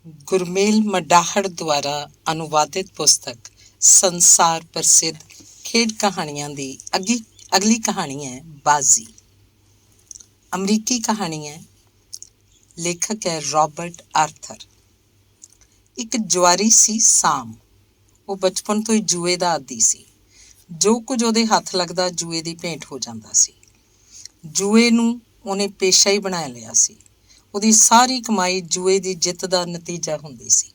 गुरमेल मडाहड़ द्वारा अनुवादित पुस्तक संसार प्रसिद्ध खेड कहानियां दी अगली कहानी है बाजी। अमरीकी कहानी है। लेखक है रॉबर्ट आर्थर। एक जुआरी सी साम। वो बचपन तो ही जूए ਦਾ ਆਦੀ ਸੀ। ਜੋ ਕੁਝ ਉਹਦੇ ਹੱਥ ਲੱਗਦਾ ਜੂਏ ਦੀ ਭੇਂਟ ਹੋ ਜਾਂਦਾ ਸੀ। ਜੂਏ ਨੂੰ ਉਹਨੇ ਪੇਸ਼ਾ ਹੀ ਬਣਾ ਲਿਆ ਸੀ। ਉਹਦੀ ਸਾਰੀ ਕਮਾਈ ਜੂਏ ਦੀ ਜਿੱਤ ਦਾ ਨਤੀਜਾ ਹੁੰਦੀ ਸੀ।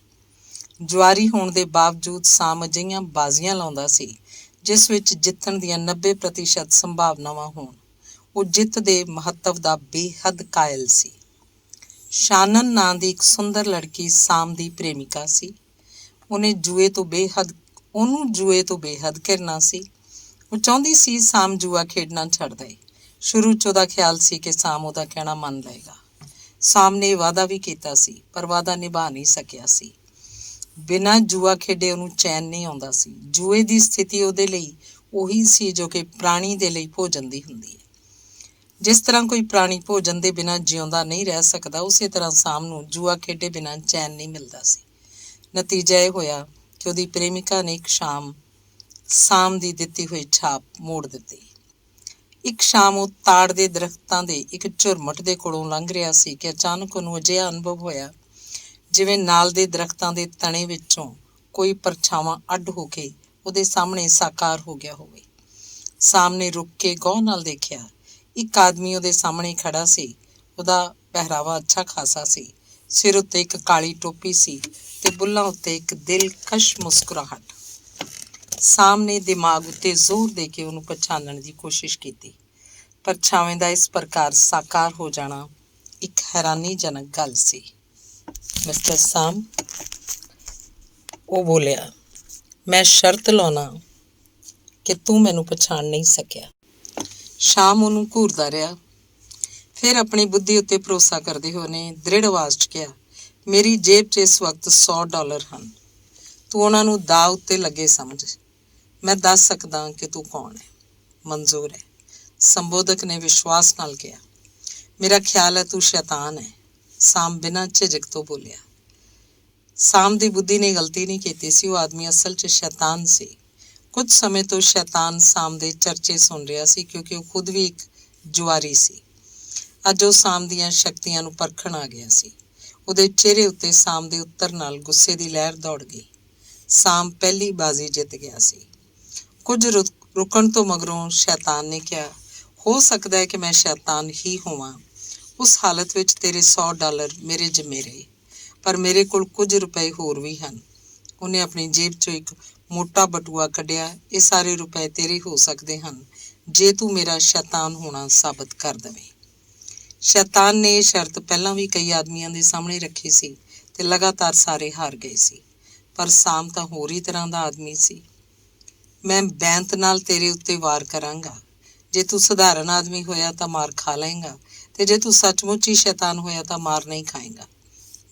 ਜੁਆਰੀ ਹੋਣ ਦੇ ਬਾਵਜੂਦ ਸਾਮ ਅਜਿਹੀਆਂ ਬਾਜ਼ੀਆਂ ਲਾਉਂਦਾ ਸੀ ਜਿਸ ਵਿੱਚ ਜਿੱਤਣ ਦੀਆਂ 90% ਸੰਭਾਵਨਾਵਾਂ ਹੋਣ। ਉਹ ਜਿੱਤ ਦੇ ਮਹੱਤਵ ਦਾ ਬੇਹੱਦ ਕਾਇਲ ਸੀ। ਸ਼ਾਨਨ ਨਾਂ ਦੀ ਇੱਕ ਸੁੰਦਰ ਲੜਕੀ ਸਾਮ ਦੀ ਪ੍ਰੇਮਿਕਾ ਸੀ। ਉਹਨੂੰ ਜੂਏ ਤੋਂ ਬੇਹੱਦ ਘਿਰਨਾ ਸੀ। ਉਹ ਚਾਹੁੰਦੀ ਸੀ ਸਾਮ ਜੂਆ ਖੇਡਣਾ ਛੱਡ ਦੇ। ਸ਼ੁਰੂ 'ਚ ਉਹਦਾ ਖਿਆਲ ਸੀ ਕਿ ਸਾਮ ਉਹਦਾ ਕਹਿਣਾ ਮੰਨ ਲਏਗਾ। ਸਾਮ ਨੇ ਵਾਅਦਾ ਵੀ ਕੀਤਾ ਸੀ ਪਰ ਵਾਅਦਾ ਨਿਭਾ ਨਹੀਂ ਸਕਿਆ ਸੀ। ਬਿਨਾਂ ਜੂਆ ਖੇਡੇ ਉਹਨੂੰ ਚੈਨ ਨਹੀਂ ਆਉਂਦਾ ਸੀ। ਜੂਏ ਦੀ ਸਥਿਤੀ ਉਹਦੇ ਲਈ ਉਹੀ ਸੀ ਜੋ ਕਿ ਪ੍ਰਾਣੀ ਦੇ ਲਈ ਭੋਜਨ ਦੀ ਹੁੰਦੀ ਹੈ। ਜਿਸ ਤਰ੍ਹਾਂ ਕੋਈ ਪ੍ਰਾਣੀ ਭੋਜਨ ਦੇ ਬਿਨਾਂ ਜਿਉਂਦਾ ਨਹੀਂ ਰਹਿ ਸਕਦਾ, ਉਸੇ ਤਰ੍ਹਾਂ ਸਾਮ ਨੂੰ ਜੂਆ ਖੇਡੇ ਬਿਨਾਂ ਚੈਨ ਨਹੀਂ ਮਿਲਦਾ ਸੀ। ਨਤੀਜਾ ਇਹ ਹੋਇਆ ਕਿ ਉਹਦੀ ਪ੍ਰੇਮਿਕਾ ਨੇ ਇੱਕ ਸ਼ਾਮ ਸਾਮ ਦੀ ਦਿੱਤੀ ਹੋਈ ਛਾਪ ਮੋੜ ਦਿੱਤੀ। ਇੱਕ ਸ਼ਾਮ ਉਹ ਤਾੜ ਦੇ ਦਰਖਤਾਂ ਦੇ ਇੱਕ ਝੁਰਮਟ ਦੇ ਕੋਲੋਂ ਲੰਘ ਰਿਹਾ ਸੀ ਕਿ ਅਚਾਨਕ ਉਹਨੂੰ ਅਜਿਹਾ ਅਨੁਭਵ ਹੋਇਆ ਜਿਵੇਂ ਨਾਲ ਦੇ ਦਰਖਤਾਂ ਦੇ ਤਣੇ ਵਿੱਚੋਂ ਕੋਈ ਪਰਛਾਵਾਂ ਅੱਡ ਹੋ ਕੇ ਉਹਦੇ ਸਾਹਮਣੇ ਸਾਕਾਰ ਹੋ ਗਿਆ ਹੋਵੇ। ਸਾਮ ਨੇ ਰੁਕ ਕੇ ਗੌਰ ਨਾਲ ਦੇਖਿਆ। ਇੱਕ ਆਦਮੀ ਉਹਦੇ ਸਾਹਮਣੇ ਖੜਾ ਸੀ। ਉਹਦਾ ਪਹਿਰਾਵਾ ਅੱਛਾ ਖਾਸਾ ਸੀ। ਸਿਰ ਉੱਤੇ ਇੱਕ ਕਾਲੀ ਟੋਪੀ ਸੀ ਤੇ ਬੁੱਲ੍ਹਾਂ ਉੱਤੇ ਇੱਕ ਦਿਲਕਸ਼ ਮੁਸਕਰਾਹਟ। ਸਾਮ ਨੇ ਦਿਮਾਗ ਉੱਤੇ ਜ਼ੋਰ ਦੇ ਕੇ ਉਹਨੂੰ ਪਛਾਣਨ ਦੀ ਕੋਸ਼ਿਸ਼ ਕੀਤੀ। ਪਰਛਾਵੇਂ ਦਾ ਇਸ ਪ੍ਰਕਾਰ ਸਾਕਾਰ ਹੋ ਜਾਣਾ ਇੱਕ ਹੈਰਾਨੀਜਨਕ ਗੱਲ ਸੀ। ਮਿਸਟਰ ਸਾਮ, ਉਹ ਬੋਲਿਆ, ਮੈਂ ਸ਼ਰਤ ਲਾਉਣਾ ਕਿ ਤੂੰ ਮੈਨੂੰ ਪਛਾਣ ਨਹੀਂ ਸਕਿਆ। ਸ਼ਾਮ ਉਹਨੂੰ ਘੂਰਦਾ ਰਿਹਾ। ਫਿਰ ਆਪਣੀ ਬੁੱਧੀ ਉੱਤੇ ਭਰੋਸਾ ਕਰਦੇ ਹੋਏ ਉਹਨੇ ਦ੍ਰਿੜ ਆਵਾਜ਼ 'ਚ ਕਿਹਾ, ਮੇਰੀ ਜੇਬ 'ਚ ਇਸ ਵਕਤ $100 ਹਨ। ਤੂੰ ਉਹਨਾਂ ਨੂੰ ਦਾਅ ਉੱਤੇ ਲੱਗੇ ਸਮਝ। ਮੈਂ ਦੱਸ ਸਕਦਾ ਕਿ ਤੂੰ ਕੌਣ ਹੈ। ਮਨਜ਼ੂਰ ਹੈ, ਸੰਬੋਧਕ ਨੇ ਵਿਸ਼ਵਾਸ ਨਾਲ ਕਿਹਾ। ਮੇਰਾ ਖਿਆਲ ਹੈ ਤੂੰ ਸ਼ੈਤਾਨ ਹੈ। ਸਾਮ ਬਿਨਾਂ ਝਿਜਕ ਤੋਂ ਬੋਲਿਆ। ਸਾਮ ਦੀ ਬੁੱਧੀ ਨੇ ਗਲਤੀ ਨਹੀਂ ਕੀਤੀ ਸੀ। ਉਹ ਆਦਮੀ ਅਸਲ 'ਚ ਸ਼ੈਤਾਨ ਸੀ। ਕੁਝ ਸਮੇਂ ਤੋਂ ਸ਼ੈਤਾਨ ਸਾਮ ਦੇ ਚਰਚੇ ਸੁਣ ਰਿਹਾ ਸੀ ਕਿਉਂਕਿ ਉਹ ਖੁਦ ਵੀ ਇੱਕ ਜੁਆਰੀ ਸੀ। ਅੱਜ ਉਹ ਸਾਮ ਦੀਆਂ ਸ਼ਕਤੀਆਂ ਨੂੰ ਪਰਖਣ ਆ ਗਿਆ ਸੀ। ਉਹਦੇ ਚਿਹਰੇ ਉੱਤੇ ਸਾਮ ਦੇ ਉੱਤਰ ਨਾਲ ਗੁੱਸੇ ਦੀ ਲਹਿਰ ਦੌੜ ਗਈ। ਸਾਮ ਪਹਿਲੀ ਬਾਜ਼ੀ ਜਿੱਤ ਗਿਆ ਸੀ। ਕੁਝ ਰੁਕਣ ਤੋਂ ਮਗਰੋਂ ਸ਼ੈਤਾਨ ਨੇ ਕਿਹਾ, ਹੋ ਸਕਦਾ ਹੈ ਕਿ ਮੈਂ ਸ਼ੈਤਾਨ ਹੀ ਹੋਵਾਂ। ਉਸ ਹਾਲਤ ਵਿੱਚ ਤੇਰੇ $100 ਮੇਰੇ ਜਿੰਮੇ ਰਹੇ, ਪਰ ਮੇਰੇ ਕੋਲ ਕੁਝ ਰੁਪਏ ਹੋਰ ਵੀ ਹਨ। ਉਹਨੇ ਆਪਣੀ ਜੇਬ 'ਚੋਂ ਇੱਕ ਮੋਟਾ ਬਟੂਆ ਕੱਢਿਆ। ਇਹ ਸਾਰੇ ਰੁਪਏ ਤੇਰੇ ਹੋ ਸਕਦੇ ਹਨ ਜੇ ਤੂੰ ਮੇਰਾ ਸ਼ੈਤਾਨ ਹੋਣਾ ਸਾਬਤ ਕਰ ਦੇਵੇਂ। ਸ਼ੈਤਾਨ ਨੇ ਇਹ ਸ਼ਰਤ ਪਹਿਲਾਂ ਵੀ ਕਈ ਆਦਮੀਆਂ ਦੇ ਸਾਹਮਣੇ ਰੱਖੀ ਸੀ ਤੇ ਲਗਾਤਾਰ ਸਾਰੇ ਹਾਰ ਗਏ ਸੀ। ਪਰ ਸਾਮ ਤਾਂ ਹੋਰ ਹੀ ਤਰ੍ਹਾਂ ਦਾ ਆਦਮੀ ਸੀ। ਮੈਂ ਬੈਂਤ ਨਾਲ ਤੇਰੇ ਉੱਤੇ ਵਾਰ ਕਰਾਂਗਾ। ਜੇ ਤੂੰ ਸਧਾਰਨ ਆਦਮੀ ਹੋਇਆ ਤਾਂ ਮਾਰ ਖਾ ਲਏਗਾ ਤੇ ਜੇ ਤੂੰ ਸੱਚਮੁੱਚ ਹੀ ਸ਼ੈਤਾਨ ਹੋਇਆ ਤਾਂ ਮਾਰ ਨਹੀਂ ਖਾਏਗਾ।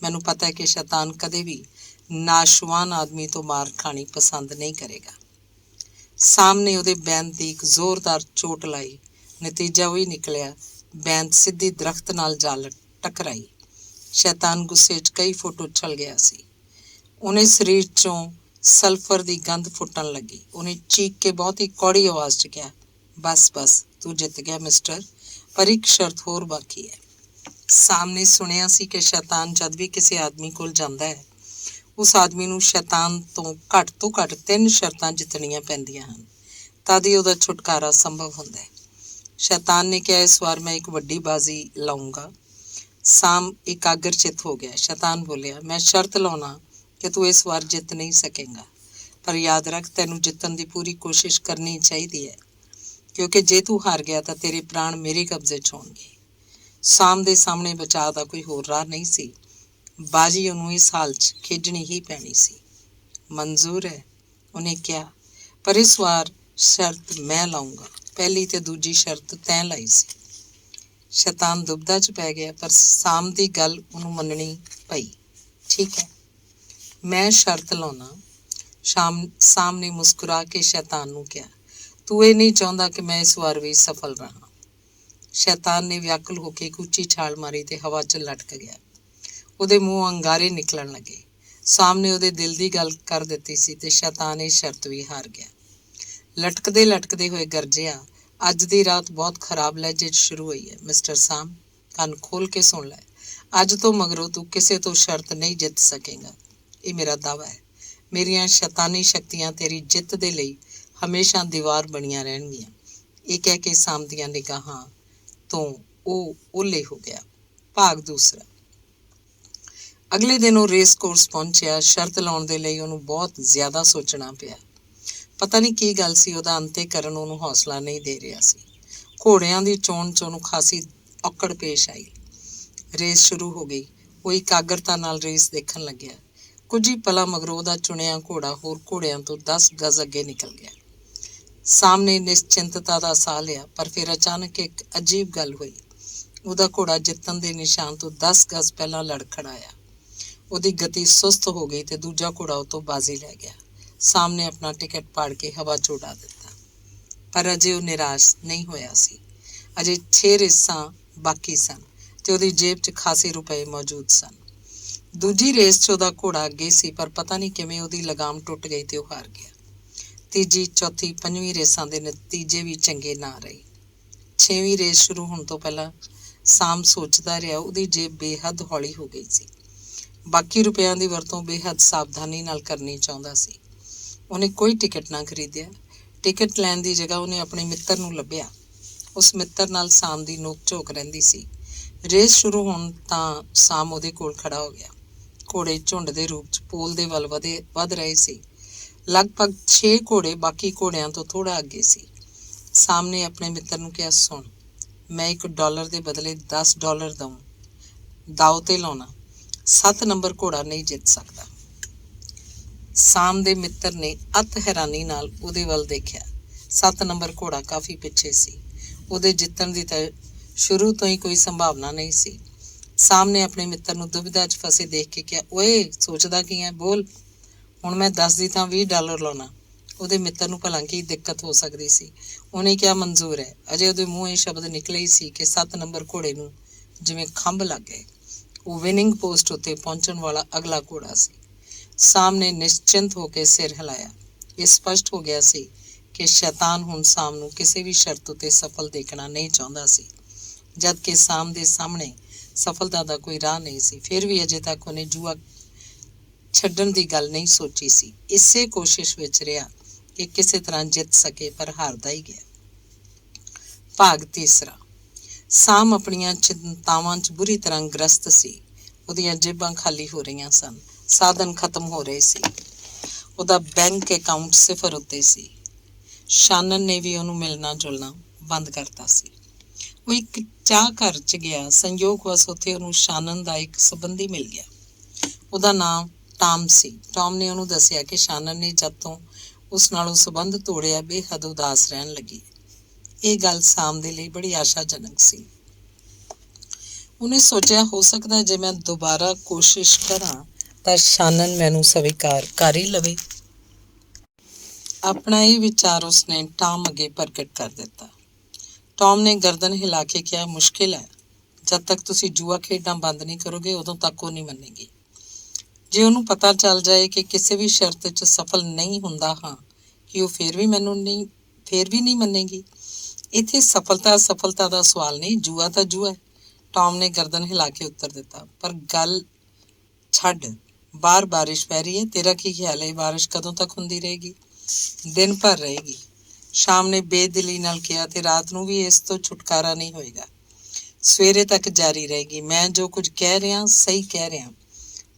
ਮੈਨੂੰ ਪਤਾ ਹੈ ਕਿ ਸ਼ੈਤਾਨ ਕਦੇ ਵੀ ਨਾਸ਼ਵਾਨ ਆਦਮੀ ਤੋਂ ਮਾਰ ਖਾਣੀ ਪਸੰਦ ਨਹੀਂ ਕਰੇਗਾ। ਸਾਮ ਨੇ ਉਹਦੇ ਬੈਂਤ ਦੀ ਇੱਕ ਜ਼ੋਰਦਾਰ ਚੋਟ ਲਾਈ। ਨਤੀਜਾ ਉਹੀ ਨਿਕਲਿਆ, ਬੈਂਤ ਸਿੱਧੀ ਦਰਖਤ ਨਾਲ ਜਾ ਟਕਰਾਈ। ਸ਼ੈਤਾਨ ਗੁੱਸੇ 'ਚ ਕਈ ਫੁੱਟ ਉਛਲ ਗਿਆ ਸੀ। ਉਹਨੇ ਸਰੀਰ 'ਚੋਂ ਸਲਫਰ ਦੀ ਗੰਧ ਫੁੱਟਣ ਲੱਗੀ। ਉਹਨੇ ਚੀਕ ਕੇ ਬਹੁਤ ਹੀ ਕੌੜੀ ਆਵਾਜ਼ 'ਚ ਕਿਹਾ, ਬਸ ਤੂੰ ਜਿੱਤ ਗਿਆ ਮਿਸਟਰ, ਪਰ ਇੱਕ ਸ਼ਰਤ ਹੋਰ ਬਾਕੀ ਹੈ। ਸਾਮ ਨੇ ਸੁਣਿਆ ਸੀ ਕਿ ਸ਼ੈਤਾਨ ਜਦ ਵੀ ਕਿਸੇ ਆਦਮੀ ਕੋਲ ਜਾਂਦਾ ਹੈ, ਉਸ ਆਦਮੀ ਨੂੰ ਸ਼ੈਤਾਨ ਤੋਂ ਘੱਟ 3 ਸ਼ਰਤਾਂ ਜਿੱਤਣੀਆਂ ਪੈਂਦੀਆਂ ਹਨ, ਤਦ ਹੀ ਉਹਦਾ ਛੁਟਕਾਰਾ ਸੰਭਵ ਹੁੰਦਾ ਹੈ। ਸ਼ੈਤਾਨ ਨੇ ਕਿਹਾ, ਇਸ ਵਾਰ ਮੈਂ ਇੱਕ ਵੱਡੀ ਬਾਜ਼ੀ ਲਾਉਂਗਾ। ਸਾਮ ਇਕਾਗਰ-ਚਿੱਤ ਹੋ ਗਿਆ। ਸ਼ੈਤਾਨ ਬੋਲਿਆ, ਮੈਂ ਸ਼ਰਤ ਲਾਉਣਾ ਕਿ ਤੂੰ ਇਸ ਵਾਰ ਜਿੱਤ ਨਹੀਂ ਸਕੇਗਾ, ਪਰ ਯਾਦ ਰੱਖ ਤੈਨੂੰ ਜਿੱਤਣ ਦੀ ਪੂਰੀ ਕੋਸ਼ਿਸ਼ ਕਰਨੀ ਚਾਹੀਦੀ ਹੈ, ਕਿਉਂਕਿ ਜੇ ਤੂੰ ਹਾਰ ਗਿਆ ਤਾਂ ਤੇਰੇ ਪ੍ਰਾਣ ਮੇਰੇ ਕਬਜ਼ੇ 'ਚ ਹੋਣਗੇ। ਸਾਮ ਦੇ ਸਾਹਮਣੇ ਬਚਾਅ ਦਾ ਕੋਈ ਹੋਰ ਰਾਹ ਨਹੀਂ ਸੀ। ਬਾਜੀ ਉਹਨੂੰ ਇਸ ਹਾਲ 'ਚ ਖੇਡਣੀ ਹੀ ਪੈਣੀ ਸੀ। ਮਨਜ਼ੂਰ ਹੈ, ਉਹਨੇ ਕਿਹਾ, ਪਰ ਇਸ ਵਾਰ ਸ਼ਰਤ ਮੈਂ ਲਾਉਂਗਾ। ਪਹਿਲੀ ਤੇ ਦੂਜੀ ਸ਼ਰਤ ਤੈਂ ਲਾਈ ਸੀ। ਸ਼ੈਤਾਨ ਦੁਬਦਾ 'ਚ ਪੈ ਗਿਆ, ਪਰ ਸਾਮ ਦੀ ਗੱਲ ਉਹਨੂੰ ਮੰਨਣੀ ਪਈ। ਠੀਕ ਹੈ, ਮੈਂ ਸ਼ਰਤ ਲਾਉਣਾ। ਸਾਮ ਨੇ ਮੁਸਕਰਾ ਕੇ ਸ਼ੈਤਾਨ ਨੂੰ ਕਿਹਾ, ਤੂੰ ਇਹ ਨਹੀਂ ਚਾਹੁੰਦਾ ਕਿ ਮੈਂ ਇਸ ਵਾਰ ਵੀ ਸਫਲ ਰਹਾਂ। ਸ਼ੈਤਾਨ ਨੇ ਵਿਆਕੁਲ ਹੋ ਕੇ ਇੱਕ ਉੱਚੀ ਛਾਲ ਮਾਰੀ ਤੇ ਹਵਾ 'ਚ ਲਟਕ ਗਿਆ। ਉਹਦੇ ਮੂੰਹ ਅੰਗਾਰੇ ਨਿਕਲਣ ਲੱਗੇ। ਸਾਹਮਣੇ ਉਹਦੇ ਦਿਲ ਦੀ ਗੱਲ ਕਰ ਦਿੱਤੀ ਸੀ ਤੇ ਸ਼ੈਤਾਨ ਇਹ ਸ਼ਰਤ ਵੀ ਹਾਰ ਗਿਆ। ਲਟਕਦੇ ਲਟਕਦੇ ਹੋਏ ਗਰਜਿਆ, ਅੱਜ ਦੀ ਰਾਤ ਬਹੁਤ ਖਰਾਬ ਲਹਿਜੇ 'ਚ ਸ਼ੁਰੂ ਹੋਈ ਹੈ। ਮਿਸਟਰ ਸਾਮ, ਕੰਨ ਖੋਲ ਕੇ ਸੁਣ ਲੈ। ਅੱਜ ਤੋਂ ਮਗਰੋਂ ਤੂੰ ਕਿਸੇ ਤੋਂ ਸ਼ਰਤ ਨਹੀਂ ਜਿੱਤ ਸਕੇਗਾ। ਇਹ ਮੇਰਾ ਦਾਅਵਾ ਹੈ। ਮੇਰੀਆਂ ਸ਼ੈਤਾਨੀ ਸ਼ਕਤੀਆਂ ਤੇਰੀ ਜਿੱਤ ਦੇ ਲਈ ਹਮੇਸ਼ਾ ਦੀਵਾਰ ਬਣੀਆਂ ਰਹਿਣਗੀਆਂ। ਇਹ ਕਹਿ ਕੇ ਸਾਮ ਦੀਆਂ ਨਿਗਾਹਾਂ ਤੋਂ ਉਹ ਓਹਲੇ ਹੋ ਗਿਆ। ਭਾਗ ਦੂਸਰਾ। ਅਗਲੇ ਦਿਨ ਉਹ ਰੇਸ ਕੋਰਸ ਪਹੁੰਚਿਆ। ਸ਼ਰਤ ਲਾਉਣ ਦੇ ਲਈ ਉਹਨੂੰ ਬਹੁਤ ਜ਼ਿਆਦਾ ਸੋਚਣਾ ਪਿਆ। ਪਤਾ ਨਹੀਂ ਕੀ ਗੱਲ ਸੀ, ਉਹਦਾ ਅੰਤੇਕਰਨ ਉਹਨੂੰ ਹੌਸਲਾ ਨਹੀਂ ਦੇ ਰਿਹਾ ਸੀ। ਘੋੜਿਆਂ ਦੀ ਚੋਣ 'ਚ ਉਹਨੂੰ ਖਾਸੀ ਔਕੜ ਪੇਸ਼ ਆਈ। ਰੇਸ ਸ਼ੁਰੂ ਹੋ ਗਈ। ਉਹ ਇਕਾਗਰਤਾ ਨਾਲ ਰੇਸ ਦੇਖਣ ਲੱਗਿਆ। ਕੁਝ ਹੀ ਪਲਾਂ ਮਗਰੋਂ ਉਹਦਾ ਚੁਣਿਆ ਘੋੜਾ ਹੋਰ ਘੋੜਿਆਂ ਤੋਂ 10 ਗਜ਼ ਅੱਗੇ ਨਿਕਲ ਗਿਆ। ਸਾਹਮਣੇ ਨਿਸ਼ਚਿੰਤਤਾ ਦਾ ਸਾਹ ਲਿਆ, ਪਰ ਫਿਰ ਅਚਾਨਕ ਇੱਕ ਅਜੀਬ ਗੱਲ ਹੋਈ। ਉਹਦਾ ਘੋੜਾ ਜਿੱਤਣ ਦੇ ਨਿਸ਼ਾਨ ਤੋਂ 10 ਗਜ਼ ਪਹਿਲਾਂ ਲੜਖੜਾਇਆ। ਉਹਦੀ ਗਤੀ ਸੁਸਤ ਹੋ ਗਈ ਤੇ ਦੂਜਾ ਘੋੜਾ ਉਹ ਤੋਂ ਬਾਜ਼ੀ ਲੈ ਗਿਆ। ਸਾਹਮਣੇ ਆਪਣਾ ਟਿਕਟ ਪਾੜ ਕੇ ਹਵਾ 'ਚ ਉਡਾ ਦਿੱਤਾ। ਪਰ ਅਜੇ ਉਹ ਨਿਰਾਸ਼ ਨਹੀਂ ਹੋਇਆ ਸੀ। ਅਜੇ 6 ਰੇਸਾਂ ਬਾਕੀ ਸਨ ਤੇ ਉਹਦੀ ਜੇਬ 'ਚ ਖਾਸੇ ਰੁਪਏ ਮੌਜੂਦ ਸਨ। ਦੂਜੀ ਰੇਸ 'ਚ ਉਹਦਾ ਘੋੜਾ ਅੱਗੇ ਸੀ, ਪਰ ਪਤਾ ਨਹੀਂ ਕਿਵੇਂ ਉਹਦੀ ਲਗਾਮ ਟੁੱਟ ਗਈ ਤੇ ਉਹ ਹਾਰ ਗਿਆ। ਤੀਜੀ, ਚੌਥੀ, ਪੰਜਵੀਂ ਰੇਸਾਂ ਦੇ ਨਤੀਜੇ ਵੀ ਚੰਗੇ ਨਾ ਰਹੇ। 6ਵੀਂ ਰੇਸ ਸ਼ੁਰੂ ਹੋਣ ਤੋਂ ਪਹਿਲਾਂ ਸਾਮ ਸੋਚਦਾ ਰਿਹਾ। ਉਹਦੀ ਜੇਬ ਬੇਹੱਦ ਹੌਲੀ ਹੋ ਗਈ ਸੀ। ਬਾਕੀ ਰੁਪਇਆਂ ਦੀ ਵਰਤੋਂ ਬੇਹੱਦ ਸਾਵਧਾਨੀ ਨਾਲ ਕਰਨੀ ਚਾਹੁੰਦਾ ਸੀ। ਉਹਨੇ ਕੋਈ ਟਿਕਟ ਨਾ ਖਰੀਦਿਆ। ਟਿਕਟ ਲੈਣ ਦੀ ਜਗ੍ਹਾ ਉਹਨੇ ਆਪਣੇ ਮਿੱਤਰ ਨੂੰ ਲੱਭਿਆ। ਉਸ ਮਿੱਤਰ ਨਾਲ ਸਾਮ ਦੀ ਨੋਕ ਝੋਕ ਰਹਿੰਦੀ ਸੀ। ਰੇਸ ਸ਼ੁਰੂ ਹੋਣ ਤਾਂ ਸਾਮ ਉਹਦੇ ਕੋਲ ਖੜਾ ਹੋ ਗਿਆ। ਘੋੜੇ ਝੁੰਡ ਦੇ ਰੂਪ 'ਚ ਪੋਲ ਦੇ ਵੱਲ ਵੱਧ ਰਹੇ ਸੀ। ਲਗਭਗ 6 ਘੋੜੇ ਬਾਕੀ ਘੋੜਿਆਂ ਤੋਂ ਥੋੜ੍ਹਾ ਅੱਗੇ ਸੀ। ਸਾਮ ਨੇ ਆਪਣੇ ਮਿੱਤਰ ਨੂੰ ਕਿਹਾ, ਸੁਣ, ਮੈਂ $1 ਦੇ ਬਦਲੇ $10 ਦਊਂ। ਦਾਅ 'ਤੇ ਲਾਉਣਾ। 7 ਨੰਬਰ ਘੋੜਾ ਨਹੀਂ ਜਿੱਤ ਸਕਦਾ। ਸਾਮ ਦੇ ਮਿੱਤਰ ਨੇ ਅਤ ਹੈਰਾਨੀ ਨਾਲ ਉਹਦੇ ਵੱਲ ਦੇਖਿਆ। 7 ਨੰਬਰ ਘੋੜਾ ਕਾਫੀ ਪਿੱਛੇ ਸੀ। ਉਹਦੇ ਜਿੱਤਣ ਦੀ ਤਾਂ ਸ਼ੁਰੂ ਤੋਂ ਹੀ ਕੋਈ ਸੰਭਾਵਨਾ ਨਹੀਂ ਸੀ। ਸਾਮ ਨੇ ਆਪਣੇ ਮਿੱਤਰ ਨੂੰ ਦੁਬਿਧਾ 'ਚ ਫਸੇ ਦੇਖ ਕੇ ਕਿਹਾ, ਓਏ, ਸੋਚਦਾ ਕੀ ਹੈ, ਬੋਲ। ਹੁਣ ਮੈਂ ਦੱਸਦੀ ਤਾਂ $20 ਲਾਉਣਾ। ਉਹਦੇ ਮਿੱਤਰ ਨੂੰ ਭਲਾ ਕੀ ਦਿੱਕਤ ਹੋ ਸਕਦੀ ਸੀ। ਉਹਨੇ ਕਿਹਾ, ਮਨਜ਼ੂਰ ਹੈ। ਅਜੇ ਉਹਦੇ ਮੂੰਹ ਇਹ ਸ਼ਬਦ ਨਿਕਲੇ ਹੀ ਸੀ ਕਿ 7 ਨੰਬਰ ਘੋੜੇ ਨੂੰ ਜਿਵੇਂ ਖੰਭ ਲੱਗ ਗਏ। ਉਹ ਵਿਨਿੰਗ ਪੋਸਟ ਉੱਤੇ ਪਹੁੰਚਣ ਵਾਲਾ ਅਗਲਾ ਘੋੜਾ ਸੀ। ਸਾਮ ਨੇ ਨਿਸ਼ਚਿੰਤ ਹੋ ਕੇ ਸਿਰ ਹਿਲਾਇਆ। ਇਹ ਸਪਸ਼ਟ ਹੋ ਗਿਆ ਸੀ ਕਿ ਸ਼ੈਤਾਨ ਹੁਣ ਸਾਮ ਨੂੰ ਕਿਸੇ ਵੀ ਸ਼ਰਤ ਉੱਤੇ ਸਫਲ ਦੇਖਣਾ ਨਹੀਂ ਚਾਹੁੰਦਾ ਸੀ, ਜਦ ਕਿ ਸਾਮ ਦੇ ਸਾਹਮਣੇ ਸਫਲਤਾ ਦਾ ਕੋਈ ਰਾਹ ਨਹੀਂ ਸੀ। ਫਿਰ ਵੀ ਅਜੇ ਤੱਕ ਉਹਨੇ ਜੂਆ ਛੱਡਣ ਦੀ ਗੱਲ ਨਹੀਂ ਸੋਚੀ ਸੀ। ਇਸੇ ਕੋਸ਼ਿਸ਼ ਵਿੱਚ ਰਿਹਾ ਕਿ ਕਿਸੇ ਤਰ੍ਹਾਂ ਜਿੱਤ ਸਕੇ, ਪਰ ਹਾਰਦਾ ਹੀ ਗਿਆ। ਭਾਗ ਤੀਸਰਾ। ਸਾਮ ਆਪਣੀਆਂ ਚਿੰਤਾਵਾਂ 'ਚ ਬੁਰੀ ਤਰ੍ਹਾਂ ਗ੍ਰਸਤ ਸੀ। ਉਹਦੀਆਂ ਜੇਬਾਂ ਖਾਲੀ ਹੋ ਰਹੀਆਂ ਸਨ। ਸਾਧਨ ਖਤਮ ਹੋ ਰਹੇ ਸੀ। ਉਹਦਾ ਬੈਂਕ ਅਕਾਊਂਟ 0 ਉੱਤੇ ਸੀ। ਸ਼ਾਨਨ ਨੇ ਵੀ ਉਹਨੂੰ ਮਿਲਣਾ ਜੁਲਣਾ ਬੰਦ ਕਰਤਾ ਸੀ। ਉਹ ਇੱਕ ਚਾਹ ਘਰ 'ਚ ਗਿਆ। ਸੰਯੋਗਵਸ ਉੱਥੇ ਉਹਨੂੰ ਸ਼ਾਨਨ ਦਾ ਇੱਕ ਸੰਬੰਧੀ ਮਿਲ ਗਿਆ। ਉਹਦਾ ਨਾਮ ਟਾਮ ਸੀ। ਟਾਮ ਨੇ ਉਹਨੂੰ ਦੱਸਿਆ ਕਿ ਸ਼ਾਨਨ ਨੇ ਜਦ ਤੋਂ ਉਸ ਨਾਲੋਂ ਸੰਬੰਧ ਤੋੜਿਆ, ਬੇਹੱਦ ਉਦਾਸ ਰਹਿਣ ਲੱਗੀ। ਇਹ ਗੱਲ ਸਾਮ ਦੇ ਲਈ ਬੜੀ ਆਸ਼ਾਜਨਕ ਸੀ। ਉਹਨੇ ਸੋਚਿਆ, ਹੋ ਸਕਦਾ ਜੇ ਮੈਂ ਦੁਬਾਰਾ ਕੋਸ਼ਿਸ਼ ਕਰਾਂ ਤਾਂ ਸ਼ਾਨਨ ਮੈਨੂੰ ਸਵੀਕਾਰ ਕਰ ਹੀ ਲਵੇ। ਆਪਣਾ ਇਹ ਵਿਚਾਰ ਉਸਨੇ ਟਾਮ ਅੱਗੇ ਪ੍ਰਗਟ ਕਰ ਦਿੱਤਾ। ਟਾਮ ਨੇ ਗਰਦਨ ਹਿਲਾ ਕੇ ਕਿਹਾ, ਮੁਸ਼ਕਿਲ ਹੈ। ਜਦ ਤੱਕ ਤੁਸੀਂ ਜੂਆ ਖੇਡਣਾ ਬੰਦ ਨਹੀਂ ਕਰੋਗੇ, ਉਦੋਂ ਤੱਕ ਉਹ ਨਹੀਂ ਮੰਨੇਗੀ। ਜੇ ਉਹਨੂੰ ਪਤਾ ਚੱਲ ਜਾਏ ਕਿ ਕਿਸੇ ਵੀ ਸ਼ਰਤ 'ਚ ਸਫਲ ਨਹੀਂ ਹੁੰਦਾ ਹਾਂ, ਕਿ ਉਹ ਫਿਰ ਵੀ ਨਹੀਂ ਮੰਨੇਗੀ। ਇੱਥੇ ਸਫਲਤਾ ਦਾ ਸਵਾਲ ਨਹੀਂ, ਜੂਆ ਤਾਂ ਜੂਆ ਹੈ। ਟਾਮ ਨੇ ਗਰਦਨ ਹਿਲਾ ਕੇ ਉੱਤਰ ਦਿੱਤਾ। ਪਰ ਗੱਲ ਛੱਡ, ਬਾਹਰ ਬਾਰਿਸ਼ ਪੈ ਰਹੀ ਹੈ। ਤੇਰਾ ਕੀ ਖਿਆਲ ਹੈ, ਬਾਰਿਸ਼ ਕਦੋਂ ਤੱਕ ਹੁੰਦੀ ਰਹੇਗੀ? ਦਿਨ ਭਰ ਰਹੇਗੀ, ਸ਼ਾਮ ਨੇ ਬੇਦਿਲੀ ਨਾਲ ਕਿਹਾ, ਤੇ ਰਾਤ ਨੂੰ ਵੀ ਇਸ ਤੋਂ ਛੁਟਕਾਰਾ ਨਹੀਂ ਹੋਏਗਾ। ਸਵੇਰੇ ਤੱਕ ਜਾਰੀ ਰਹੇਗੀ। ਮੈਂ ਜੋ ਕੁਝ ਕਹਿ ਰਿਹਾ ਸਹੀ ਕਹਿ ਰਿਹਾ।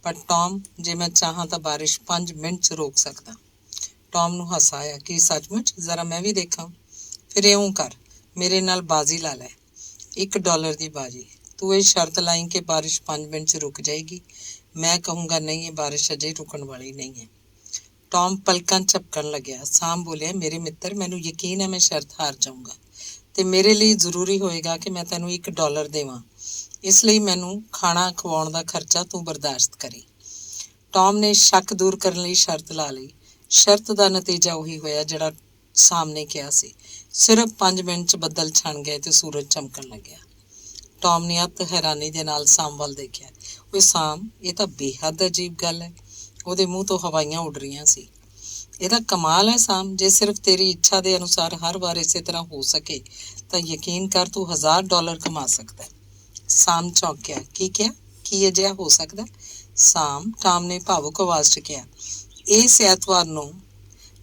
ਪਰ ਟਾਮ, ਜੇ ਮੈਂ ਚਾਹਾਂ ਤਾਂ ਬਾਰਿਸ਼ 5 ਮਿੰਟ 'ਚ ਰੋਕ ਸਕਦਾ। ਟਾਮ ਨੂੰ ਹਾਸਾ ਆਇਆ। ਕੀ ਸੱਚਮੁੱਚ? ਜ਼ਰਾ ਮੈਂ ਵੀ ਦੇਖਾਂ। ਫਿਰ ਇਉਂ ਕਰ, ਮੇਰੇ ਨਾਲ ਬਾਜ਼ੀ ਲਾ ਲੈ। $1 ਦੀ ਬਾਜ਼ੀ। ਤੂੰ ਇਹ ਸ਼ਰਤ ਲਾਈ ਕਿ ਬਾਰਿਸ਼ 5 ਮਿੰਟ 'ਚ ਰੁਕ ਜਾਏਗੀ। ਮੈਂ ਕਹੂੰਗਾ ਨਹੀਂ, ਇਹ ਬਾਰਿਸ਼ ਅਜੇ ਰੁਕਣ ਵਾਲੀ ਨਹੀਂ ਹੈ। ਟਾਮ ਪਲਕਾਂ ਝਪਕਣ ਲੱਗਿਆ। ਸਾਮ ਬੋਲਿਆ, ਮੇਰੇ ਮਿੱਤਰ, ਮੈਨੂੰ ਯਕੀਨ ਹੈ ਮੈਂ ਸ਼ਰਤ ਹਾਰ ਜਾਊਂਗਾ ਤੇ ਮੇਰੇ ਲਈ ਜ਼ਰੂਰੀ ਹੋਏਗਾ ਕਿ ਮੈਂ ਤੈਨੂੰ $1 ਦੇਵਾਂ। ਇਸ ਲਈ ਮੈਨੂੰ ਖਾਣਾ ਖਵਾਉਣ ਦਾ ਖਰਚਾ ਤੂੰ ਬਰਦਾਸ਼ਤ ਕਰੀ। ਟਾਮ ਨੇ ਸ਼ੱਕ ਦੂਰ ਕਰਨ ਲਈ ਸ਼ਰਤ ਲਾ ਲਈ। ਸ਼ਰਤ ਦਾ ਨਤੀਜਾ ਉਹੀ ਹੋਇਆ ਜਿਹੜਾ ਸਾਮ ਨੇ ਕਿਹਾ ਸੀ। ਸਿਰਫ 5 ਮਿੰਟ 'ਚ ਬੱਦਲ ਛਣ ਗਏ ਤੇ ਸੂਰਜ ਚਮਕਣ ਲੱਗਿਆ। ਟੌਮ ਨੇ ਅਤ ਹੈਰਾਨੀ ਦੇ ਨਾਲ ਸਾਮ ਵੱਲ ਦੇਖਿਆ। ਓਏ ਸਾਮ, ਇਹ ਤਾਂ ਬੇਹੱਦ ਅਜੀਬ ਗੱਲ ਹੈ। ਉਹਦੇ ਮੂੰਹ ਤੋਂ ਹਵਾਈਆਂ ਉੱਡ ਰਹੀਆਂ ਸੀ। ਇਹ ਤਾਂ ਕਮਾਲ ਹੈ ਸਾਮ, ਜੇ ਸਿਰਫ ਤੇਰੀ ਇੱਛਾ ਦੇ ਅਨੁਸਾਰ ਹਰ ਵਾਰ ਇਸੇ ਤਰ੍ਹਾਂ ਹੋ ਸਕੇ ਤਾਂ ਯਕੀਨ ਕਰ ਤੂੰ $1000 ਕਮਾ ਸਕਦਾ। ਸਾਮ ਚੌਂਕਿਆ। ਕੀ ਕਿਹਾ? ਕੀ ਅਜਿਹਾ ਹੋ ਸਕਦਾ? ਸਾਮ, ਟਾਮ ਨੇ ਭਾਵੁਕ ਆਵਾਜ਼ 'ਚ ਕਿਹਾ, ਇਸ ਐਤਵਾਰ ਨੂੰ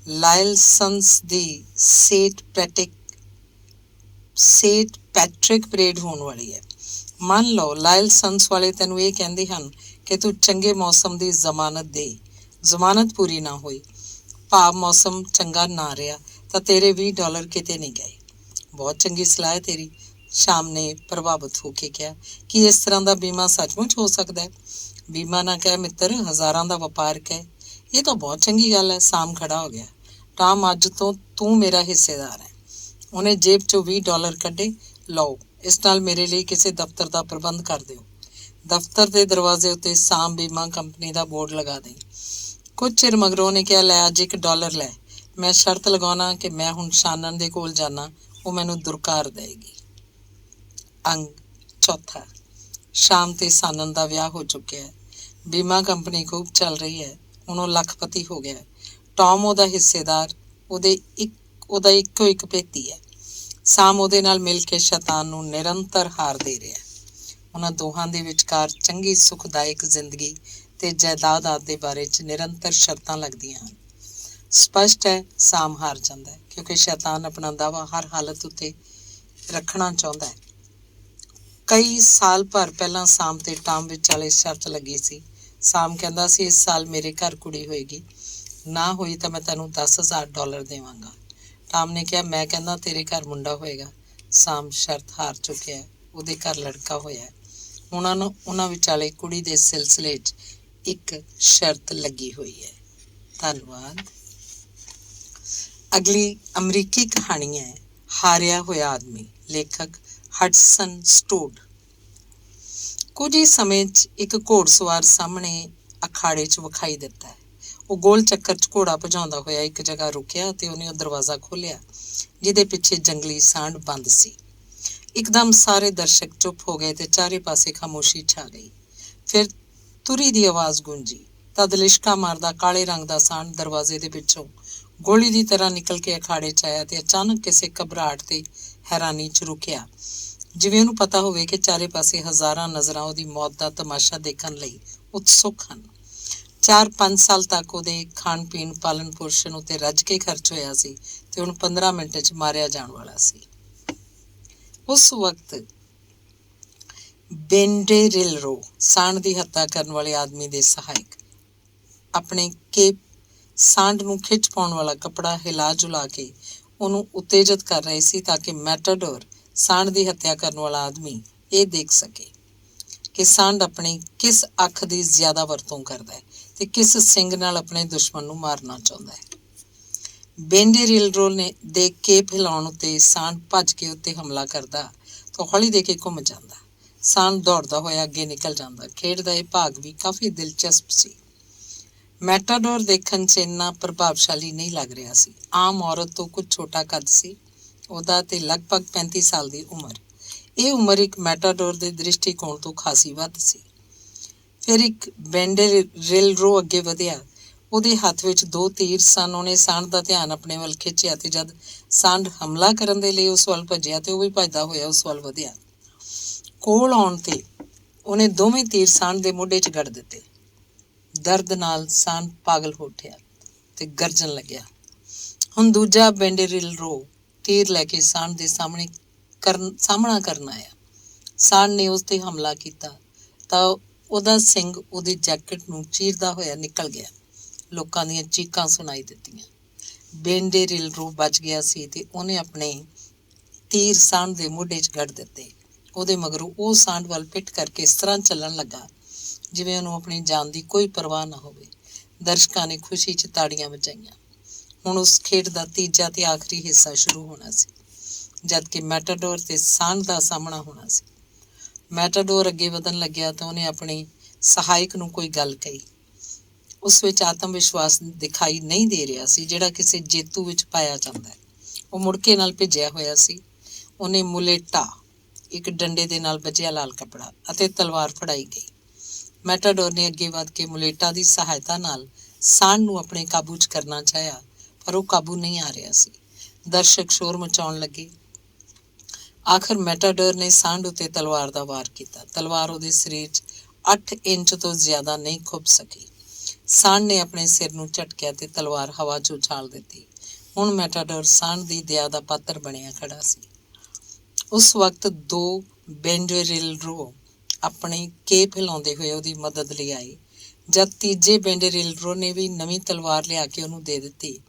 ਲਾਇਲਸਨਸ ਦੀ ਸੇਂਟ ਪੈਟ੍ਰਿਕ ਪਰੇਡ ਹੋਣ ਵਾਲੀ ਹੈ। ਮੰਨ ਲਓ ਲਾਇਲਸਨਸ ਵਾਲੇ ਤੈਨੂੰ ਇਹ ਕਹਿੰਦੇ ਹਨ ਕਿ ਤੂੰ ਚੰਗੇ ਮੌਸਮ ਦੀ ਜ਼ਮਾਨਤ ਪੂਰੀ ਨਾ ਹੋਈ, ਭਾਵ ਮੌਸਮ ਚੰਗਾ ਨਾ ਰਿਹਾ ਤਾਂ ਤੇਰੇ $20 ਕਿਤੇ ਨਹੀਂ ਗਏ। ਬਹੁਤ ਚੰਗੀ ਸਲਾਹ ਹੈ ਤੇਰੀ, ਸ਼ਾਮ ਨੇ ਪ੍ਰਭਾਵਿਤ ਹੋ ਕੇ ਕਿਹਾ। ਕੀ ਇਸ ਤਰ੍ਹਾਂ ਦਾ ਬੀਮਾ ਸੱਚਮੁੱਚ ਹੋ ਸਕਦਾ ਹੈ? ਬੀਮਾ ਨਾ ਕਹਿ ਮਿੱਤਰ, ਹਜ਼ਾਰਾਂ ਦਾ ਵਪਾਰ ਕਹਿ। ਇਹ ਤਾਂ ਬਹੁਤ ਚੰਗੀ ਗੱਲ ਹੈ। ਸਾਮ ਖੜਾ ਹੋ ਗਿਆ। ਟਾਮ, ਅੱਜ ਤੋਂ ਤੂੰ ਮੇਰਾ ਹਿੱਸੇਦਾਰ ਹੈ। ਉਹਨੇ ਜੇਬ ਚੋਂ $20 ਕੱਢੇ। ਲਓ, ਇਸ ਨਾਲ ਮੇਰੇ ਲਈ ਕਿਸੇ ਦਫ਼ਤਰ ਦਾ ਪ੍ਰਬੰਧ ਕਰ ਦਿਓ। ਦਫ਼ਤਰ ਦੇ ਦਰਵਾਜ਼ੇ ਉੱਤੇ ਸਾਮ ਬੀਮਾ ਕੰਪਨੀ ਦਾ ਬੋਰਡ ਲਗਾ ਦੇਈ। ਕੁਝ ਚਿਰ ਮਗਰੋਂ ਉਹਨੇ ਕਿਹਾ, ਲੈ ਅੱਜ $1 ਲੈ। ਮੈਂ ਸ਼ਰਤ ਲਗਾਉਣਾ ਕਿ ਮੈਂ ਹੁਣ ਸ਼ਾਨਨ ਦੇ ਕੋਲ ਜਾਣਾ, ਉਹ ਮੈਨੂੰ ਦੁਰਕਾਰ ਦੇਏਗੀ। ਅੰਗ ਚੌਥਾ। ਸ਼ਾਮ ਤੇ ਸਾਨਨ ਦਾ ਵਿਆਹ ਹੋ ਚੁੱਕਿਆ ਹੈ। ਬੀਮਾ ਕੰਪਨੀ ਖੂਬ ਚੱਲ ਰਹੀ ਹੈ। ਹੁਣ ਉਹ ਲੱਖਪਤੀ ਹੋ ਗਿਆ। ਟੌਮ ਉਹਦਾ ਹਿੱਸੇਦਾਰ, ਉਹਦਾ ਇੱਕੋ ਇੱਕ ਭੇਤੀ ਹੈ। ਸਾਮ ਉਹਦੇ ਨਾਲ ਮਿਲ ਕੇ ਸ਼ੈਤਾਨ ਨੂੰ ਨਿਰੰਤਰ ਹਾਰ ਦੇ ਰਿਹਾ। ਉਹਨਾਂ ਦੋਹਾਂ ਦੇ ਵਿਚਕਾਰ ਚੰਗੀ ਸੁਖਦਾਇਕ ਜ਼ਿੰਦਗੀ ਤੇ ਜਾਇਦਾਦ ਆਦਿ ਦੇ ਬਾਰੇ 'ਚ ਨਿਰੰਤਰ ਸ਼ਰਤਾਂ ਲੱਗਦੀਆਂ ਹਨ। ਸਪਸ਼ਟ ਹੈ ਸਾਮ ਹਾਰ ਜਾਂਦਾ ਹੈ, ਕਿਉਂਕਿ ਸ਼ੈਤਾਨ ਆਪਣਾ ਦਾਅਵਾ ਹਰ ਹਾਲਤ ਉੱਤੇ ਰੱਖਣਾ ਚਾਹੁੰਦਾ ਹੈ। ਕਈ ਸਾਲ ਭਰ ਪਹਿਲਾਂ ਸਾਮ ਤੇ ਟਾਮ ਵਿਚਾਲੇ ਸ਼ਰਤ ਲੱਗੀ ਸੀ। ਸਾਮ ਕਹਿੰਦਾ ਸੀ, ਇਸ ਸਾਲ ਮੇਰੇ ਘਰ ਕੁੜੀ ਹੋਏਗੀ, ਨਾ ਹੋਈ ਤਾਂ ਮੈਂ ਤੈਨੂੰ $10,000 ਦੇਵਾਂਗਾ। ਟਾਮ ਨੇ ਕਿਹਾ, ਮੈਂ ਕਹਿੰਦਾ ਤੇਰੇ ਘਰ ਮੁੰਡਾ ਹੋਏਗਾ। ਸਾਮ ਸ਼ਰਤ ਹਾਰ ਚੁੱਕਿਆ। ਉਹਦੇ ਘਰ ਲੜਕਾ ਹੋਇਆ। ਉਹਨਾਂ ਵਿਚਾਲੇ ਕੁੜੀ ਦੇ ਸਿਲਸਿਲੇ 'ਚ ਇੱਕ ਸ਼ਰਤ ਲੱਗੀ ਹੋਈ ਹੈ। ਧੰਨਵਾਦ। ਅਗਲੀ ਅਮਰੀਕੀ ਕਹਾਣੀ ਹੈ ਹਾਰਿਆ ਹੋਇਆ ਆਦਮੀ। ਲੇਖਕ ਹਡਸਨ ਸਟੂਡ। ਕੁਝ ਹੀ ਸਮੇਂ 'ਚ ਇੱਕ ਘੋੜਸਵਾਰ ਸਾਹਮਣੇ ਅਖਾੜੇ 'ਚ ਵਿਖਾਈ ਦਿੱਤਾ ਹੈ। ਉਹ ਗੋਲ ਚੱਕਰ 'ਚ ਘੋੜਾ ਭਜਾਉਂਦਾ ਹੋਇਆ ਇੱਕ ਜਗ੍ਹਾ ਰੁਕਿਆ ਅਤੇ ਉਹਨੇ ਉਹ ਦਰਵਾਜ਼ਾ ਖੋਲ੍ਹਿਆ ਜਿਹਦੇ ਪਿੱਛੇ ਜੰਗਲੀ ਸਾਂਢ ਬੰਦ ਸੀ। ਇੱਕਦਮ ਸਾਰੇ ਦਰਸ਼ਕ ਚੁੱਪ ਹੋ ਗਏ ਤੇ ਚਾਰੇ ਪਾਸੇ ਖਾਮੋਸ਼ੀ ਛਾ ਗਈ। ਫਿਰ ਤੁਰੀ ਦੀ ਆਵਾਜ਼ ਗੂੰਜੀ। ਤਦ ਲਿਸ਼ਕਾ ਮਾਰਦਾ ਕਾਲੇ ਰੰਗ ਦਾ ਸਾਂਢ ਦਰਵਾਜ਼ੇ ਦੇ ਵਿੱਚੋਂ ਗੋਲੀ ਦੀ ਤਰ੍ਹਾਂ ਨਿਕਲ ਕੇ ਅਖਾੜੇ 'ਚ ਆਇਆ ਤੇ ਅਚਾਨਕ ਕਿਸੇ ਘਬਰਾਹਟ ਤੇ ਹੈਰਾਨੀ 'ਚ ਰੁਕਿਆ, ਜਿਵੇਂ ਉਹਨੂੰ ਪਤਾ ਹੋਵੇ ਕਿ ਚਾਰੇ ਪਾਸੇ ਹਜ਼ਾਰਾਂ ਨਜ਼ਰਾਂ ਉਹਦੀ ਮੌਤ ਦਾ ਤਮਾਸ਼ਾ ਦੇਖਣ ਲਈ ਉਤਸੁਕ ਹਨ। 4-5 ਸਾਲ ਤੱਕ ਉਹਦੇ ਖਾਣ ਪੀਣ ਪਾਲਣ ਪੋਸ਼ਣ ਉੱਤੇ ਰੱਜ ਕੇ ਖਰਚ ਹੋਇਆ ਸੀ ਤੇ ਹੁਣ 15 ਮਿੰਟ 'ਚ ਮਾਰਿਆ ਜਾਣ ਵਾਲਾ ਸੀ। ਉਸ ਵਕਤ ਬੇਂਡੇਰਿਲਰੋ, ਸਾਂਢ ਦੀ ਹੱਤਿਆ ਕਰਨ ਵਾਲੇ ਆਦਮੀ ਦੇ ਸਹਾਇਕ, ਆਪਣੇ ਕੇਪ ਸਾਂਢ ਨੂੰ ਖਿੱਚ ਪਾਉਣ ਵਾਲਾ ਕੱਪੜਾ ਹਿਲਾ ਜੁਲਾ ਕੇ ਉਹਨੂੰ ਉਤੇਜਿਤ ਕਰ ਰਹੇ ਸੀ ਤਾਂ ਕਿ ਮੈਟਾਡੋਰ, ਸਾਂਢ ਦੀ ਹੱਤਿਆ ਕਰਨ ਵਾਲਾ ਆਦਮੀ, ਇਹ ਦੇਖ ਸਕੇ ਕਿ ਸਾਂਢ ਆਪਣੀ ਕਿਸ ਅੱਖ ਦੀ ਜ਼ਿਆਦਾ ਵਰਤੋਂ ਕਰਦਾ ਹੈ ਤੇ ਕਿਸ ਸਿੰਗ ਨਾਲ ਆਪਣੇ ਦੁਸ਼ਮਣ ਨੂੰ ਮਾਰਨਾ ਚਾਹੁੰਦਾ ਹੈ। ਬੇਂਡੇਰਿਲਰੋ ਦੇ ਕੇਪ ਹਿਲਾਉਣ ਉੱਤੇ ਸਾਂਢ ਭੱਜ ਕੇ ਉੱਤੇ ਹਮਲਾ ਕਰਦਾ ਤਾਂ ਹੌਲੀ ਦੇ ਕੇ ਘੁੰਮ ਜਾਂਦਾ। ਸਾਂਢ ਦੌੜਦਾ ਹੋਇਆ ਅੱਗੇ ਨਿਕਲ ਜਾਂਦਾ। ਖੇਡ ਦਾ ਇਹ ਭਾਗ ਵੀ ਕਾਫੀ ਦਿਲਚਸਪ ਸੀ। ਮੈਟਾਡੋਰ ਦੇਖਣ 'ਚ ਇੰਨਾ ਪ੍ਰਭਾਵਸ਼ਾਲੀ ਨਹੀਂ ਲੱਗ ਰਿਹਾ ਸੀ। ਆਮ ਔਰਤ ਤੋਂ ਕੁਝ ਛੋਟਾ ਕੱਦ ਸੀ ਉਹਦਾ ਤੇ ਲਗਭਗ 35 ਸਾਲ ਦੀ ਉਮਰ। ਇਹ ਉਮਰ ਇੱਕ ਮੈਟਾਡੋਰ ਦੇ ਦ੍ਰਿਸ਼ਟੀਕੋਣ ਤੋਂ ਖਾਸੀ ਵੱਧ ਸੀ। ਫਿਰ ਇੱਕ ਬੇਂਡੇਰਿਲਰੋ ਅੱਗੇ ਵਧਿਆ। ਉਹਦੇ ਹੱਥ ਵਿੱਚ 2 ਤੀਰ ਸਨ। ਉਹਨੇ ਸਾਂਢ ਦਾ ਧਿਆਨ ਆਪਣੇ ਵੱਲ ਖਿੱਚਿਆ ਤੇ ਜਦ ਸਾਂਢ ਹਮਲਾ ਕਰਨ ਦੇ ਲਈ ਉਸ ਵੱਲ ਭੱਜਿਆ ਤੇ ਉਹ ਵੀ ਭੱਜਦਾ ਹੋਇਆ ਉਸ ਵੱਲ ਵਧਿਆ। ਕੋਲ ਆਉਣ ਤੇ ਉਹਨੇ ਦੋਵੇਂ ਤੀਰ ਸਾਂਢ ਦੇ ਮੋਢੇ 'ਚ ਗੱਡ ਦਿੱਤੇ। ਦਰਦ ਨਾਲ ਸਾਂਢ ਪਾਗਲ ਹੋ ਉੱਠਿਆ ਤੇ ਗਰਜਣ ਲੱਗਿਆ। ਹੁਣ ਦੂਜਾ ਬੇਂਡੇਰਿਲਰੋ ਤੀਰ ਲੈ ਕੇ ਸਾਂਢ ਦੇ ਸਾਹਮਣਾ ਕਰਨ ਆਇਆ। ਸਾਂਢ ਨੇ ਉਸ ਤੇ ਹਮਲਾ ਕੀਤਾ ਤਾਂ ਉਹਦਾ ਸਿੰਗ ਉਹਦੀ ਜੈਕਟ ਨੂੰ ਚੀਰਦਾ ਹੋਇਆ ਨਿਕਲ ਗਿਆ। ਲੋਕਾਂ ਦੀਆਂ ਚੀਕਾਂ ਸੁਣਾਈ ਦਿੱਤੀਆਂ। ਬੇਂਡੇਰਿਲਰੋ ਬਚ ਗਿਆ ਸੀ ਤੇ ਉਹਨੇ ਆਪਣੇ ਤੀਰ ਸਾਂਢ ਦੇ ਮੋਢੇ 'ਚ ਗੱਡ ਦਿੱਤੇ। ਉਹਦੇ ਮਗਰੋਂ ਉਹ ਸਾਂਢ ਵੱਲ ਪਿੱਠ ਕਰਕੇ ਇਸ ਤਰ੍ਹਾਂ ਚੱਲਣ ਲੱਗਾ ਜਿਵੇਂ ਉਹਨੂੰ ਆਪਣੀ ਜਾਨ ਦੀ ਕੋਈ ਪਰਵਾਹ ਨਾ ਹੋਵੇ। ਦਰਸ਼ਕਾਂ ਨੇ ਖੁਸ਼ੀ 'ਚ ਤਾੜੀਆਂ ਵਜਾਈਆਂ। ਹੁਣ ਉਸ ਖੇਡ ਦਾ ਤੀਜਾ ਤੇ ਆਖਰੀ ਹਿੱਸਾ ਸ਼ੁਰੂ ਹੋਣਾ ਸੀ, ਜਦ ਕਿ ਮੈਟਾਡੋਰ ਤੇ ਸਾਂਢ ਦਾ ਸਾਹਮਣਾ ਹੋਣਾ ਸੀ। ਮੈਟਾਡੋਰ ਅੱਗੇ ਵਧਣ ਲੱਗਿਆ ਤਾਂ ਉਹਨੇ ਆਪਣੀ ਸਹਾਇਕ ਨੂੰ ਕੋਈ ਗੱਲ ਕਹੀ। ਉਸ ਵਿੱਚ ਆਤਮ ਵਿਸ਼ਵਾਸ ਦਿਖਾਈ ਨਹੀਂ ਦੇ ਰਿਹਾ ਸੀ ਜਿਹੜਾ ਕਿਸੇ ਜੇਤੂ ਵਿੱਚ ਪਾਇਆ ਜਾਂਦਾ ਹੈ। ਉਹ ਮੁੜਕੇ ਨਾਲ ਭਿੱਜਿਆ ਹੋਇਆ ਸੀ। ਉਹਨੇ ਮੁਲੇਟਾ, ਇੱਕ ਡੰਡੇ ਦੇ ਨਾਲ ਬੱਝਿਆ ਲਾਲ ਕੱਪੜਾ ਅਤੇ ਤਲਵਾਰ ਫੜਾਈ ਗਈ। ਮੈਟਾਡੋਰ ਨੇ ਅੱਗੇ ਵਧ ਕੇ ਮੁਲੇਟਾ ਦੀ ਸਹਾਇਤਾ ਨਾਲ ਸਾਂਢ ਨੂੰ ਆਪਣੇ ਕਾਬੂ 'ਚ ਕਰਨਾ ਚਾਹਿਆ, ਪਰ ਉਹ ਕਾਬੂ ਨਹੀਂ ਆ ਰਿਹਾ ਸੀ। ਦਰਸ਼ਕ ਸ਼ੋਰ ਮਚਾਉਣ ਲੱਗੇ। ਆਖਰ ਮੈਟਾਡੋਰ ਨੇ ਸਾਂਢ ਉੱਤੇ ਤਲਵਾਰ ਦਾ ਵਾਰ ਕੀਤਾ। ਤਲਵਾਰ ਉਹਦੇ ਸਰੀਰ 'ਚ 8 ਇੰਚ ਤੋਂ ਜ਼ਿਆਦਾ ਨਹੀਂ ਖੁੱਭ ਸਕੀ। ਸਾਂਢ ਨੇ ਆਪਣੇ ਸਿਰ ਨੂੰ ਝਟਕਿਆ ਤੇ ਤਲਵਾਰ ਹਵਾ 'ਚ ਉਛਾਲ ਦਿੱਤੀ। ਹੁਣ ਮੈਟਾਡੋਰ ਸਾਂਢ ਦੀ ਦਇਆ ਦਾ ਪਾਤਰ ਬਣਿਆ ਖੜਾ ਸੀ। ਉਸ ਵਕਤ 2 ਬੈਂਡੇਰਿਲਰੋ ਆਪਣੇ ਕੇਪ ਹਿਲਾਉਂਦੇ ਹੋਏ ਉਹਦੀ ਮਦਦ ਲਈ ਆਏ। ਜਦ ਤੀਜੇ ਬੈਂਡੇਰਿਲਰੋ ਨੇ ਵੀ ਨਵੀਂ ਤਲਵਾਰ ਲਿਆ ਕੇ ਉਹਨੂੰ ਦੇ ਦਿੱਤੀ।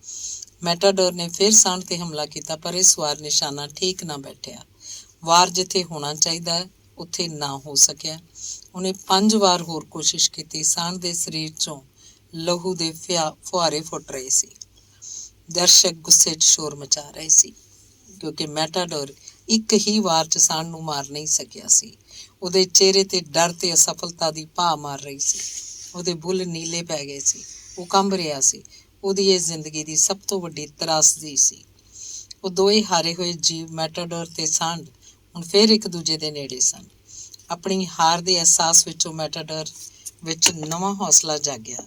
ਮੈਟਾਡੋਰ ਨੇ ਫਿਰ ਸਾਂਢ ਤੇ ਹਮਲਾ ਕੀਤਾ, ਪਰ ਇਸ ਵਾਰ ਨਿਸ਼ਾਨਾ ਠੀਕ ਨਾ ਬੈਠਿਆ। ਵਾਰ ਜਿੱਥੇ ਹੋਣਾ ਚਾਹੀਦਾ ਉੱਥੇ ਨਾ ਹੋ ਸਕਿਆ। ਉਹਨੇ 5 ਵਾਰ ਹੋਰ ਕੋਸ਼ਿਸ਼ ਕੀਤੀ। ਸਾਂਢ ਦੇ ਸਰੀਰ 'ਚੋਂ ਲਹੂ ਦੇ ਫੁਹਾਰੇ ਫੁੱਟ ਰਹੇ ਸੀ। ਦਰਸ਼ਕ ਗੁੱਸੇ 'ਚ ਸ਼ੋਰ ਮਚਾ ਰਹੇ ਸੀ, ਕਿਉਂਕਿ ਮੈਟਾਡੋਰ ਇੱਕ ਹੀ ਵਾਰ 'ਚ ਸਾਂਢ ਨੂੰ ਮਾਰ ਨਹੀਂ ਸਕਿਆ ਸੀ। ਉਹਦੇ ਚਿਹਰੇ ਤੇ ਡਰ ਤੇ ਅਸਫਲਤਾ ਦੀ ਭਾਅ ਮਾਰ ਰਹੀ ਸੀ। ਉਹਦੇ ਬੁੱਲ੍ਹ ਨੀਲੇ ਪੈ ਗਏ ਸੀ। ਉਹ ਕੰਬ ਰਿਹਾ ਸੀ। ਉਹਦੀ ਇਹ ਜ਼ਿੰਦਗੀ ਦੀ ਸਭ ਤੋਂ ਵੱਡੀ ਤਰਾਸਦੀ ਸੀ। ਉਹ ਦੋਵੇਂ ਹਾਰੇ ਹੋਏ ਜੀਵ, ਮੈਟਾਡੋਰ ਤੇ ਸਾਂਢ, ਹੁਣ ਫਿਰ ਇੱਕ ਦੂਜੇ ਦੇ ਨੇੜੇ ਸਨ। ਆਪਣੀ ਹਾਰ ਦੇ ਅਹਿਸਾਸ ਵਿੱਚੋਂ ਮੈਟਾਡੋਰ ਵਿੱਚ ਨਵਾਂ ਹੌਸਲਾ ਜਾਗਿਆ।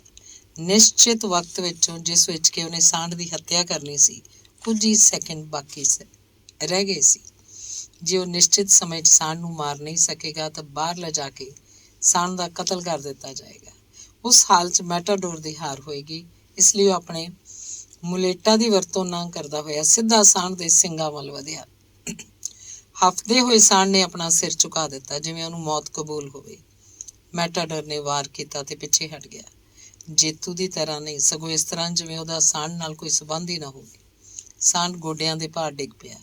ਨਿਸ਼ਚਿਤ ਵਕਤ ਵਿੱਚੋਂ, ਜਿਸ ਵਿੱਚ ਕਿ ਉਹਨੇ ਸਾਂਢ ਦੀ ਹੱਤਿਆ ਕਰਨੀ ਸੀ, ਕੁਝ ਹੀ ਸੈਕਿੰਡ ਬਾਕੀ ਰਹਿ ਗਏ ਸੀ। ਜੇ ਉਹ ਨਿਸ਼ਚਿਤ ਸਮੇਂ 'ਚ ਸਾਂਢ ਨੂੰ ਮਾਰ ਨਹੀਂ ਸਕੇਗਾ ਤਾਂ ਬਾਹਰ ਲਿਜਾ ਕੇ ਸਾਂਢ ਦਾ ਕਤਲ ਕਰ ਦਿੱਤਾ ਜਾਏਗਾ। ਉਸ ਹਾਲ 'ਚ ਮੈਟਾਡੋਰ ਦੀ ਹਾਰ ਹੋਏਗੀ। ਇਸ ਲਈ ਉਹ ਆਪਣੇ ਮੁਲੇਟਾ ਦੀ ਵਰਤੋਂ ਨਾ ਕਰਦਾ ਹੋਇਆ ਸਿੱਧਾ ਸਾਂਢ ਦੇ ਸਿੰਗਾਂ ਵੱਲ ਵਧਿਆ। ਹਫਦੇ ਹੋਏ ਸਾਂਢ ਨੇ ਆਪਣਾ ਸਿਰ ਝੁਕਾ ਦਿੱਤਾ, ਜਿਵੇਂ ਉਹਨੂੰ ਮੌਤ ਕਬੂਲ ਹੋਵੇ। ਮੈਟਾਡੋਰ ਨੇ ਵਾਰ ਕੀਤਾ ਤੇ ਪਿੱਛੇ ਹਟ ਗਿਆ। ਜੇਤੂ ਦੀ ਤਰ੍ਹਾਂ ਨਹੀਂ, ਸਗੋਂ ਇਸ ਤਰ੍ਹਾਂ ਜਿਵੇਂ ਉਹਦਾ ਸਾਂਢ ਨਾਲ ਕੋਈ ਸੰਬੰਧ ਹੀ ਨਾ ਹੋਵੇ। ਸਾਂਢ ਗੋਡਿਆਂ ਦੇ ਭਾਰ ਡਿੱਗ ਪਿਆ।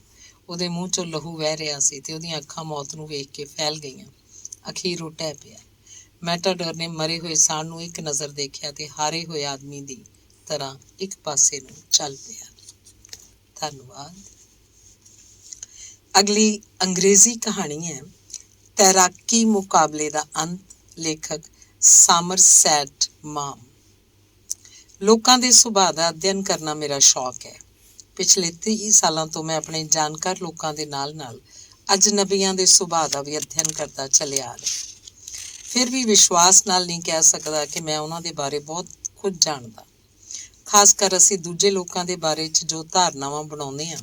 ਉਹਦੇ ਮੂੰਹ 'ਚੋਂ ਲਹੂ ਵਹਿ ਰਿਹਾ ਸੀ ਤੇ ਉਹਦੀਆਂ ਅੱਖਾਂ ਮੌਤ ਨੂੰ ਵੇਖ ਕੇ ਫੈਲ ਗਈਆਂ। ਅਖੀਰ ਉਹ ਢਹਿ ਪਿਆ। ਮੈਟਾਡੋਰ ਨੇ ਮਰੇ ਹੋਏ ਸਾਂਢ ਨੂੰ ਇੱਕ ਨਜ਼ਰ ਦੇਖਿਆ ਤੇ ਹਾਰੇ ਹੋਏ ਆਦਮੀ ਦੀ ਤਰ੍ਹਾਂ ਇੱਕ ਪਾਸੇ ਨੂੰ ਚੱਲ ਪਿਆ। ਧੰਨਵਾਦ। ਅਗਲੀ ਅੰਗਰੇਜ਼ੀ ਕਹਾਣੀ ਹੈ ਤੈਰਾਕੀ ਮੁਕਾਬਲੇ ਦਾ ਅੰਤ। ਲੇਖਕ ਸਾਮਰਸੈਟ ਮਾਮ। ਲੋਕਾਂ ਦੇ ਸੁਭਾਅ ਦਾ ਅਧਿਐਨ ਕਰਨਾ ਮੇਰਾ ਸ਼ੌਕ ਹੈ। ਪਿਛਲੇ 30 ਸਾਲਾਂ ਤੋਂ ਮੈਂ ਆਪਣੇ ਜਾਣਕਾਰ ਲੋਕਾਂ ਦੇ ਨਾਲ ਅਜਨਬੀਆਂ ਦੇ ਸੁਭਾਅ ਦਾ ਵੀ ਅਧਿਐਨ ਕਰਦਾ ਚੱਲਿਆ ਆ ਰਿਹਾ। ਫਿਰ ਵੀ ਵਿਸ਼ਵਾਸ ਨਾਲ ਨਹੀਂ ਕਹਿ ਸਕਦਾ ਕਿ ਮੈਂ ਉਹਨਾਂ ਦੇ ਬਾਰੇ ਬਹੁਤ ਕੁਝ ਜਾਣਦਾ। ਖਾਸ ਕਰ ਅਸੀਂ ਦੂਜੇ ਲੋਕਾਂ ਦੇ ਬਾਰੇ 'ਚ ਜੋ ਧਾਰਨਾਵਾਂ ਬਣਾਉਂਦੇ ਹਾਂ,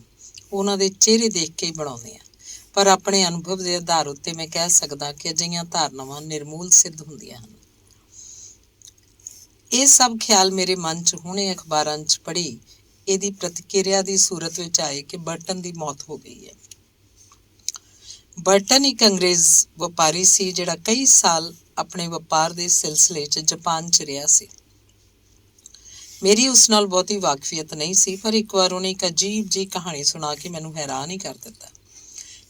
ਉਹਨਾਂ ਦੇ ਚਿਹਰੇ ਦੇਖ ਕੇ ਹੀ ਬਣਾਉਂਦੇ ਹਾਂ। ਪਰ ਆਪਣੇ ਅਨੁਭਵ ਦੇ ਆਧਾਰ ਉੱਤੇ ਮੈਂ ਕਹਿ ਸਕਦਾ ਕਿ ਅਜਿਹੀਆਂ ਧਾਰਨਾਵਾਂ ਨਿਰਮੂਲ ਸਿੱਧ ਹੁੰਦੀਆਂ ਹਨ। ਇਹ ਸਭ ਖਿਆਲ ਮੇਰੇ ਮਨ 'ਚ ਹੁਣੇ ਅਖਬਾਰਾਂ 'ਚ ਪੜ੍ਹੀ ਇਹਦੀ ਪ੍ਰਤੀਕਿਰਿਆ ਦੀ ਸੂਰਤ ਵਿੱਚ ਆਏ ਕਿ ਬਰਟਨ ਦੀ ਮੌਤ ਹੋ ਗਈ ਹੈ। ਬਰਟਨ ਇੱਕ ਅੰਗਰੇਜ਼ ਵਪਾਰੀ ਸੀ ਜਿਹੜਾ ਕਈ ਸਾਲ ਆਪਣੇ ਵਪਾਰ ਦੇ ਸਿਲਸਿਲੇ 'ਚ ਜਾਪਾਨ 'ਚ ਰਿਹਾ ਸੀ। ਮੇਰੀ ਉਸ ਨਾਲ ਬਹੁਤੀ ਵਾਕਫੀਅਤ ਨਹੀਂ ਸੀ, ਪਰ ਇੱਕ ਵਾਰ ਉਹਨੇ ਇੱਕ ਅਜੀਬ ਜਿਹੀ ਕਹਾਣੀ ਸੁਣਾ ਕੇ ਮੈਨੂੰ ਹੈਰਾਨ ਹੀ ਕਰ ਦਿੱਤਾ।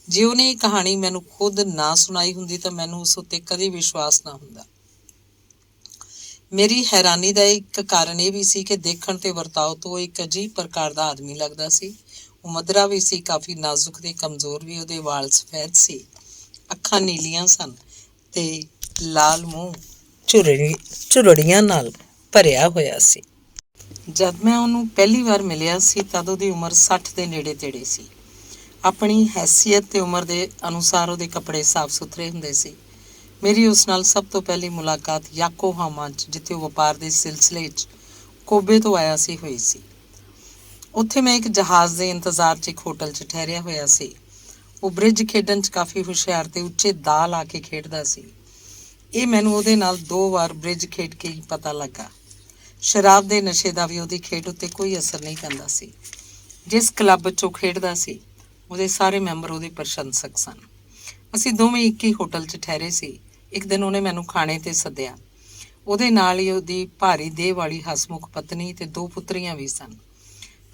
ਜੇ ਉਹਨੇ ਇਹ ਕਹਾਣੀ ਮੈਨੂੰ ਖੁਦ ਨਾ ਸੁਣਾਈ ਹੁੰਦੀ ਤਾਂ ਮੈਨੂੰ ਉਸ ਉੱਤੇ ਕਦੇ ਵਿਸ਼ਵਾਸ ਨਾ ਹੁੰਦਾ। ਮੇਰੀ ਹੈਰਾਨੀ ਦਾ ਇੱਕ ਕਾਰਨ ਇਹ ਵੀ ਸੀ ਕਿ ਦੇਖਣ ਤੇ ਵਰਤਾਓ ਤੋਂ ਇੱਕ ਅਜੀਬ ਪ੍ਰਕਾਰ ਦਾ ਆਦਮੀ ਲੱਗਦਾ ਸੀ। ਉਹ ਮਧਰਾ ਵੀ ਸੀ, ਕਾਫੀ ਨਾਜ਼ੁਕ ਤੇ ਕਮਜ਼ੋਰ ਵੀ। ਉਹਦੇ ਵਾਲ ਸਫੈਦ ਸੀ, ਅੱਖਾਂ ਨੀਲੀਆਂ ਸਨ ਤੇ ਲਾਲ ਮੂੰਹ ਝੁਰੜੀਆਂ ਨਾਲ ਭਰਿਆ ਹੋਇਆ ਸੀ। ਜਦ ਮੈਂ ਉਹਨੂੰ ਪਹਿਲੀ ਵਾਰ ਮਿਲਿਆ ਸੀ ਤਦ ਉਹਦੀ ਉਮਰ 60 ਦੇ ਨੇੜੇ ਤੇੜੇ ਸੀ। ਆਪਣੀ ਹੈਸੀਅਤ ਤੇ ਉਮਰ ਦੇ ਅਨੁਸਾਰ ਉਹਦੇ ਕੱਪੜੇ ਸਾਫ਼ ਸੁਥਰੇ ਹੁੰਦੇ ਸੀ। ਮੇਰੀ ਉਸ ਨਾਲ ਸਭ ਤੋਂ ਪਹਿਲੀ ਮੁਲਾਕਾਤ ਯਾਕੋਹਾਮਾ 'ਚ, ਜਿੱਥੇ ਉਹ ਵਪਾਰ ਦੇ ਸਿਲਸਿਲੇ 'ਚ ਕੋਬੇ ਤੋਂ ਆਇਆ ਸੀ, ਹੋਈ ਸੀ। ਉੱਥੇ ਮੈਂ ਇੱਕ ਜਹਾਜ਼ ਦੇ ਇੰਤਜ਼ਾਰ 'ਚ ਇੱਕ ਹੋਟਲ 'ਚ ਠਹਿਰਿਆ ਹੋਇਆ ਸੀ। ਉਹ ਬ੍ਰਿਜ ਖੇਡਣ 'ਚ ਕਾਫੀ ਹੁਸ਼ਿਆਰ ਤੇ ਉੱਚੇ ਦਾਅ ਲਾ ਕੇ ਖੇਡਦਾ ਸੀ। ਇਹ ਮੈਨੂੰ ਉਹਦੇ ਨਾਲ 2 ਵਾਰ ਬ੍ਰਿਜ ਖੇਡ ਕੇ ਹੀ ਪਤਾ ਲੱਗਾ। ਸ਼ਰਾਬ ਦੇ ਨਸ਼ੇ ਦਾ ਵੀ ਉਹਦੀ ਖੇਡ ਉੱਤੇ ਕੋਈ ਅਸਰ ਨਹੀਂ ਪੈਂਦਾ ਸੀ। ਜਿਸ ਕਲੱਬ 'ਚ ਉਹ ਖੇਡਦਾ ਸੀ, ਉਹਦੇ ਸਾਰੇ ਮੈਂਬਰ ਉਹਦੇ ਪ੍ਰਸ਼ੰਸਕ ਸਨ। ਅਸੀਂ ਦੋਵੇਂ ਇੱਕ ਹੀ ਹੋਟਲ 'ਚ ਠਹਿਰੇ ਸੀ। ਇੱਕ ਦਿਨ ਉਹਨੇ ਮੈਨੂੰ ਖਾਣੇ 'ਤੇ ਸੱਦਿਆ। ਉਹਦੇ ਨਾਲ ਹੀ ਉਹਦੀ ਭਾਰੀ ਦੇਹ ਵਾਲੀ ਹਸਮੁਖ ਪਤਨੀ ਤੇ 2 ਪੁੱਤਰੀਆਂ ਵੀ ਸਨ।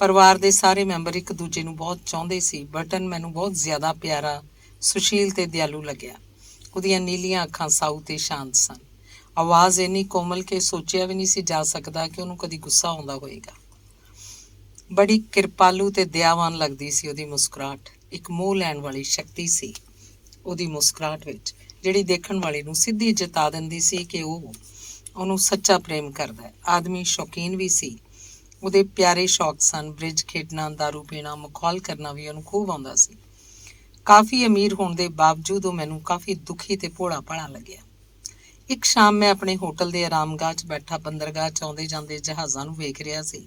ਪਰਿਵਾਰ ਦੇ ਸਾਰੇ ਮੈਂਬਰ ਇੱਕ ਦੂਜੇ ਨੂੰ ਬਹੁਤ ਚਾਹੁੰਦੇ ਸੀ। ਬਰਟਨ ਮੈਨੂੰ ਬਹੁਤ ਜ਼ਿਆਦਾ ਪਿਆਰਾ, ਸੁਸ਼ੀਲ ਤੇ ਦਿਆਲੂ ਲੱਗਿਆ। ਉਹਦੀਆਂ ਨੀਲੀਆਂ ਅੱਖਾਂ ਸਾਊ ਤੇ ਸ਼ਾਂਤ ਸਨ। ਆਵਾਜ਼ ਇੰਨੀ ਕੋਮਲ ਕਿ ਸੋਚਿਆ ਵੀ ਨਹੀਂ ਸੀ ਜਾ ਸਕਦਾ ਕਿ ਉਹਨੂੰ ਕਦੀ ਗੁੱਸਾ ਆਉਂਦਾ ਹੋਏਗਾ। ਬੜੀ ਕਿਰਪਾਲੂ ਤੇ ਦਇਆਵਾਨ ਲੱਗਦੀ ਸੀ ਉਹਦੀ ਮੁਸਕਰਾਹਟ। ਇੱਕ ਮੋਹ ਲੈਣ ਵਾਲੀ ਸ਼ਕਤੀ ਸੀ ਉਹਦੀ ਮੁਸਕਰਾਹਟ ਵਿੱਚ, ਜਿਹੜੀ ਦੇਖਣ ਵਾਲੇ ਨੂੰ ਸਿੱਧੀ ਜਤਾ ਦਿੰਦੀ ਸੀ ਕਿ ਉਹ ਉਹਨੂੰ ਸੱਚਾ ਪ੍ਰੇਮ ਕਰਦਾ ਹੈ। ਆਦਮੀ ਸ਼ੌਕੀਨ ਵੀ ਸੀ। ਉਹਦੇ ਪਿਆਰੇ ਸ਼ੌਕ ਸਨ। ਬ੍ਰਿਜ ਖੇਡਣਾ, ਦਾਰੂ ਪੀਣਾ, ਮਖੌਲ ਕਰਨਾ ਵੀ ਉਹਨੂੰ ਖੂਬ ਆਉਂਦਾ ਸੀ। ਕਾਫੀ ਅਮੀਰ ਹੋਣ ਦੇ ਬਾਵਜੂਦ ਉਹ ਮੈਨੂੰ ਕਾਫੀ ਦੁਖੀ ਤੇ ਭੋਲਾ ਭਾਲਾ ਲੱਗਿਆ। ਇੱਕ ਸ਼ਾਮ ਮੈਂ ਆਪਣੇ ਹੋਟਲ ਦੇ ਆਰਾਮਗਾਹ 'ਚ ਬੈਠਾ ਬੰਦਰਗਾਹ 'ਚ ਆਉਂਦੇ ਜਾਂਦੇ ਜਹਾਜ਼ਾਂ ਨੂੰ ਵੇਖ ਰਿਹਾ ਸੀ।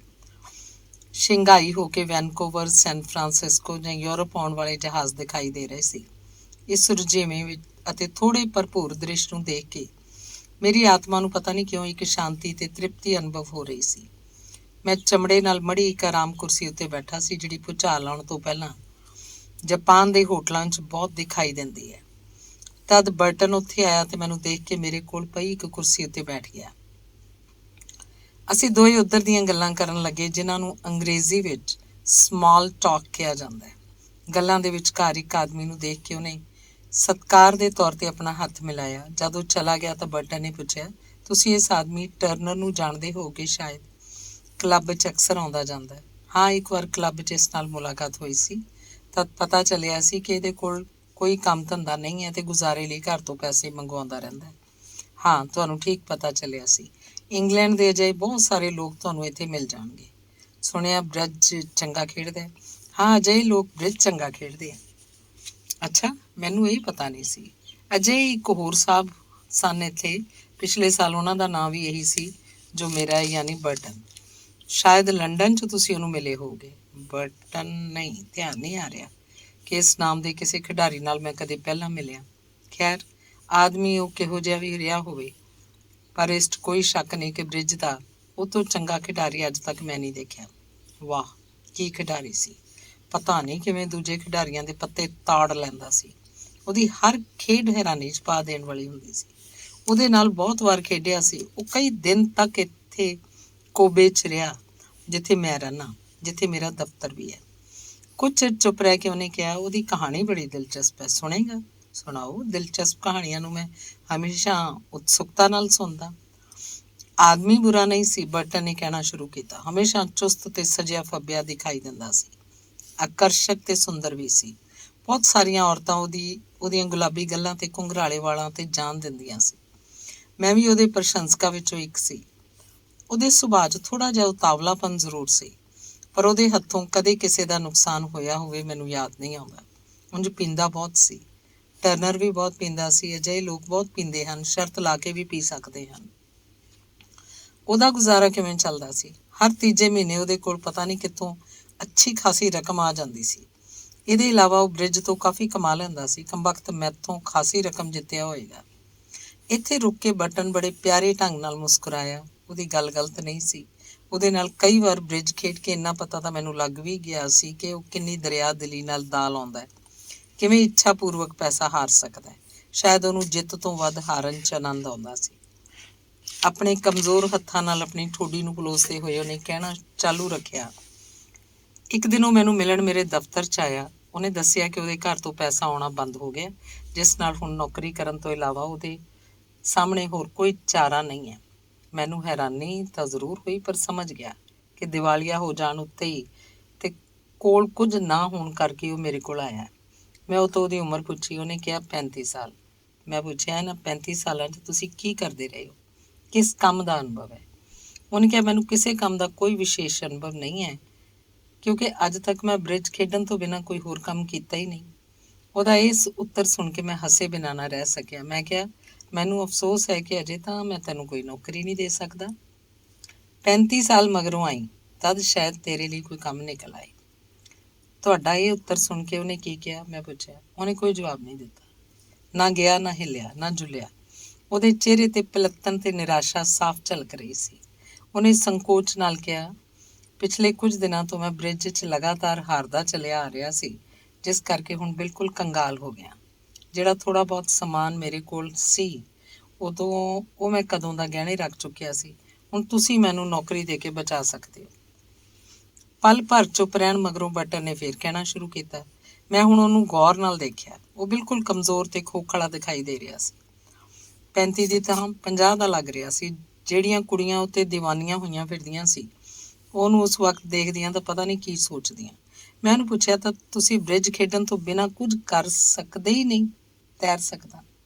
ਸ਼ੰਘਾਈ ਹੋ ਕੇ ਵੈਨਕੂਵਰ, ਸੈਨ ਫਰਾਂਸਿਸਕੋ ਜਾਂ ਯੂਰਪ ਆਉਣ ਵਾਲੇ ਜਹਾਜ਼ ਦਿਖਾਈ ਦੇ ਰਹੇ ਸੀ। ਇਸ ਰੁਝੇਵੇਂ ਵਿੱਚ ਅਤੇ ਥੋੜ੍ਹੇ ਭਰਪੂਰ ਦ੍ਰਿਸ਼ ਨੂੰ ਦੇਖ ਕੇ ਮੇਰੀ ਆਤਮਾ ਨੂੰ ਪਤਾ ਨਹੀਂ ਕਿਉਂ ਇੱਕ ਸ਼ਾਂਤੀ ਤੇ ਤ੍ਰਿਪਤੀ ਅਨੁਭਵ ਹੋ ਰਹੀ ਸੀ। ਮੈਂ ਚਮੜੇ ਨਾਲ ਮੜੀ ਇੱਕ ਆਰਾਮ ਕੁਰਸੀ ਉੱਤੇ ਬੈਠਾ ਸੀ, ਜਿਹੜੀ ਭੁਚਾਲ ਆਉਣ ਤੋਂ ਪਹਿਲਾਂ ਜਾਪਾਨ ਦੇ ਹੋਟਲਾਂ 'ਚ ਬਹੁਤ ਦਿਖਾਈ ਦਿੰਦੀ ਹੈ। ਤਦ ਬਰਟਨ ਉੱਥੇ ਆਇਆ ਤੇ ਮੈਨੂੰ ਦੇਖ ਕੇ ਮੇਰੇ ਕੋਲ ਪਈ ਇੱਕ ਕੁਰਸੀ ਉੱਤੇ ਬੈਠ ਗਿਆ। ਅਸੀਂ ਦੋਵੇਂ ਉੱਧਰ ਦੀਆਂ ਗੱਲਾਂ ਕਰਨ ਲੱਗੇ, ਜਿਨ੍ਹਾਂ ਨੂੰ ਅੰਗਰੇਜ਼ੀ ਵਿੱਚ ਸਮਾਲ ਟਾਕ ਕਿਹਾ ਜਾਂਦਾ ਹੈ। ਗੱਲਾਂ ਦੇ ਵਿਚਕਾਰ ਇੱਕ ਆਦਮੀ ਨੂੰ ਦੇਖ ਕੇ ਉਹਨੇ ਸਤਿਕਾਰ ਦੇ ਤੌਰ ਤੇ ਆਪਣਾ ਹੱਥ ਮਿਲਾਇਆ। ਜਦ ਉਹ ਚਲਾ ਗਿਆ ਤਾਂ ਬਰਟਨ ਨੇ ਪੁੱਛਿਆ, ਤੁਸੀਂ ਇਸ ਆਦਮੀ ਟਰਨਰ ਨੂੰ ਜਾਣਦੇ ਹੋਗੇ? ਸ਼ਾਇਦ ਕਲੱਬ 'ਚ ਅਕਸਰ ਆਉਂਦਾ ਜਾਂਦਾ ਹੈ। ਹਾਂ, ਇੱਕ ਵਾਰ ਕਲੱਬ 'ਚ ਇਸ ਨਾਲ ਮੁਲਾਕਾਤ ਹੋਈ ਸੀ। ਤਦ ਪਤਾ ਚੱਲਿਆ ਸੀ ਕਿ ਇਹਦੇ ਕੋਲ ਕੋਈ ਕੰਮ ਧੰਦਾ ਨਹੀਂ ਹੈ ਤੇ ਗੁਜ਼ਾਰੇ ਲਈ ਘਰ ਤੋਂ ਪੈਸੇ ਮੰਗਵਾਉਂਦਾ ਰਹਿੰਦਾ ਹੈ। ਹਾਂ, ਤੁਹਾਨੂੰ ਠੀਕ ਪਤਾ ਚੱਲਿਆ ਸੀ। ਇੰਗਲੈਂਡ ਦੇ ਅਜਿਹੇ ਬਹੁਤ ਸਾਰੇ ਲੋਕ ਤੁਹਾਨੂੰ ਇੱਥੇ ਮਿਲ ਜਾਣਗੇ। ਸੁਣਿਆ ਬ੍ਰਿਜ ਚੰਗਾ ਖੇਡਦਾ ਹੈ? ਹਾਂ, ਅਜਿਹੇ ਲੋਕ ਬ੍ਰਿਜ ਚੰਗਾ ਖੇਡਦੇ ਆ। ਅੱਛਾ, ਮੈਨੂੰ ਇਹ ਪਤਾ ਨਹੀਂ ਸੀ। ਅਜਿਹੇ ਇੱਕ ਹੋਰ ਸਾਹਿਬ ਸਨ ਇੱਥੇ। ਪਿਛਲੇ ਸਾਲ ਉਹਨਾਂ ਦਾ ਨਾਂ ਵੀ ਇਹੀ ਸੀ ਜੋ ਮੇਰਾ, ਯਾਨੀ ਬਰਟਨ। ਸ਼ਾਇਦ ਲੰਡਨ 'ਚ ਤੁਸੀਂ ਉਹਨੂੰ ਮਿਲੇ ਹੋਗੇ। ਬਰਟਨ? ਨਹੀਂ, ਧਿਆਨ ਨਹੀਂ ਆ ਰਿਹਾ ਕਿ ਇਸ ਨਾਮ ਦੇ ਕਿਸੇ ਖਿਡਾਰੀ ਨਾਲ ਮੈਂ ਕਦੇ ਪਹਿਲਾਂ ਮਿਲਿਆ। ਖੈਰ, ਆਦਮੀ ਉਹ ਕਿਹੋ ਜਿਹਾ ਵੀ ਰਿਹਾ ਹੋਵੇ, ਪਰ ਇਸ 'ਚ ਕੋਈ ਸ਼ੱਕ ਨਹੀਂ ਕਿ ਬ੍ਰਿਜ ਦਾ ਉਹ ਤੋਂ ਚੰਗਾ ਖਿਡਾਰੀ ਅੱਜ ਤੱਕ ਮੈਂ ਨਹੀਂ ਦੇਖਿਆ। ਵਾਹ, ਕੀ ਖਿਡਾਰੀ ਸੀ! ਪਤਾ ਨਹੀਂ ਕਿਵੇਂ ਦੂਜੇ ਖਿਡਾਰੀਆਂ ਦੇ ਪੱਤੇ ਤਾੜ ਲੈਂਦਾ ਸੀ। ਉਹਦੀ ਹਰ ਖੇਡ ਹੈਰਾਨੀ 'ਚ ਪਾ ਦੇਣ ਵਾਲੀ ਹੁੰਦੀ ਸੀ। ਉਹਦੇ ਨਾਲ ਬਹੁਤ ਵਾਰ ਖੇਡਿਆ ਸੀ। ਉਹ ਕਈ ਦਿਨ ਤੱਕ ਇੱਥੇ ਕੋਬੇ 'ਚ ਰਿਹਾ, ਜਿੱਥੇ ਮੈਂ ਰਹਿੰਦਾ, ਜਿੱਥੇ ਮੇਰਾ ਦਫ਼ਤਰ ਵੀ ਹੈ। ਕੁਝ ਚਿਰ ਚੁੱਪ ਰਹਿ ਕੇ ਉਹਨੇ ਕਿਹਾ, ਉਹਦੀ ਕਹਾਣੀ ਬੜੀ ਦਿਲਚਸਪ ਹੈ, ਸੁਣੇਗਾ? ਸੁਣਾਓ। ਦਿਲਚਸਪ ਕਹਾਣੀਆਂ ਨੂੰ ਮੈਂ ਹਮੇਸ਼ਾ ਉਤਸੁਕਤਾ ਨਾਲ ਸੁਣਦਾ। ਆਦਮੀ ਬੁਰਾ ਨਹੀਂ ਸੀ, ਬਰਟਨ ਨੇ ਕਹਿਣਾ ਸ਼ੁਰੂ ਕੀਤਾ। ਹਮੇਸ਼ਾ ਚੁਸਤ ਤੇ ਸਜਿਆ ਫੱਬਿਆ ਦਿਖਾਈ ਦਿੰਦਾ ਸੀ। ਆਕਰਸ਼ਕ ਤੇ ਸੁੰਦਰ ਵੀ ਸੀ। ਬਹੁਤ ਸਾਰੀਆਂ ਔਰਤਾਂ ਉਹਦੀਆਂ ਗੁਲਾਬੀ ਗੱਲਾਂ ਤੇ ਘੁੰਘਰਾਲੇ ਵਾਲਾਂ ਤੇ ਜਾਨ ਦਿੰਦੀਆਂ ਸੀ। ਮੈਂ ਵੀ ਉਹਦੇ ਪ੍ਰਸ਼ੰਸਕਾਂ ਵਿੱਚੋਂ ਇੱਕ ਸੀ। ਉਹਦੇ ਸੁਭਾਅ 'ਚ ਥੋੜ੍ਹਾ ਜਿਹਾ ਉਤਾਵਲਾਪਨ ਜ਼ਰੂਰ ਸੀ, ਪਰ ਉਹਦੇ ਹੱਥੋਂ ਕਦੇ ਕਿਸੇ ਦਾ ਨੁਕਸਾਨ ਹੋਇਆ ਹੋਵੇ ਮੈਨੂੰ ਯਾਦ ਨਹੀਂ ਆਉਂਦਾ। ਉਂਝ ਪੀਂਦਾ ਬਹੁਤ ਸੀ। ਟਰਨਰ ਵੀ ਬਹੁਤ ਪੀਂਦਾ ਸੀ। ਅਜਿਹੇ ਲੋਕ ਬਹੁਤ ਪੀਂਦੇ ਹਨ, ਸ਼ਰਤ ਲਾ ਕੇ ਵੀ ਪੀ ਸਕਦੇ ਹਨ। ਉਹਦਾ ਗੁਜ਼ਾਰਾ ਕਿਵੇਂ ਚੱਲਦਾ ਸੀ? ਹਰ ਤੀਜੇ ਮਹੀਨੇ ਉਹਦੇ ਕੋਲ ਪਤਾ ਨਹੀਂ ਕਿੱਥੋਂ ਅੱਛੀ ਖਾਸੀ ਰਕਮ ਆ ਜਾਂਦੀ ਸੀ। ਇਹਦੇ ਇਲਾਵਾ ਉਹ ਬ੍ਰਿਜ ਤੋਂ ਕਾਫੀ ਕਮਾ ਲੈਂਦਾ ਸੀ। ਕੰਬਖਤ ਮੈਥੋਂ ਖਾਸੀ ਰਕਮ ਜਿੱਤਿਆ ਹੋਏਗਾ। ਇੱਥੇ ਰੁਕ ਕੇ ਬਟਨ ਬੜੇ ਪਿਆਰੇ ਢੰਗ ਨਾਲ ਮੁਸਕਰਾਇਆ। ਉਹਦੀ ਗੱਲ ਗਲਤ ਨਹੀਂ ਸੀ। ਉਹਦੇ ਨਾਲ ਕਈ ਵਾਰ ਬ੍ਰਿਜ ਖੇਡ ਕੇ ਇੰਨਾ ਪਤਾ ਤਾਂ ਮੈਨੂੰ ਲੱਗ ਵੀ ਗਿਆ ਸੀ ਕਿ ਉਹ ਕਿੰਨੀ ਦਰਿਆ ਦਿਲੀ ਨਾਲ ਦਾ ਲਾਉਂਦਾ ਹੈ, ਕਿਵੇਂ ਇੱਛਾ ਪੂਰਵਕ ਪੈਸਾ ਹਾਰ ਸਕਦਾ ਹੈ। ਸ਼ਾਇਦ ਉਹਨੂੰ ਜਿੱਤ ਤੋਂ ਵੱਧ ਹਾਰਨ 'ਚ ਆਨੰਦ ਆਉਂਦਾ ਸੀ। ਆਪਣੇ ਕਮਜ਼ੋਰ ਹੱਥਾਂ ਨਾਲ ਆਪਣੀ ਠੋਡੀ ਨੂੰ ਪਲੋਸਦੇ ਹੋਏ ਉਹਨੇ ਕਹਿਣਾ ਚਾਲੂ ਰੱਖਿਆ, ਇੱਕ ਦਿਨ ਉਹ ਮੈਨੂੰ ਮਿਲਣ ਮੇਰੇ ਦਫ਼ਤਰ 'ਚ ਆਇਆ। ਉਹਨੇ ਦੱਸਿਆ ਕਿ ਉਹਦੇ ਘਰ ਤੋਂ ਪੈਸਾ ਆਉਣਾ ਬੰਦ ਹੋ ਗਿਆ, ਜਿਸ ਨਾਲ ਹੁਣ ਨੌਕਰੀ ਕਰਨ ਤੋਂ ਇਲਾਵਾ ਉਹਦੇ ਸਾਹਮਣੇ ਹੋਰ ਕੋਈ ਚਾਰਾ ਨਹੀਂ ਹੈ। ਮੈਨੂੰ ਹੈਰਾਨੀ ਤਾਂ ਜ਼ਰੂਰ ਹੋਈ, ਪਰ ਸਮਝ ਗਿਆ ਕਿ ਦੀਵਾਲੀਆ ਹੋ ਜਾਣ ਉੱਤੇ ਹੀ ਤੇ ਕੋਲ ਕੁਝ ਨਾ ਹੋਣ ਕਰਕੇ ਉਹ ਮੇਰੇ ਕੋਲ ਆਇਆ। ਮੈਂ ਉਹ ਤੋਂ ਉਹਦੀ ਉਮਰ ਪੁੱਛੀ। ਉਹਨੇ ਕਿਹਾ 35 ਸਾਲ। ਮੈਂ ਪੁੱਛਿਆ, ਇਹਨਾਂ 35 ਸਾਲਾਂ 'ਚ ਤੁਸੀਂ ਕੀ ਕਰਦੇ ਰਹੇ ਹੋ? ਕਿਸ ਕੰਮ ਦਾ ਅਨੁਭਵ ਹੈ? ਉਹਨੇ ਕਿਹਾ, ਮੈਨੂੰ ਕਿਸੇ ਕੰਮ ਦਾ ਕੋਈ ਵਿਸ਼ੇਸ਼ ਅਨੁਭਵ ਨਹੀਂ ਹੈ, ਕਿਉਂਕਿ ਅੱਜ ਤੱਕ ਮੈਂ ਬ੍ਰਿਜ ਖੇਡਣ ਤੋਂ ਬਿਨਾਂ ਕੋਈ ਹੋਰ ਕੰਮ ਕੀਤਾ ਹੀ ਨਹੀਂ। ਉਹਦਾ ਇਸ ਉੱਤਰ ਸੁਣ ਕੇ ਮੈਂ ਹੱਸੇ ਬਿਨਾਂ ਨਾ ਰਹਿ ਸਕਿਆ। ਮੈਂ ਕਿਹਾ, ਮੈਨੂੰ ਅਫਸੋਸ ਹੈ ਕਿ ਅਜੇ ਤਾਂ ਮੈਂ ਤੈਨੂੰ ਕੋਈ ਨੌਕਰੀ ਨਹੀਂ ਦੇ ਸਕਦਾ। 35 ਸਾਲ ਮਗਰੋਂ ਆਈ, ਤਦ ਸ਼ਾਇਦ ਤੇਰੇ ਲਈ ਕੋਈ ਕੰਮ ਨਿਕਲ ਆਏ। ਤੁਹਾਡਾ ਇਹ ਉੱਤਰ ਸੁਣ ਕੇ ਉਹਨੇ ਕੀ ਕਿਹਾ? ਮੈਂ ਪੁੱਛਿਆ। ਉਹਨੇ ਕੋਈ ਜਵਾਬ ਨਹੀਂ ਦਿੱਤਾ, ਨਾ ਗਿਆ, ਨਾ ਹਿੱਲਿਆ, ਨਾ ਜੁਲਿਆ। ਉਹਦੇ ਚਿਹਰੇ ਤੇ ਪਲੱਤਣ ਤੇ ਨਿਰਾਸ਼ਾ ਸਾਫ਼ ਝਲਕ ਰਹੀ ਸੀ। ਉਹਨੇ ਸੰਕੋਚ ਨਾਲ ਕਿਹਾ, ਪਿਛਲੇ ਕੁਝ ਦਿਨਾਂ ਤੋਂ ਮੈਂ ਬ੍ਰਿਜ 'ਚ ਲਗਾਤਾਰ ਹਾਰਦਾ ਚੱਲਿਆ ਆ ਰਿਹਾ ਸੀ, ਜਿਸ ਕਰਕੇ ਹੁਣ ਬਿਲਕੁਲ ਕੰਗਾਲ ਹੋ ਗਿਆ। ਜਿਹੜਾ ਥੋੜ੍ਹਾ ਬਹੁਤ ਸਮਾਨ ਮੇਰੇ ਕੋਲ ਸੀ, ਉਦੋਂ ਉਹ ਮੈਂ ਕਦੋਂ ਦਾ ਗਹਿਣੇ ਰੱਖ ਚੁੱਕਿਆ ਸੀ। ਹੁਣ ਤੁਸੀਂ ਮੈਨੂੰ ਨੌਕਰੀ ਦੇ ਕੇ ਬਚਾ ਸਕਦੇ ਹੋ। ਪਲ ਭਰ ਚੁੱਪ ਰਹਿਣ ਮਗਰੋਂ ਬਟਨ ਨੇ ਫੇਰ ਕਹਿਣਾ ਸ਼ੁਰੂ ਕੀਤਾ। ਮੈਂ ਹੁਣ ਉਹਨੂੰ ਗੌਰ ਨਾਲ ਦੇਖਿਆ। ਉਹ ਬਿਲਕੁਲ ਕਮਜ਼ੋਰ ਤੇ ਖੋਖਲਾ ਦਿਖਾਈ ਦੇ ਰਿਹਾ ਸੀ। 35 ਦੀ ਤਾਂ 50 ਦਾ ਲੱਗ ਰਿਹਾ ਸੀ। ਜਿਹੜੀਆਂ ਕੁੜੀਆਂ ਉੱਤੇ ਦੀਵਾਨੀਆਂ ਹੋਈਆਂ ਫਿਰਦੀਆਂ ਸੀ, ਉਹਨੂੰ ਉਸ ਵਕਤ ਦੇਖਦੀਆਂ ਤਾਂ ਪਤਾ ਨਹੀਂ ਕੀ ਸੋਚਦੀਆਂ। ਮੈਂ ਉਹਨੂੰ ਪੁੱਛਿਆ, ਤਾਂ ਤੁਸੀਂ ਬ੍ਰਿਜ ਖੇਡਣ ਤੋਂ ਬਿਨਾਂ ਕੁਝ ਕਰ ਸਕਦੇ ਹੀ ਨਹੀਂ? ਤੈਰ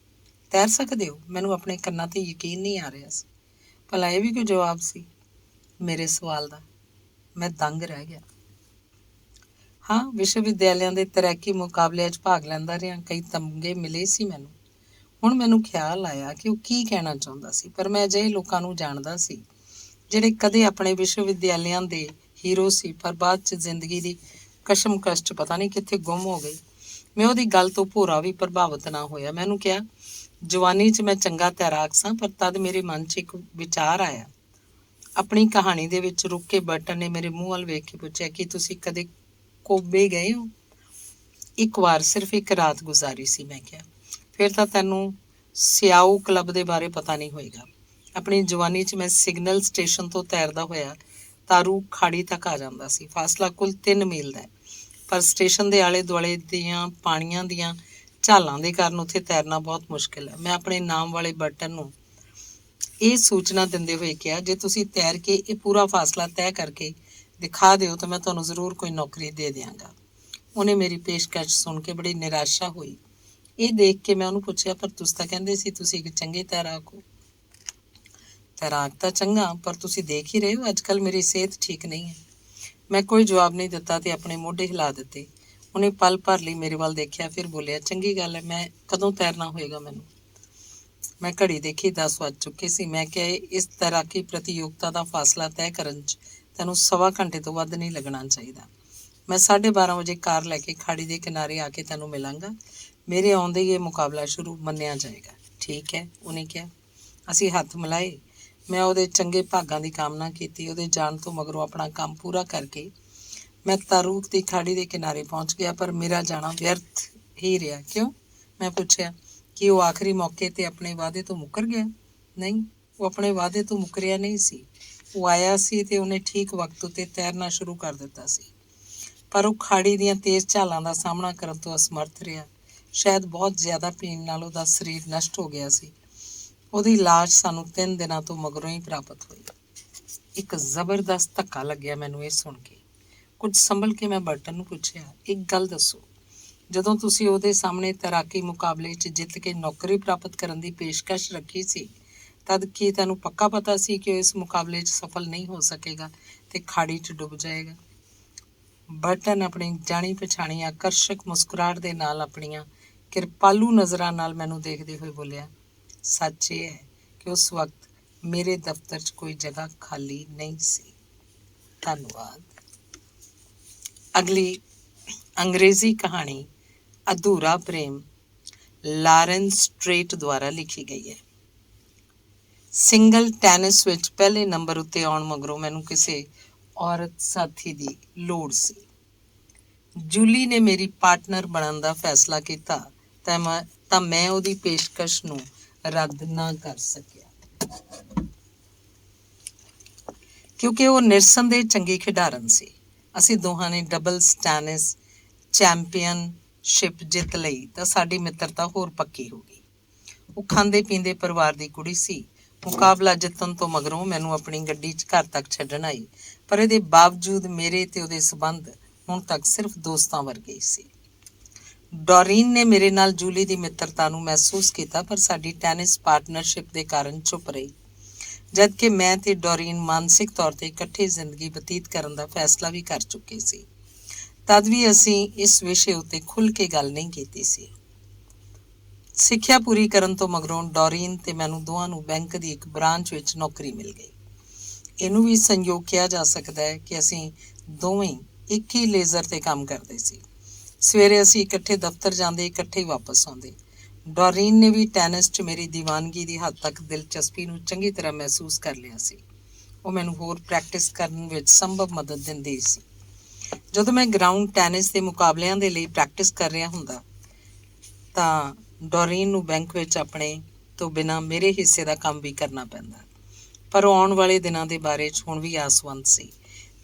ਸਕਦੇ ਹੋ? ਮੈਨੂੰ ਆਪਣੇ ਕੰਨਾਂ ਤੇ ਯਕੀਨ ਨਹੀਂ ਆ ਰਿਹਾ ਸੀ। ਭਲਾ ਇਹ ਵੀ ਕੋਈ ਜਵਾਬ ਸੀ ਮੇਰੇ ਸਵਾਲ ਦਾ? ਮੈਂ ਦੰਗ ਰਹਿ ਗਿਆ। ਹਾਂ, ਵਿਸ਼ਵ ਵਿਦਿਆਲਿਆਂ ਦੇ ਤੈਰਾਕੀ ਮੁਕਾਬਲਿਆਂ 'ਚ ਭਾਗ ਲੈਂਦਾ ਰਿਹਾ, ਕਈ ਤਮਗੇ ਮਿਲੇ ਸੀ ਮੈਨੂੰ। ਹੁਣ ਮੈਨੂੰ ਖਿਆਲ ਆਇਆ ਕਿ ਉਹ ਕੀ ਕਹਿਣਾ ਚਾਹੁੰਦਾ ਸੀ, ਪਰ ਮੈਂ ਅਜਿਹੇ ਲੋਕਾਂ ਨੂੰ ਜਾਣਦਾ ਸੀ ਜਿਹੜੇ ਕਦੇ ਆਪਣੇ ਵਿਸ਼ਵ ਵਿਦਿਆਲਿਆਂ ਦੇ ਹੀਰੋ ਸੀ, ਪਰ ਬਾਅਦ 'ਚ ਜ਼ਿੰਦਗੀ ਦੀ ਕਸ਼ਮਕਸ਼ 'ਚ ਪਤਾ ਨਹੀਂ ਕਿੱਥੇ ਗੁੰਮ ਹੋ ਗਏ। ਮੈਂ ਉਹਦੀ ਗੱਲ ਤੋਂ ਭੋਰਾ ਵੀ ਪ੍ਰਭਾਵਿਤ ਨਾ ਹੋਇਆ। ਮੈਨੂੰ ਕਿਹਾ, ਜਵਾਨੀ 'ਚ ਮੈਂ ਚੰਗਾ ਤੈਰਾਕ ਸਾਂ, ਪਰ ਤਦ ਮੇਰੇ ਮਨ 'ਚ ਇੱਕ ਵਿਚਾਰ ਆਇਆ। ਆਪਣੀ ਕਹਾਣੀ ਦੇ ਵਿੱਚ ਰੁਕ ਕੇ ਬਰਟਨ ਨੇ ਮੇਰੇ ਮੂੰਹ ਵੱਲ ਵੇਖ ਕੇ ਪੁੱਛਿਆ, ਕਿ ਤੁਸੀਂ ਕਦੇ ਕੋਬੇ ਗਏ ਹੋ? ਇੱਕ ਵਾਰ, ਸਿਰਫ ਇੱਕ ਰਾਤ ਗੁਜ਼ਾਰੀ ਸੀ। ਮੈਂ ਕਿਹਾ, ਫਿਰ ਤਾਂ ਤੈਨੂੰ ਸਿਆਓ ਕਲੱਬ ਦੇ ਬਾਰੇ ਪਤਾ ਨਹੀਂ ਹੋਏਗਾ। ਆਪਣੀ ਜਵਾਨੀ 'ਚ ਮੈਂ ਸਿਗਨਲ ਸਟੇਸ਼ਨ ਤੋਂ ਤੈਰਦਾ ਹੋਇਆ ਤਾਰੂ ਖਾੜੀ ਤੱਕ ਆ ਜਾਂਦਾ ਸੀ। ਫਾਸਲਾ ਕੁੱਲ 3 ਮੀਲ ਦਾ ਹੈ, ਪਰ ਸਟੇਸ਼ਨ ਦੇ ਆਲੇ ਦੁਆਲੇ ਦੀਆਂ ਪਾਣੀਆਂ ਦੀਆਂ ਝਾਲਾਂ ਦੇ ਕਾਰਨ ਉੱਥੇ ਤੈਰਨਾ ਬਹੁਤ ਮੁਸ਼ਕਿਲ ਹੈ। ਮੈਂ ਆਪਣੇ ਨਾਮ ਵਾਲੇ ਬਰਟਨ ਨੂੰ ਇਹ ਸੂਚਨਾ ਦਿੰਦੇ ਹੋਏ ਕਿਹਾ, ਜੇ ਤੁਸੀਂ ਤੈਰ ਕੇ ਇਹ ਪੂਰਾ ਫਾਸਲਾ ਤੈਅ ਕਰਕੇ ਦਿਖਾ ਦਿਓ ਤਾਂ ਮੈਂ ਤੁਹਾਨੂੰ ਜ਼ਰੂਰ ਕੋਈ ਨੌਕਰੀ ਦੇ ਦਿਆਂਗਾ। ਉਹਨੇ ਮੇਰੀ ਪੇਸ਼ਕਸ਼ ਸੁਣ ਕੇ ਬੜੀ ਨਿਰਾਸ਼ਾ ਹੋਈ। ਇਹ ਦੇਖ ਕੇ ਮੈਂ ਉਹਨੂੰ ਪੁੱਛਿਆ, ਪਰ ਤੁਸੀਂ ਤਾਂ ਕਹਿੰਦੇ ਸੀ ਤੁਸੀਂ ਇੱਕ ਚੰਗੇ ਤੈਰਾਕ ਹੋ। ਤੈਰਾਕ ਤਾਂ ਚੰਗਾ, ਪਰ ਤੁਸੀਂ ਦੇਖ ਹੀ ਰਹੇ ਹੋ ਅੱਜ ਕੱਲ੍ਹ ਮੇਰੀ ਸਿਹਤ ਠੀਕ ਨਹੀਂ ਹੈ। ਮੈਂ ਕੋਈ ਜਵਾਬ ਨਹੀਂ ਦਿੱਤਾ ਤੇ ਆਪਣੇ ਮੋਢੇ ਹਿਲਾ ਦਿੱਤੇ। ਉਹਨੇ ਪਲ ਭਰ ਲਈ ਮੇਰੇ ਵੱਲ ਦੇਖਿਆ, ਫਿਰ ਬੋਲਿਆ, ਚੰਗੀ ਗੱਲ ਹੈ, ਮੈਂ ਕਦੋਂ ਤੈਰਨਾ ਹੋਏਗਾ ਮੈਨੂੰ? ਮੈਂ ਘੜੀ ਦੇਖੀ, 10 ਵੱਜ ਚੁੱਕੇ ਸੀ। ਮੈਂ ਕਿਹਾ, ਇਸ ਤੈਰਾਕੀ ਪ੍ਰਤੀਯੋਗਤਾ ਦਾ ਫਾਸਲਾ ਤੈਅ ਕਰਨ 'ਚ ਤੈਨੂੰ 1.25 ਘੰਟੇ ਤੋਂ ਵੱਧ ਨਹੀਂ ਲੱਗਣਾ ਚਾਹੀਦਾ। ਮੈਂ 12:30 ਵਜੇ ਕਾਰ ਲੈ ਕੇ ਖਾੜੀ ਦੇ ਕਿਨਾਰੇ ਆ ਕੇ ਤੈਨੂੰ ਮਿਲਾਂਗਾ। ਮੇਰੇ ਆਉਂਦੇ ਹੀ ਇਹ ਮੁਕਾਬਲਾ ਸ਼ੁਰੂ ਮੰਨਿਆ ਜਾਏਗਾ। ਠੀਕ ਹੈ, ਉਹਨੇ ਕਿਹਾ। ਅਸੀਂ ਹੱਥ ਮਿਲਾਏ। ਮੈਂ ਉਹਦੇ ਚੰਗੇ ਭਾਗਾਂ ਦੀ ਕਾਮਨਾ ਕੀਤੀ। ਉਹਦੇ ਜਾਣ ਤੋਂ ਮਗਰੋਂ ਆਪਣਾ ਕੰਮ ਪੂਰਾ ਕਰਕੇ ਮੈਂ ਤਾਰੂਕ ਦੀ ਖਾੜੀ ਦੇ ਕਿਨਾਰੇ ਪਹੁੰਚ ਗਿਆ, ਪਰ ਮੇਰਾ ਜਾਣਾ ਵਿਅਰਥ ਹੀ ਰਿਹਾ। ਕਿਉਂ? ਮੈਂ ਪੁੱਛਿਆ। ਕਿ ਉਹ ਆਖਰੀ ਮੌਕੇ 'ਤੇ ਆਪਣੇ ਵਾਅਦੇ ਤੋਂ ਮੁੱਕਰ ਗਿਆ? ਨਹੀਂ, ਉਹ ਆਪਣੇ ਵਾਅਦੇ ਤੋਂ ਮੁੱਕਰਿਆ ਨਹੀਂ ਸੀ। ਉਹ ਆਇਆ ਸੀ ਤੇ ਉਹਨੇ ਠੀਕ ਵਕਤ ਉੱਤੇ ਤੈਰਨਾ ਸ਼ੁਰੂ ਕਰ ਦਿੱਤਾ ਸੀ, ਪਰ ਉਹ ਖਾੜੀ ਦੀਆਂ ਤੇਜ਼ ਝਾਲਾਂ ਦਾ ਸਾਹਮਣਾ ਕਰਨ ਤੋਂ ਅਸਮਰਥ ਰਿਹਾ। ਸ਼ਾਇਦ ਬਹੁਤ ਜ਼ਿਆਦਾ ਪੀਣ ਨਾਲ ਉਹਦਾ ਸਰੀਰ ਨਸ਼ਟ ਹੋ ਗਿਆ ਸੀ। ਉਹਦੀ ਲਾਸ਼ ਸਾਨੂੰ 3 ਦਿਨਾਂ ਤੋਂ ਮਗਰੋਂ ਹੀ ਪ੍ਰਾਪਤ ਹੋਈ। ਇੱਕ ਜ਼ਬਰਦਸਤ ਧੱਕਾ ਲੱਗਿਆ ਮੈਨੂੰ ਇਹ ਸੁਣ ਕੇ। ਕੁਝ ਸੰਭਲ ਕੇ ਮੈਂ ਬਰਟਨ ਨੂੰ ਪੁੱਛਿਆ, ਇੱਕ ਗੱਲ ਦੱਸੋ, ਜਦੋਂ ਤੁਸੀਂ ਉਹਦੇ ਸਾਹਮਣੇ ਤੈਰਾਕੀ ਮੁਕਾਬਲੇ 'ਚ ਜਿੱਤ ਕੇ ਨੌਕਰੀ ਪ੍ਰਾਪਤ ਕਰਨ ਦੀ ਪੇਸ਼ਕਸ਼ ਰੱਖੀ ਸੀ, ਤਦ ਕੀ ਤੁਹਾਨੂੰ ਪੱਕਾ ਪਤਾ ਸੀ ਕਿ ਉਹ ਇਸ ਮੁਕਾਬਲੇ 'ਚ ਸਫਲ ਨਹੀਂ ਹੋ ਸਕੇਗਾ ਤੇ ਖਾੜੀ 'ਚ ਡੁੱਬ ਜਾਏਗਾ? ਬਰਟਨ ਆਪਣੀ ਜਾਣੀ ਪਛਾਣੀ ਆਕਰਸ਼ਕ ਮੁਸਕਰਾਹਟ ਦੇ ਨਾਲ ਆਪਣੀਆਂ ਕਿਰਪਾਲੂ ਨਜ਼ਰਾਂ ਨਾਲ ਮੈਨੂੰ ਦੇਖਦੇ ਹੋਏ ਬੋਲਿਆ, ਸੱਚ ਇਹ ਹੈ ਕਿ ਉਸ ਵਕਤ ਮੇਰੇ ਦਫ਼ਤਰ 'ਚ ਕੋਈ ਜਗ੍ਹਾ ਖਾਲੀ ਨਹੀਂ ਸੀ। ਧੰਨਵਾਦ। ਅਗਲੀ ਅੰਗਰੇਜ਼ੀ ਕਹਾਣੀ ਅਧੂਰਾ ਪ੍ਰੇਮ ਲਾਰੈਂਸ ਸਟ੍ਰੇਟ ਦੁਆਰਾ ਲਿਖੀ ਗਈ ਹੈ। ਸਿੰਗਲ ਟੈਨਿਸ ਵਿੱਚ ਪਹਿਲੇ ਨੰਬਰ ਉੱਤੇ ਆਉਣ ਮਗਰੋਂ ਮੈਨੂੰ ਕਿਸੇ ਔਰਤ ਸਾਥੀ ਦੀ ਲੋੜ ਸੀ। ਜੂਲੀ ਨੇ ਮੇਰੀ ਪਾਰਟਨਰ ਬਣਨ ਦਾ ਫੈਸਲਾ ਕੀਤਾ ਤਾਂ ਮੈਂ ਉਹਦੀ ਪੇਸ਼ਕਸ਼ ਨੂੰ ਰੱਦ ਨਾ ਕਰ ਸਕਿਆ, ਕਿਉਂਕਿ ਉਹ ਨਿਰਸੰਦੇਹ ਚੰਗੀ ਖਿਡਾਰਨ ਸੀ। ਅਸੀਂ ਦੋਹਾਂ ਨੇ ਡਬਲਸ ਟੈਨਿਸ ਚੈਂਪੀਅਨਸ਼ਿਪ ਜਿੱਤ ਲਈ ਤਾਂ ਸਾਡੀ ਮਿੱਤਰਤਾ ਹੋਰ ਪੱਕੀ ਹੋ ਗਈ। ਉਹ ਖਾਂਦੇ ਪੀਂਦੇ ਪਰਿਵਾਰ ਦੀ ਕੁੜੀ ਸੀ। ਮੁਕਾਬਲਾ ਜਿੱਤਣ ਤੋਂ ਮਗਰੋਂ ਮੈਨੂੰ ਆਪਣੀ ਗੱਡੀ 'ਚ ਘਰ ਤੱਕ ਛੱਡਣ ਆਈ, ਪਰ ਇਹਦੇ ਬਾਵਜੂਦ ਮੇਰੇ ਤੇ ਉਹਦੇ ਸਬੰਧ ਹੁਣ ਤੱਕ ਸਿਰਫ ਦੋਸਤਾਂ ਵਰਗੇ ਹੀ ਸੀ। ਡੋਰੀਨ ਨੇ ਮੇਰੇ ਨਾਲ ਜੂਲੀ ਦੀ ਮਿੱਤਰਤਾ ਨੂੰ ਮਹਿਸੂਸ ਕੀਤਾ, ਪਰ ਸਾਡੀ ਟੈਨਿਸ ਪਾਰਟਨਰਸ਼ਿਪ ਦੇ ਕਾਰਨ ਚੁੱਪ ਰਹੀ। ਜਦਕਿ ਮੈਂ ਤੇ ਡੋਰੀਨ ਮਾਨਸਿਕ ਤੌਰ ਤੇ ਇਕੱਠੀ ਜ਼ਿੰਦਗੀ ਬਤੀਤ ਕਰਨ ਦਾ ਫੈਸਲਾ ਵੀ ਕਰ ਚੁੱਕੇ ਸੀ, ਤਦ ਵੀ ਅਸੀਂ ਇਸ ਵਿਸ਼ੇ ਉੱਤੇ ਖੁੱਲ੍ਹ ਕੇ ਗੱਲ ਨਹੀਂ ਕੀਤੀ ਸੀ। ਸਿੱਖਿਆ ਪੂਰੀ ਕਰਨ ਤੋਂ ਮਗਰੋਂ ਡੋਰੀਨ ਤੇ ਮੈਨੂੰ ਦੋਵਾਂ ਨੂੰ ਬੈਂਕ ਦੀ ਇੱਕ ਬ੍ਰਾਂਚ ਵਿੱਚ ਨੌਕਰੀ ਮਿਲ ਗਈ। ਇਹਨੂੰ ਵੀ ਸੰਯੋਗ ਕਿਹਾ ਜਾ ਸਕਦਾ ਹੈ ਕਿ ਅਸੀਂ ਦੋਵੇਂ ਇੱਕ ਹੀ ਲੇਜ਼ਰ ਤੇ ਕੰਮ ਕਰਦੇ ਸੀ। ਸਵੇਰੇ ਅਸੀਂ ਇਕੱਠੇ ਦਫ਼ਤਰ ਜਾਂਦੇ, ਇਕੱਠੇ ਹੀ ਵਾਪਸ ਆਉਂਦੇ। ਡੋਰੀਨ ਨੇ ਵੀ ਟੈਨਿਸ 'ਚ ਮੇਰੀ ਦੀਵਾਨਗੀ ਦੀ ਹੱਦ ਤੱਕ ਦਿਲਚਸਪੀ ਨੂੰ ਚੰਗੀ ਤਰ੍ਹਾਂ ਮਹਿਸੂਸ ਕਰ ਲਿਆ ਸੀ। ਉਹ ਮੈਨੂੰ ਹੋਰ ਪ੍ਰੈਕਟਿਸ ਕਰਨ ਵਿੱਚ ਸੰਭਵ ਮਦਦ ਦਿੰਦੀ ਸੀ। ਜਦੋਂ ਮੈਂ ਗਰਾਊਂਡ ਟੈਨਿਸ ਦੇ ਮੁਕਾਬਲਿਆਂ ਦੇ ਲਈ ਪ੍ਰੈਕਟਿਸ ਕਰ ਰਿਹਾ ਹੁੰਦਾ ਤਾਂ ਡੋਰੀਨ ਨੂੰ ਬੈਂਕ ਵਿੱਚ ਆਪਣੇ ਤੋਂ ਬਿਨਾਂ ਮੇਰੇ ਹਿੱਸੇ ਦਾ ਕੰਮ ਵੀ ਕਰਨਾ ਪੈਂਦਾ, ਪਰ ਉਹ ਆਉਣ ਵਾਲੇ ਦਿਨਾਂ ਦੇ ਬਾਰੇ 'ਚ ਹੁਣ ਵੀ ਆਸਵੰਦ ਸੀ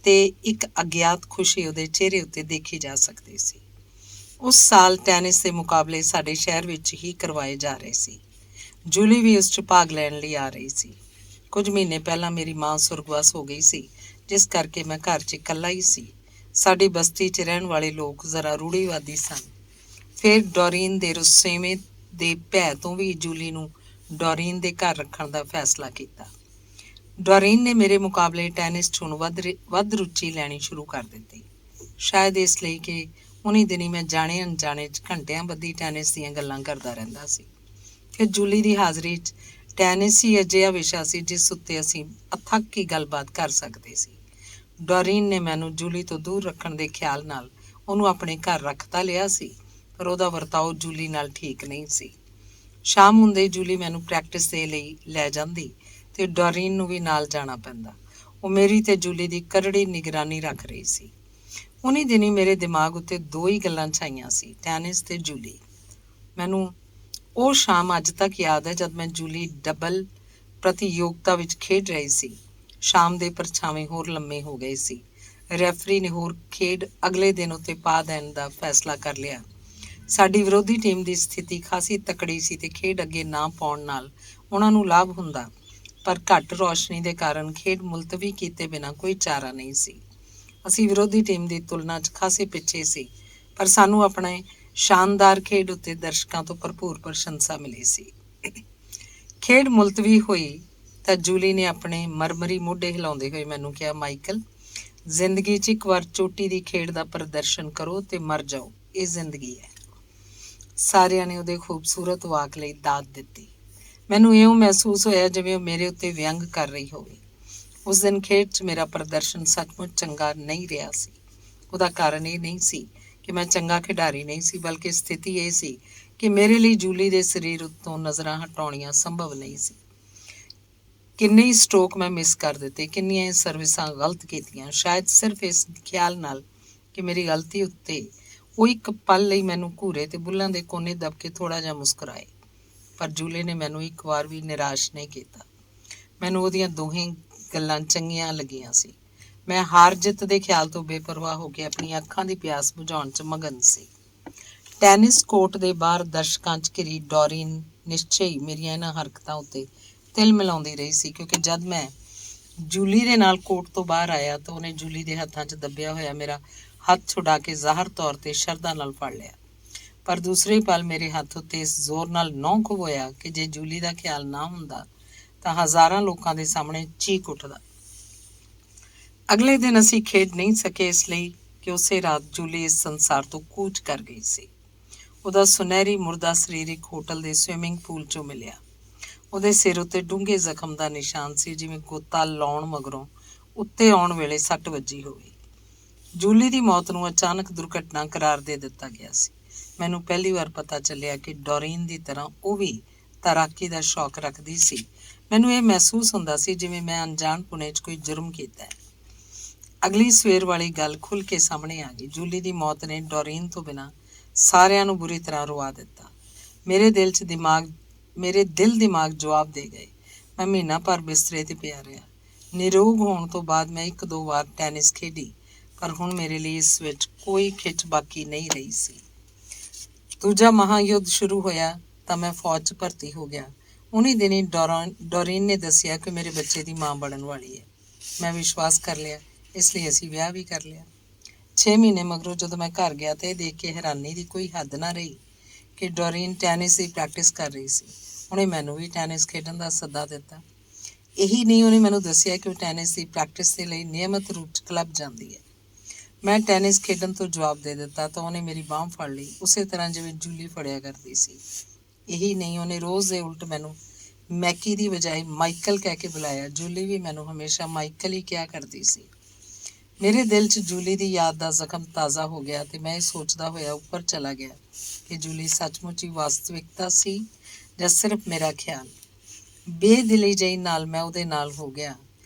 ਤੇ ਇੱਕ ਅਗਿਆਤ ਖੁਸ਼ੀ ਉਹਦੇ ਚਿਹਰੇ ਉੱਤੇ ਦੇਖੀ ਜਾ ਸਕਦੀ ਸੀ। ਉਸ ਸਾਲ ਟੈਨਿਸ ਦੇ ਮੁਕਾਬਲੇ ਸਾਡੇ ਸ਼ਹਿਰ ਵਿੱਚ ਹੀ ਕਰਵਾਏ ਜਾ ਰਹੇ ਸੀ। ਜੂਲੀ ਵੀ ਉਸ 'ਚ ਭਾਗ ਲੈਣ ਲਈ ਆ ਰਹੀ ਸੀ। ਕੁਝ ਮਹੀਨੇ ਪਹਿਲਾਂ ਮੇਰੀ ਮਾਂ ਸੁਰਗਵਾਸ ਹੋ ਗਈ ਸੀ, ਜਿਸ ਕਰਕੇ ਮੈਂ ਘਰ 'ਚ ਇਕੱਲਾ ਹੀ ਸੀ। ਸਾਡੀ ਬਸਤੀ 'ਚ ਰਹਿਣ ਵਾਲੇ ਲੋਕ ਜ਼ਰਾ ਰੂੜੀਵਾਦੀ ਸਨ। ਫਿਰ ਡੋਰੀਨ ਦੇ ਰੁਸੇਵੇਂ ਦੇ ਭੈ ਤੋਂ ਵੀ ਜੂਲੀ ਨੂੰ ਡੋਰੀਨ ਦੇ ਘਰ ਰੱਖਣ ਦਾ ਫੈਸਲਾ ਕੀਤਾ। ਡੋਰੀਨ ਨੇ ਮੇਰੇ ਮੁਕਾਬਲੇ ਟੈਨਿਸ 'ਚ ਹੁਣ ਵੱਧ ਰੁਚੀ ਲੈਣੀ ਸ਼ੁਰੂ ਕਰ ਦਿੱਤੀ। ਸ਼ਾਇਦ ਇਸ ਲਈ ਕਿ ਉਨੀ ਦਿਨੀ ਮੈਂ ਜਾਣੇ ਅਣਜਾਣੇ 'ਚ ਘੰਟਿਆਂ ਬੱਧੀ ਟੈਨਿਸ ਦੀਆਂ ਗੱਲਾਂ ਕਰਦਾ ਰਹਿੰਦਾ ਸੀ। ਫਿਰ ਜੂਲੀ ਦੀ ਹਾਜ਼ਰੀ 'ਚ ਟੈਨਿਸ ਹੀ ਅਜਿਹਾ ਵਿਸ਼ਾ ਸੀ ਜਿਸ ਉੱਤੇ ਅਸੀਂ ਅਥੱਕ ਹੀ ਗੱਲਬਾਤ ਕਰ ਸਕਦੇ ਸੀ। ਡੋਰੀਨ ਨੇ ਮੈਨੂੰ ਜੂਲੀ ਤੋਂ ਦੂਰ ਰੱਖਣ ਦੇ ਖਿਆਲ ਨਾਲ ਉਹਨੂੰ ਆਪਣੇ ਘਰ ਰੱਖ ਤਾਂ ਲਿਆ ਸੀ, ਪਰ ਉਹਦਾ ਵਰਤਾਓ ਜੂਲੀ ਨਾਲ ਠੀਕ ਨਹੀਂ ਸੀ। ਸ਼ਾਮ ਹੁੰਦੇ ਜੂਲੀ ਮੈਨੂੰ ਪ੍ਰੈਕਟਿਸ ਦੇ ਲਈ ਲੈ ਜਾਂਦੀ ਤੇ ਡੋਰੀਨ ਨੂੰ ਵੀ ਨਾਲ ਜਾਣਾ ਪੈਂਦਾ। ਉਹ ਮੇਰੀ ਤੇ ਜੂਲੀ ਦੀ ਕਰੜੀ ਨਿਗਰਾਨੀ ਰੱਖ ਰਹੀ ਸੀ। ਉਨੀ ਦਿਨੀ ਮੇਰੇ ਦਿਮਾਗ ਉੱਤੇ ਦੋ ਹੀ ਗੱਲਾਂ ਛਾਈਆਂ ਸੀ, ਟੈਨਿਸ ਤੇ ਜੂਲੀ। ਮੈਨੂੰ ਉਹ ਸ਼ਾਮ ਅੱਜ ਤੱਕ ਯਾਦ ਹੈ ਜਦ ਮੈਂ ਜੂਲੀ ਡਬਲ ਪ੍ਰਤੀਯੋਗਤਾ ਵਿੱਚ ਖੇਡ ਰਹੀ ਸੀ। ਸ਼ਾਮ ਦੇ ਪਰਛਾਵੇਂ ਹੋਰ ਲੰਮੇ ਹੋ ਗਏ ਸੀ। ਰੈਫਰੀ ਨੇ ਹੋਰ ਖੇਡ ਅਗਲੇ ਦਿਨ ਉੱਤੇ ਪਾ ਦੇਣ ਦਾ ਫੈਸਲਾ ਕਰ ਲਿਆ। ਸਾਡੀ ਵਿਰੋਧੀ ਟੀਮ ਦੀ ਸਥਿਤੀ ਖਾਸੀ ਤਕੜੀ ਸੀ ਤੇ ਖੇਡ ਅੱਗੇ ਨਾ ਪਾਉਣ ਨਾਲ ਉਹਨਾਂ ਨੂੰ ਲਾਭ ਹੁੰਦਾ, ਪਰ ਘੱਟ ਰੌਸ਼ਨੀ ਦੇ ਕਾਰਨ ਖੇਡ ਮੁਲਤਵੀ ਕੀਤੇ ਬਿਨਾਂ ਕੋਈ ਚਾਰਾ ਨਹੀਂ ਸੀ। ਅਸੀਂ ਵਿਰੋਧੀ ਟੀਮ ਦੀ ਤੁਲਨਾ 'ਚ ਖਾਸੇ ਪਿੱਛੇ ਸੀ, ਪਰ ਸਾਨੂੰ ਆਪਣੇ ਸ਼ਾਨਦਾਰ ਖੇਡ ਉੱਤੇ ਦਰਸ਼ਕਾਂ ਤੋਂ ਭਰਪੂਰ ਪ੍ਰਸ਼ੰਸਾ ਮਿਲੀ ਸੀ। ਖੇਡ ਮੁਲਤਵੀ ਹੋਈ ਤਾਂ ਜੂਲੀ ਨੇ ਆਪਣੇ ਮਰਮਰੀ ਮੋਢੇ ਹਿਲਾਉਂਦੇ ਹੋਏ ਮੈਨੂੰ ਕਿਹਾ, ਮਾਈਕਲ, ਜ਼ਿੰਦਗੀ 'ਚ ਇੱਕ ਵਾਰ ਚੋਟੀ ਦੀ ਖੇਡ ਦਾ ਪ੍ਰਦਰਸ਼ਨ ਕਰੋ ਤੇ ਮਰ ਜਾਓ, ਇਹ ਜ਼ਿੰਦਗੀ ਹੈ। ਸਾਰਿਆਂ ਨੇ ਉਹਦੇ ਖੂਬਸੂਰਤ ਵਾਕ ਲਈ ਦਾਦ ਦਿੱਤੀ। ਮੈਨੂੰ ਇਉਂ ਮਹਿਸੂਸ ਹੋਇਆ ਜਿਵੇਂ ਉਹ ਮੇਰੇ ਉੱਤੇ ਵਿਅੰਗ ਕਰ ਰਹੀ ਹੋਵੇ। ਉਸ ਦਿਨ ਖੇਡ 'ਚ ਮੇਰਾ ਪ੍ਰਦਰਸ਼ਨ ਸੱਚਮੁੱਚ ਚੰਗਾ ਨਹੀਂ ਰਿਹਾ ਸੀ। ਉਹਦਾ ਕਾਰਨ ਇਹ ਨਹੀਂ ਸੀ ਕਿ ਮੈਂ ਚੰਗਾ ਖਿਡਾਰੀ ਨਹੀਂ ਸੀ, ਬਲਕਿ ਸਥਿਤੀ ਇਹ ਸੀ ਕਿ ਮੇਰੇ ਲਈ ਜੂਲੀ ਦੇ ਸਰੀਰ ਉੱਤੋਂ ਨਜ਼ਰਾਂ ਹਟਾਉਣੀਆਂ ਸੰਭਵ ਨਹੀਂ ਸੀ। ਕਿੰਨੇ ਹੀ ਸਟ੍ਰੋਕ ਮੈਂ ਮਿਸ ਕਰ ਦਿੱਤੇ, ਕਿੰਨੀਆਂ ਹੀ ਸਰਵਿਸਾਂ ਗਲਤ ਕੀਤੀਆਂ, ਸ਼ਾਇਦ ਸਿਰਫ ਇਸ ਖਿਆਲ ਨਾਲ ਕਿ ਮੇਰੀ ਗਲਤੀ ਉੱਤੇ ਉਹ ਇੱਕ ਪਲ ਲਈ ਮੈਨੂੰ ਘੂਰੇ ਤੇ ਬੁੱਲ੍ਹਾਂ ਦੇ ਕੋਨੇ ਦੱਬ ਕੇ ਥੋੜ੍ਹਾ ਜਿਹਾ ਮੁਸਕਰਾਏ। ਪਰ ਜੂਲੀ ਨੇ ਮੈਨੂੰ ਇੱਕ ਵਾਰ ਵੀ ਨਿਰਾਸ਼ ਨਹੀਂ ਕੀਤਾ। ਮੈਨੂੰ ਉਹਦੀਆਂ ਦੋਹੇਂ ਗੱਲਾਂ ਚੰਗੀਆਂ ਲੱਗੀਆਂ ਸੀ। ਮੈਂ ਹਾਰ ਜਿੱਤ ਦੇ ਖਿਆਲ ਤੋਂ ਬੇਪਰਵਾਹ ਹੋ ਕੇ ਆਪਣੀਆਂ ਅੱਖਾਂ ਦੀ ਪਿਆਸ ਬੁਝਾਉਣ 'ਚ ਮਗਨ ਸੀ। ਟੈਨਿਸ ਕੋਰਟ ਦੇ ਬਾਹਰ ਦਰਸ਼ਕਾਂ 'ਚ ਘਿਰੀ ਡੋਰੀਨ ਨਿਸ਼ਚੇ ਹੀ ਮੇਰੀਆਂ ਇਹਨਾਂ ਹਰਕਤਾਂ ਉੱਤੇ ਤਿਲ ਮਿਲਾਉਂਦੀ ਰਹੀ ਸੀ, ਕਿਉਂਕਿ ਜਦ ਮੈਂ ਜੂਲੀ ਦੇ ਨਾਲ ਕੋਰਟ ਤੋਂ ਬਾਹਰ ਆਇਆ ਤਾਂ ਉਹਨੇ ਜੂਲੀ ਦੇ ਹੱਥਾਂ 'ਚ ਦੱਬਿਆ ਹੋਇਆ ਮੇਰਾ ਹੱਥ ਛੁਡਾ ਕੇ ਜ਼ਾਹਰ ਤੌਰ 'ਤੇ ਸ਼ਰਧਾ ਨਾਲ ਫੜ ਲਿਆ। ਪਰ ਦੂਸਰੇ ਪਲ ਮੇਰੇ ਹੱਥ ਉੱਤੇ ਇਸ ਜ਼ੋਰ ਨਾਲ ਨਹੁੰ ਖਵੋਇਆ ਕਿ ਜੇ ਜੂਲੀ ਦਾ ਖਿਆਲ ਨਾ ਹੁੰਦਾ ਤਾਂ ਹਜ਼ਾਰਾਂ ਲੋਕਾਂ ਦੇ ਸਾਹਮਣੇ ਚੀਕ ਉੱਠਦਾ। ਅਗਲੇ ਦਿਨ ਅਸੀਂ ਖੇਡ ਨਹੀਂ ਸਕੇ, ਇਸ ਲਈ ਕਿ ਉਸੇ ਰਾਤ ਜੂਲੀ ਇਸ ਸੰਸਾਰ ਤੋਂ ਕੂਚ ਕਰ ਗਈ ਸੀ। ਉਹਦਾ ਸੁਨਹਿਰੀ ਮੁਰਦਾ ਸਰੀਰ ਇੱਕ ਹੋਟਲ ਦੇ ਸਵਿਮਿੰਗ ਪੂਲ 'ਚੋਂ ਮਿਲਿਆ। ਉਹਦੇ ਸਿਰ ਉੱਤੇ ਡੂੰਘੇ ਜ਼ਖਮ ਦਾ ਨਿਸ਼ਾਨ ਸੀ, ਜਿਵੇਂ ਗੋਤਾ ਲਾਉਣ ਮਗਰੋਂ ਉੱਤੇ ਆਉਣ ਵੇਲੇ ਸੱਟ ਵੱਜੀ ਹੋਵੇ। ਜੂਲੀ ਦੀ ਮੌਤ ਨੂੰ ਅਚਾਨਕ ਦੁਰਘਟਨਾ ਕਰਾਰ ਦੇ ਦਿੱਤਾ ਗਿਆ ਸੀ। ਮੈਨੂੰ ਪਹਿਲੀ ਵਾਰ ਪਤਾ ਚੱਲਿਆ ਕਿ ਡੋਰੀਨ ਦੀ ਤਰ੍ਹਾਂ ਉਹ ਵੀ ਤੈਰਾਕੀ ਦਾ ਸ਼ੌਕ ਰੱਖਦੀ ਸੀ। ਮੈਨੂੰ ਇਹ ਮਹਿਸੂਸ ਹੁੰਦਾ ਸੀ ਜਿਵੇਂ ਮੈਂ ਅਣਜਾਣਪੁਣੇ 'ਚ ਕੋਈ ਜੁਰਮ ਕੀਤਾ ਹੈ। ਅਗਲੀ ਸਵੇਰ ਵਾਲੀ ਗੱਲ ਖੁੱਲ੍ਹ ਕੇ ਸਾਹਮਣੇ ਆ ਗਈ। ਜੂਲੀ ਦੀ ਮੌਤ ਨੇ ਡੋਰੀਨ ਤੋਂ ਬਿਨਾਂ ਸਾਰਿਆਂ ਨੂੰ ਬੁਰੀ ਤਰ੍ਹਾਂ ਰੁਆ ਦਿੱਤਾ। ਮੇਰੇ ਦਿਲ ਦਿਮਾਗ ਜਵਾਬ ਦੇ ਗਏ। ਮੈਂ ਮਹੀਨਾ ਭਰ ਬਿਸਤਰੇ 'ਤੇ ਪਿਆ ਰਿਹਾ। ਨਿਰੋਗ ਹੋਣ ਤੋਂ ਬਾਅਦ ਮੈਂ ਇੱਕ ਦੋ ਵਾਰ ਟੈਨਿਸ ਖੇਡੀ, ਪਰ ਹੁਣ ਮੇਰੇ ਲਈ ਇਸ ਵਿੱਚ ਕੋਈ ਖਿੱਚ ਬਾਕੀ ਨਹੀਂ ਰਹੀ ਸੀ। ਦੂਜਾ ਮਹਾਂਯੁੱਧ ਸ਼ੁਰੂ ਹੋਇਆ ਤਾਂ ਮੈਂ ਫੌਜ 'ਚ ਭਰਤੀ ਹੋ ਗਿਆ। ਉਨੀ ਦਿਨੀ ਡੋਰੀਨ ਨੇ ਦੱਸਿਆ ਕਿ ਮੇਰੇ ਬੱਚੇ ਦੀ ਮਾਂ ਬਣਨ ਵਾਲੀ ਹੈ। ਮੈਂ ਵਿਸ਼ਵਾਸ ਕਰ ਲਿਆ, ਇਸ ਲਈ ਅਸੀਂ ਵਿਆਹ ਵੀ ਕਰ ਲਿਆ। 6 ਮਹੀਨੇ ਮਗਰੋਂ ਜਦੋਂ ਮੈਂ ਘਰ ਗਿਆ ਤਾਂ ਇਹ ਦੇਖ ਕੇ ਹੈਰਾਨੀ ਦੀ ਕੋਈ ਹੱਦ ਨਾ ਰਹੀ ਕਿ ਡੋਰੀਨ ਟੈਨਿਸ ਦੀ ਪ੍ਰੈਕਟਿਸ ਕਰ ਰਹੀ ਸੀ। ਉਹਨੇ ਮੈਨੂੰ ਵੀ ਟੈਨਿਸ ਖੇਡਣ ਦਾ ਸੱਦਾ ਦਿੱਤਾ। ਇਹੀ ਨਹੀਂ, ਉਹਨੇ ਮੈਨੂੰ ਦੱਸਿਆ ਕਿ ਉਹ ਟੈਨਿਸ ਦੀ ਪ੍ਰੈਕਟਿਸ ਦੇ ਲਈ ਨਿਯਮਿਤ ਰੂਪ 'ਚ ਕਲੱਬ ਜਾਂਦੀ ਹੈ। ਮੈਂ ਟੈਨਿਸ ਖੇਡਣ ਤੋਂ ਜਵਾਬ ਦੇ ਦਿੱਤਾ ਤਾਂ ਉਹਨੇ ਮੇਰੀ ਬਾਂਹ ਫੜ ਲਈ, ਉਸੇ ਤਰ੍ਹਾਂ ਜਿਵੇਂ ਜੂਲੀ ਫੜਿਆ ਕਰਦੀ ਸੀ। ਇਹੀ ਨਹੀਂ, ਉਹਨੇ ਰੋਜ਼ ਦੇ ਉਲਟ ਮੈਨੂੰ ਮੈਕੀ ਦੀ ਬਜਾਏ ਮਾਈਕਲ ਕਹਿ ਕੇ ਬੁਲਾਇਆ। ਜੂਲੀ ਵੀ ਮੈਨੂੰ ਹਮੇਸ਼ਾ ਮਾਈਕਲ ਹੀ ਕਿਹਾ ਕਰਦੀ ਸੀ। ਮੇਰੇ ਦਿਲ 'ਚ ਜੂਲੀ ਦੀ ਯਾਦ ਦਾ ਜ਼ਖਮ ਤਾਜ਼ਾ ਹੋ ਗਿਆ ਤੇ ਮੈਂ ਇਹ ਸੋਚਦਾ ਹੋਇਆ ਉੱਪਰ ਚਲਾ ਗਿਆ ਕਿ ਜੂਲੀ ਸੱਚਮੁੱਚ ਹੀ ਵਾਸਤਵਿਕਤਾ ਸੀ ਜਾਂ ਸਿਰਫ ਮੇਰਾ ਖਿਆਲ। ਬੇਦਿਲੀ ਜਿਹੀ ਨਾਲ ਮੈਂ ਉਹਦੇ ਨਾਲ ਹੋ ਗਿਆ।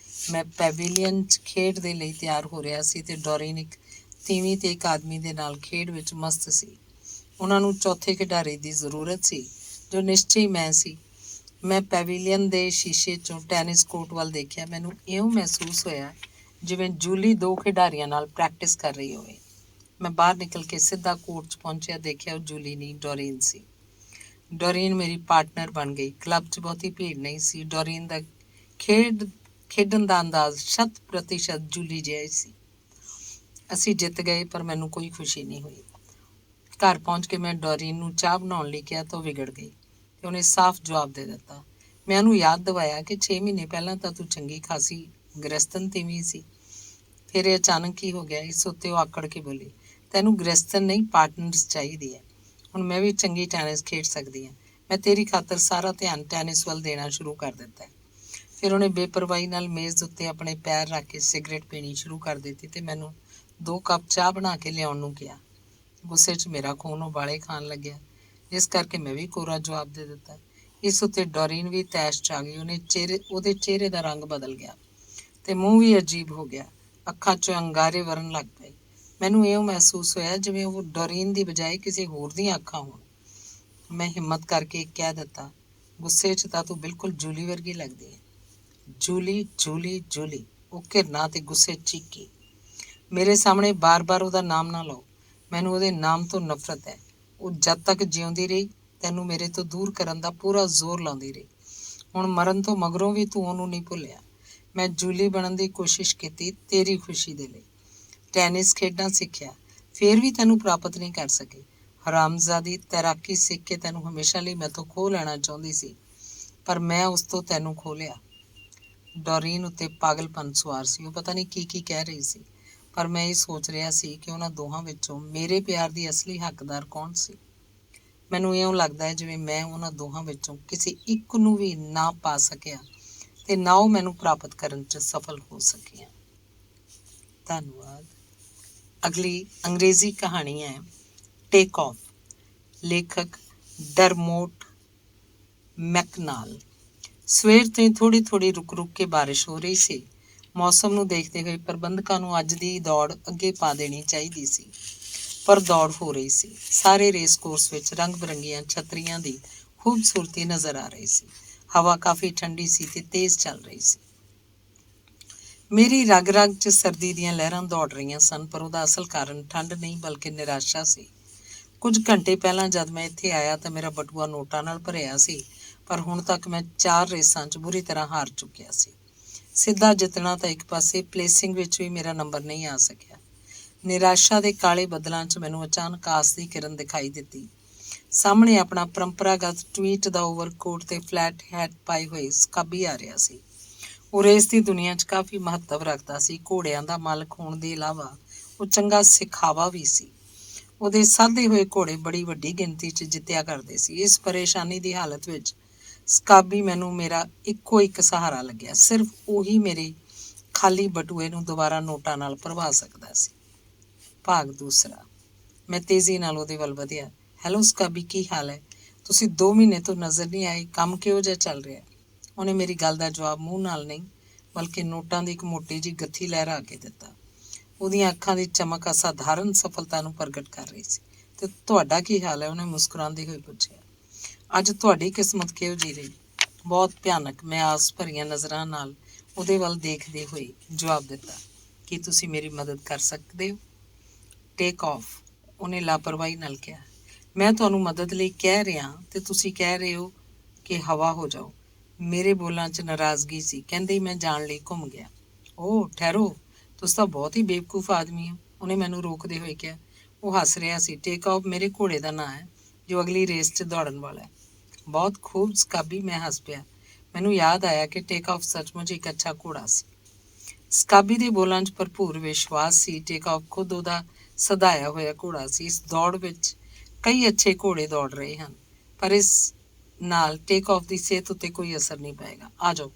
ਮੈਂ ਪੈਵੀਲੀਅਨ 'ਚ ਖੇਡ ਦੇ ਲਈ ਤਿਆਰ ਹੋ ਰਿਹਾ ਸੀ ਤੇ ਡੋਰੀਨ ਇੱਕ ਤੀਵੀਂ ਤੇ ਇੱਕ ਆਦਮੀ ਦੇ ਨਾਲ ਖੇਡ ਵਿੱਚ ਮਸਤ ਸੀ। ਉਹਨਾਂ ਨੂੰ ਚੌਥੇ ਖਿਡਾਰੀ ਦੀ ਜ਼ਰੂਰਤ ਸੀ, ਜੋ ਨਿਸ਼ਚੇ ਹੀ ਮੈਂ ਸੀ। ਮੈਂ ਪੈਵੀਲੀਅਨ ਦੇ ਸ਼ੀਸ਼ੇ 'ਚੋਂ ਟੈਨਿਸ ਕੋਰਟ ਵੱਲ ਦੇਖਿਆ। ਮੈਨੂੰ ਇਉਂ ਮਹਿਸੂਸ ਹੋਇਆ ਜਿਵੇਂ ਜੂਲੀ ਦੋ ਖਿਡਾਰੀਆਂ ਨਾਲ ਪ੍ਰੈਕਟਿਸ ਕਰ ਰਹੀ ਹੋਵੇ। ਮੈਂ ਬਾਹਰ ਨਿਕਲ ਕੇ ਸਿੱਧਾ ਕੋਰਟ 'ਚ ਪਹੁੰਚਿਆ। ਦੇਖਿਆ ਉਹ ਜੂਲੀ ਨਹੀਂ, ਡੋਰੀਨ ਸੀ। ਡੋਰੀਨ ਮੇਰੀ ਪਾਰਟਨਰ ਬਣ ਗਈ। ਕਲੱਬ 'ਚ ਬਹੁਤੀ ਭੀੜ ਨਹੀਂ ਸੀ। ਡੋਰੀਨ ਦਾ ਖੇਡਣ ਦਾ ਅੰਦਾਜ਼ 100% ਜੂਲੀ ਜਿਹਾ ਹੀ ਸੀ। ਅਸੀਂ ਜਿੱਤ ਗਏ, ਪਰ ਮੈਨੂੰ ਕੋਈ ਖੁਸ਼ੀ ਨਹੀਂ ਹੋਈ। ਘਰ ਪਹੁੰਚ ਕੇ ਮੈਂ ਡੋਰੀਨ ਨੂੰ ਚਾਹ ਬਣਾਉਣ ਲਈ ਕਿਹਾ ਤਾਂ ਉਹ ਵਿਗੜ ਗਈ ਤੇ ਉਹਨੇ ਸਾਫ਼ ਜਵਾਬ ਦੇ ਦਿੱਤਾ। ਮੈਂ ਉਹਨੂੰ ਯਾਦ ਦਿਵਾਇਆ ਕਿ 6 ਮਹੀਨੇ ਪਹਿਲਾਂ ਤਾਂ ਤੂੰ ਚੰਗੀ ਖਾਸੀ ਗ੍ਰਸਤਨ ਤੀਵੀਂ ਸੀ। ਫਿਰ ਇਹ ਅਚਾਨਕ ਕੀ ਹੋ ਗਿਆ? ਇਸ ਉੱਤੇ ਉਹ ਆਕੜ ਕੇ ਬੋਲੀ, ਤੈਨੂੰ ਗ੍ਰਸਤਨ ਨਹੀਂ ਪਾਰਟਨਰਸ ਚਾਹੀਦੀ ਹੈ। ਹੁਣ ਮੈਂ ਵੀ ਚੰਗੀ ਟੈਨਿਸ ਖੇਡ ਸਕਦੀ ਹਾਂ। ਮੈਂ ਤੇਰੀ ਖਾਤਰ ਸਾਰਾ ਧਿਆਨ ਟੈਨਿਸ ਵੱਲ ਦੇਣਾ ਸ਼ੁਰੂ ਕਰ ਦਿੱਤਾ ਹੈ। ਫਿਰ ਉਹਨੇ ਬੇਪਰਵਾਹੀ ਨਾਲ ਮੇਜ਼ ਉੱਤੇ ਆਪਣੇ ਪੈਰ ਰੱਖ ਕੇ ਸਿਗਰਟ ਪੀਣੀ ਸ਼ੁਰੂ ਕਰ ਦਿੱਤੀ ਤੇ ਮੈਨੂੰ 2 ਕੱਪ ਚਾਹ ਬਣਾ ਕੇ ਲਿਆਉਣ ਨੂੰ ਕਿਹਾ। ਗੁੱਸੇ 'ਚ ਮੇਰਾ ਖੂਨ ਉਬਾਲੇ ਖਾਣ ਲੱਗਿਆ, ਜਿਸ ਕਰਕੇ ਮੈਂ ਵੀ ਕੋਰਾ ਜਵਾਬ ਦੇ ਦਿੱਤਾ। ਇਸ ਉੱਤੇ ਡੋਰੀਨ ਵੀ ਤੈਸ਼ 'ਚ ਆ ਗਈ। ਉਹਦੇ ਚਿਹਰੇ ਦਾ ਰੰਗ ਬਦਲ ਗਿਆ ਤੇ ਮੂੰਹ ਵੀ ਅਜੀਬ ਹੋ ਗਿਆ। ਅੱਖਾਂ 'ਚੋਂ ਅੰਗਾਰੇ ਵਰਨ ਲੱਗ ਪਏ। ਮੈਨੂੰ ਇਉਂ ਮਹਿਸੂਸ ਹੋਇਆ ਜਿਵੇਂ ਉਹ ਡੋਰੀਨ ਦੀ ਬਜਾਏ ਕਿਸੇ ਹੋਰ ਦੀਆਂ ਅੱਖਾਂ ਹੋਣ। ਮੈਂ ਹਿੰਮਤ ਕਰਕੇ ਕਹਿ ਦਿੱਤਾ, ਗੁੱਸੇ 'ਚ ਤਾਂ ਤੂੰ ਬਿਲਕੁਲ ਜੂਲੀ ਵਰਗੀ ਲੱਗਦੀ ਹੈ। ਜੂਲੀ ਜੂਲੀ ਜੂਲੀ, ਉਹ ਘਿਰਨਾ ਤੇ ਗੁੱਸੇ ਚੀਕੀ। ਮੇਰੇ ਸਾਹਮਣੇ ਬਾਰ-ਬਾਰ ਉਹਦਾ ਨਾਮ ਨਾ ਲਓ। ਮੈਨੂੰ ਉਹਦੇ ਨਾਮ ਤੋਂ ਨਫ਼ਰਤ ਹੈ। ਉਹ ਜਦ ਤੱਕ ਜਿਉਂਦੀ ਰਹੀ ਤੈਨੂੰ ਮੇਰੇ ਤੋਂ ਦੂਰ ਕਰਨ ਦਾ ਪੂਰਾ ਜ਼ੋਰ ਲਾਉਂਦੀ ਰਹੀ। ਹੁਣ ਮਰਨ ਤੋਂ ਮਗਰੋਂ ਵੀ ਤੂੰ ਉਹਨੂੰ ਨਹੀਂ ਭੁੱਲਿਆ। ਮੈਂ ਜੂਲੀ ਬਣਨ ਦੀ ਕੋਸ਼ਿਸ਼ ਕੀਤੀ ਤੇਰੀ ਖੁਸ਼ੀ ਦੇ ਲਈ। ਟੈਨਿਸ ਖੇਡਾਂ ਸਿੱਖਿਆ, ਫੇਰ ਵੀ ਤੈਨੂੰ ਪ੍ਰਾਪਤ ਨਹੀਂ ਕਰ ਸਕੀ। ਹਰਾਮਜ਼ਾਦੀ, ਤੈਰਾਕੀ ਸਿੱਖ ਕੇ ਤੈਨੂੰ ਹਮੇਸ਼ਾ ਲਈ ਮੈਥੋਂ ਖੋਹ ਲੈਣਾ ਚਾਹੁੰਦੀ ਸੀ, ਪਰ ਮੈਂ ਉਸ ਤੋਂ ਤੈਨੂੰ ਖੋਹ ਲਿਆ। ਡੋਰੀਨ ਉੱਤੇ ਪਾਗਲਪਨ ਸਵਾਰ ਸੀ। ਉਹ ਪਤਾ ਨਹੀਂ ਕੀ ਕਹਿ ਰਹੀ ਸੀ, ਪਰ ਮੈਂ ਇਹ ਸੋਚ ਰਿਹਾ ਸੀ ਕਿ ਉਹਨਾਂ ਦੋਹਾਂ ਵਿੱਚੋਂ ਮੇਰੇ ਪਿਆਰ ਦੀ ਅਸਲੀ ਹੱਕਦਾਰ ਕੌਣ ਸੀ। ਮੈਨੂੰ ਇਉਂ ਲੱਗਦਾ ਹੈ ਜਿਵੇਂ ਮੈਂ ਉਹਨਾਂ ਦੋਹਾਂ ਵਿੱਚੋਂ ਕਿਸੇ ਇੱਕ ਨੂੰ ਵੀ ਨਾ ਪਾ ਸਕਿਆ ਤੇ ਨਾ ਉਹ ਮੈਨੂੰ ਪ੍ਰਾਪਤ ਕਰਨ 'ਚ ਸਫਲ ਹੋ ਸਕੀਆਂ। ਧੰਨਵਾਦ। ਅਗਲੀ ਅੰਗਰੇਜ਼ੀ ਕਹਾਣੀ ਹੈ ਟੇਕ ਆਫ। ਲੇਖਕ ਡਰਮੋਟ ਮੈਕਨਾਲ। ਸਵੇਰ ਤੋਂ ਹੀ ਥੋੜ੍ਹੀ ਰੁਕ ਕੇ ਬਾਰਿਸ਼ ਹੋ ਰਹੀ ਸੀ। ਮੌਸਮ ਨੂੰ ਦੇਖਦੇ ਹੋਏ ਪ੍ਰਬੰਧਕਾਂ ਨੂੰ ਅੱਜ ਦੀ ਦੌੜ ਅੱਗੇ ਪਾ ਦੇਣੀ ਚਾਹੀਦੀ ਸੀ, ਪਰ ਦੌੜ ਹੋ ਰਹੀ ਸੀ। ਸਾਰੇ ਰੇਸ ਕੋਰਸ ਵਿੱਚ ਰੰਗ ਬਿਰੰਗੀਆਂ ਛਤਰੀਆਂ ਦੀ ਖੂਬਸੂਰਤੀ ਨਜ਼ਰ ਆ ਰਹੀ ਸੀ। ਹਵਾ ਕਾਫੀ ਠੰਡੀ ਸੀ ਤੇ ਤੇਜ਼ ਚੱਲ ਰਹੀ ਸੀ। ਮੇਰੀ ਰਗ-ਰਗ 'ਚ ਸਰਦੀ ਦੀਆਂ ਲਹਿਰਾਂ ਦੌੜ ਰਹੀਆਂ ਸਨ, ਪਰ ਉਹਦਾ ਅਸਲ ਕਾਰਨ ਠੰਡ ਨਹੀਂ ਬਲਕਿ ਨਿਰਾਸ਼ਾ ਸੀ। ਕੁਝ ਘੰਟੇ ਪਹਿਲਾਂ ਜਦ ਮੈਂ ਇੱਥੇ ਆਇਆ ਤਾਂ ਮੇਰਾ ਬਟੂਆ ਨੋਟਾਂ ਨਾਲ ਭਰਿਆ ਸੀ, ਪਰ ਹੁਣ ਤੱਕ ਮੈਂ 4 ਰੇਸਾਂ 'ਚ ਬੁਰੀ ਤਰ੍ਹਾਂ ਹਾਰ ਚੁੱਕਿਆ ਸੀ। ਸਿੱਧਾ ਜਿੱਤਣਾ ਤਾਂ ਇੱਕ ਪਾਸੇ, ਪਲੇਸਿੰਗ ਵਿੱਚ ਵੀ ਮੇਰਾ ਨੰਬਰ ਨਹੀਂ ਆ ਸਕਿਆ। ਨਿਰਾਸ਼ਾ ਦੇ ਕਾਲੇ ਬੱਦਲਾਂ 'ਚ ਮੈਨੂੰ ਅਚਾਨਕ ਆਸ ਦੀ ਕਿਰਨ ਦਿਖਾਈ ਦਿੱਤੀ। ਸਾਹਮਣੇ ਆਪਣਾ ਪਰੰਪਰਾਗਤ ਟਵੀਟ ਦਾ ਓਵਰਕੋਟ ਤੇ ਫਲੈਟ ਹੈਟ ਪਾਏ ਹੋਏ ਸਕਾਬੀ ਆ ਰਿਹਾ ਸੀ। ਉਹ ਰੇਸ ਦੀ ਦੁਨੀਆ 'ਚ ਕਾਫੀ ਮਹੱਤਵ ਰੱਖਦਾ ਸੀ। ਘੋੜਿਆਂ ਦਾ ਮਾਲਕ ਹੋਣ ਦੇ ਇਲਾਵਾ ਉਹ ਚੰਗਾ ਸਿਖਾਵਾ ਵੀ ਸੀ। ਉਹਦੇ ਸਾਧੇ ਹੋਏ ਘੋੜੇ ਬੜੀ ਵੱਡੀ ਗਿਣਤੀ 'ਚ ਜਿੱਤਿਆ ਕਰਦੇ ਸੀ। ਇਸ ਪਰੇਸ਼ਾਨੀ ਦੀ ਹਾਲਤ ਵਿੱਚ ਸਕਾਬੀ ਮੈਨੂੰ ਮੇਰਾ ਇੱਕੋ ਇੱਕ ਸਹਾਰਾ ਲੱਗਿਆ। ਸਿਰਫ ਉਹੀ ਮੇਰੇ ਖਾਲੀ ਬਟੂਏ ਨੂੰ ਦੁਬਾਰਾ ਨੋਟਾਂ ਨਾਲ ਭਰਵਾ ਸਕਦਾ ਸੀ। ਭਾਗ ਦੂਸਰਾ। ਮੈਂ ਤੇਜ਼ੀ ਨਾਲ ਉਹਦੇ ਵੱਲ ਵਧਿਆ। ਹੈਲੋ ਸਕਾਬੀ, ਕੀ ਹਾਲ ਹੈ? ਤੁਸੀਂ 2 ਮਹੀਨੇ ਤੋਂ ਨਜ਼ਰ ਨਹੀਂ ਆਏ, ਕੰਮ ਕਿਹੋ ਜਿਹਾ ਚੱਲ ਰਿਹਾ? ਉਹਨੇ ਮੇਰੀ ਗੱਲ ਦਾ ਜਵਾਬ ਮੂੰਹ ਨਾਲ ਨਹੀਂ ਬਲਕਿ ਨੋਟਾਂ ਦੀ ਇੱਕ ਮੋਟੀ ਜਿਹੀ ਗੱਥੀ ਲਹਿਰਾ ਕੇ ਦਿੱਤਾ। ਉਹਦੀਆਂ ਅੱਖਾਂ ਦੀ ਚਮਕ ਅਸਾਧਾਰਨ ਸਫਲਤਾ ਨੂੰ ਪ੍ਰਗਟ ਕਰ ਰਹੀ ਸੀ। ਤੇ ਤੁਹਾਡਾ ਕੀ ਹਾਲ ਹੈ? ਉਹਨੇ ਮੁਸਕਰਾਉਂਦੇ ਹੋਏ ਪੁੱਛਿਆ। ਅੱਜ ਤੁਹਾਡੀ ਕਿਸਮਤ ਕਿਹੋ ਜਿਹੀ ਰਹੀ? ਬਹੁਤ ਭਿਆਨਕ, ਮੈਂ ਆਸ ਭਰੀਆਂ ਨਜ਼ਰਾਂ ਨਾਲ ਉਹਦੇ ਵੱਲ ਦੇਖਦੇ ਹੋਏ ਜਵਾਬ ਦਿੱਤਾ। ਕੀ ਤੁਸੀਂ ਮੇਰੀ ਮਦਦ ਕਰ ਸਕਦੇ ਹੋ? ਟੇਕ ਆਫ, ਉਹਨੇ ਲਾਪਰਵਾਹੀ ਨਾਲ ਕਿਹਾ। ਮੈਂ ਤੁਹਾਨੂੰ ਮਦਦ ਲਈ ਕਹਿ ਰਿਹਾ ਤੇ ਤੁਸੀਂ ਕਹਿ ਰਹੇ ਹੋ ਕਿ ਹਵਾ ਹੋ ਜਾਓ। ਮੇਰੇ ਬੋਲਾਂ 'ਚ ਨਾਰਾਜ਼ਗੀ ਸੀ। ਕਹਿੰਦੇ ਹੀ ਮੈਂ ਜਾਣ ਲਈ ਘੁੰਮ ਗਿਆ। ਓਹ ਠਹਿਰੋ, ਤੁਸੀਂ ਤਾਂ ਬਹੁਤ ਹੀ ਬੇਵਕੂਫ ਆਦਮੀ ਹੋ, ਉਹਨੇ ਮੈਨੂੰ ਰੋਕਦੇ ਹੋਏ ਕਿਹਾ। ਉਹ ਹੱਸ ਰਿਹਾ ਸੀ। ਟੇਕ ਆਫ ਮੇਰੇ ਘੋੜੇ ਦਾ ਨਾਂ ਹੈ ਜੋ ਅਗਲੀ ਰੇਸ 'ਚ ਦੌੜਨ ਵਾਲਾ ਹੈ। ਬਹੁਤ ਖੂਬ ਸਕਾਬੀ, ਮੈਂ ਹੱਸ ਪਿਆ। ਮੈਨੂੰ ਯਾਦ ਆਇਆ ਕਿ ਟੇਕ ਆਫ ਸੱਚਮੁੱਚ ਇੱਕ ਅੱਛਾ ਘੋੜਾ ਸੀ। ਸਕਾਬੀ ਦੇ ਬੋਲਾਂ 'ਚ ਭਰਪੂਰ ਵਿਸ਼ਵਾਸ ਸੀ। ਟੇਕ ਆਫ ਖੁਦ ਉਹਦਾ ਸਧਾਇਆ ਹੋਇਆ ਘੋੜਾ ਸੀ। ਇਸ ਦੌੜ ਵਿੱਚ ਕਈ ਅੱਛੇ ਘੋੜੇ ਦੌੜ ਰਹੇ ਹਨ, ਪਰ ਇਸ ਨਾਲ ਟੇਕ ਆਫ ਦੀ ਸਿਹਤ ਉੱਤੇ ਕੋਈ ਅਸਰ ਨਹੀਂ ਪਏਗਾ। ਆ ਜਾਓ।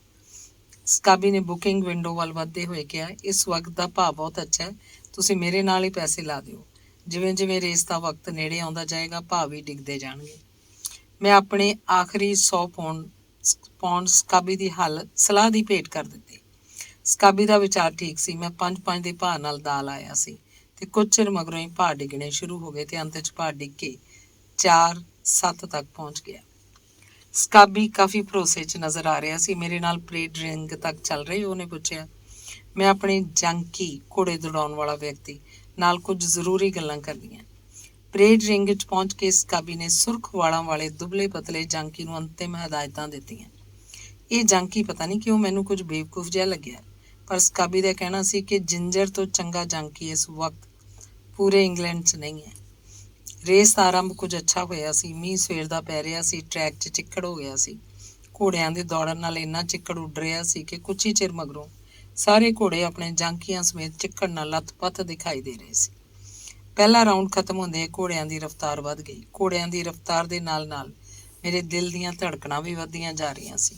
ਸਕਾਬੀ ਨੇ ਬੁਕਿੰਗ ਵਿੰਡੋ ਵੱਲ ਵੱਧਦੇ ਹੋਏ ਕਿਹਾ। ਇਸ ਵਕਤ ਦਾ ਭਾਅ ਬਹੁਤ ਅੱਛਾ ਹੈ, ਤੁਸੀਂ ਮੇਰੇ ਨਾਲ ਹੀ ਪੈਸੇ ਲਾ ਦਿਓ। ਜਿਵੇਂ ਜਿਵੇਂ ਰੇਸ ਦਾ ਵਕਤ ਨੇੜੇ ਆਉਂਦਾ ਜਾਏਗਾ ਭਾਅ ਵੀ ਡਿੱਗਦੇ ਜਾਣਗੇ। ਮੈਂ ਆਪਣੇ ਆਖਰੀ 100 ਪੌਂਡ ਸਕਾਬੀ ਦੀ ਸਲਾਹ ਦੀ ਭੇਟ ਕਰ ਦਿੱਤੀ। ਸਕਾਬੀ ਦਾ ਵਿਚਾਰ ਠੀਕ ਸੀ। ਮੈਂ 5-5 ਦੇ ਭਾਅ ਨਾਲ ਦਾ ਲਾਇਆ ਸੀ ਤੇ ਕੁਝ ਚਿਰ ਮਗਰੋਂ ਹੀ ਭਾਅ ਡਿੱਗਣੇ ਸ਼ੁਰੂ ਹੋ ਗਏ ਤੇ ਅੰਤ 'ਚ ਭਾਅ ਡਿੱਗ ਕੇ 4-7 ਤੱਕ ਪਹੁੰਚ ਗਿਆ। ਸਕਾਬੀ ਕਾਫੀ ਭਰੋਸੇ 'ਚ ਨਜ਼ਰ ਆ ਰਿਹਾ ਸੀ। ਮੇਰੇ ਨਾਲ ਪਰੇਡ ਰਿੰਗ ਤੱਕ ਚੱਲ ਰਹੇ? ਉਹਨੇ ਪੁੱਛਿਆ। ਮੈਂ ਆਪਣੇ ਜੰਕੀ, ਘੋੜੇ ਦੌੜਾਉਣ ਵਾਲਾ ਵਿਅਕਤੀ ਨਾਲ ਕੁਝ ਜ਼ਰੂਰੀ ਗੱਲਾਂ ਕਰਨੀਆਂ। ਪਰੇਡ ਰਿੰਗ 'ਚ ਪਹੁੰਚ ਕੇ ਸਕਾਬੀ ਨੇ ਸੁਰਖ ਵਾਲਾਂ ਵਾਲੇ ਦੁਬਲੇ ਪਤਲੇ ਜੰਕੀ ਨੂੰ ਅੰਤਿਮ ਹਦਾਇਤਾਂ ਦਿੱਤੀਆਂ। ਇਹ ਜੰਕੀ ਪਤਾ ਨਹੀਂ ਕਿਉਂ ਮੈਨੂੰ ਕੁਝ ਬੇਵਕੂਫ ਜਿਹਾ ਲੱਗਿਆ, ਪਰ ਸਕਾਬੀ ਦਾ ਕਹਿਣਾ ਸੀ ਕਿ ਜਿੰਜਰ ਤੋਂ ਚੰਗਾ ਜੰਕੀ ਇਸ ਵਕਤ ਪੂਰੇ ਇੰਗਲੈਂਡ 'ਚ ਨਹੀਂ ਹੈ। ਰੇਸ ਦਾ ਆਰੰਭ ਕੁਝ ਅੱਛਾ ਹੋਇਆ ਸੀ। ਮੀਂਹ ਸਵੇਰ ਦਾ ਪੈ ਰਿਹਾ ਸੀ। ਟਰੈਕ 'ਚ ਚਿੱਕੜ ਹੋ ਗਿਆ ਸੀ। ਘੋੜਿਆਂ ਦੇ ਦੌੜਨ ਨਾਲ ਇੰਨਾ ਚਿੱਕੜ ਉੱਡ ਰਿਹਾ ਸੀ ਕਿ ਕੁਝ ਹੀ ਚਿਰ ਮਗਰੋਂ ਸਾਰੇ ਘੋੜੇ ਆਪਣੇ ਜਾਂਕੀਆਂ ਸਮੇਤ ਚਿੱਕੜ ਨਾਲ ਲੱਥ-ਪੱਥ ਦਿਖਾਈ ਦੇ ਰਹੇ ਸੀ। ਪਹਿਲਾ ਰਾਊਂਡ ਖਤਮ ਹੁੰਦੇ ਘੋੜਿਆਂ ਦੀ ਰਫ਼ਤਾਰ ਵੱਧ ਗਈ। ਘੋੜਿਆਂ ਦੀ ਰਫ਼ਤਾਰ ਦੇ ਨਾਲ-ਨਾਲ ਮੇਰੇ ਦਿਲ ਦੀਆਂ ਧੜਕਣਾਂ ਵੀ ਵੱਧਦੀਆਂ ਜਾ ਰਹੀਆਂ ਸੀ।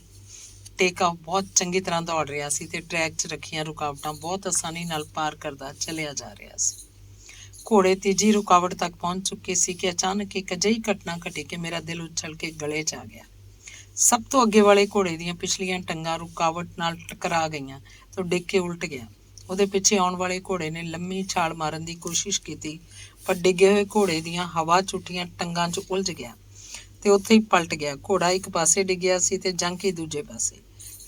ਟੇਕ ਆਫ ਬਹੁਤ ਚੰਗੀ ਤਰ੍ਹਾਂ ਦੌੜ ਰਿਹਾ ਸੀ ਤੇ ਟਰੈਕ 'ਚ ਰੱਖੀਆਂ ਰੁਕਾਵਟਾਂ ਬਹੁਤ ਆਸਾਨੀ ਨਾਲ ਪਾਰ ਕਰਦਾ ਚੱਲਿਆ ਜਾ ਰਿਹਾ ਸੀ। ਘੋੜੇ ਤੀਜੀ ਰੁਕਾਵਟ ਤੱਕ ਪਹੁੰਚ ਚੁੱਕੇ ਸੀ ਕਿ ਅਚਾਨਕ ਇੱਕ ਅਜਿਹੀ ਘਟਨਾ ਘਟੀ ਕਿ ਮੇਰਾ ਦਿਲ ਉਛਲ ਕੇ ਗਲੇ 'ਚ ਆ ਗਿਆ। ਸਭ ਤੋਂ ਅੱਗੇ ਵਾਲੇ ਘੋੜੇ ਦੀਆਂ ਪਿਛਲੀਆਂ ਟੰਗਾਂ ਰੁਕਾਵਟ ਨਾਲ ਟਕਰਾ ਗਈਆਂ ਤੇ ਡਿੱਗ ਕੇ ਉਲਟ ਗਿਆ। ਉਹਦੇ ਪਿੱਛੇ ਆਉਣ ਵਾਲੇ ਘੋੜੇ ਨੇ ਲੰਮੀ ਛਾਲ ਮਾਰਨ ਦੀ ਕੋਸ਼ਿਸ਼ ਕੀਤੀ, ਪਰ ਡਿੱਗੇ ਹੋਏ ਘੋੜੇ ਦੀਆਂ ਹਵਾ 'ਚ ਉੱਠੀਆਂ ਟੰਗਾਂ 'ਚ ਉਲਝ ਗਿਆ ਤੇ ਉੱਥੇ ਹੀ ਪਲਟ ਗਿਆ। ਘੋੜਾ ਇੱਕ ਪਾਸੇ ਡਿੱਗਿਆ ਸੀ ਤੇ ਜਾਂਕੀ ਦੂਜੇ ਪਾਸੇ।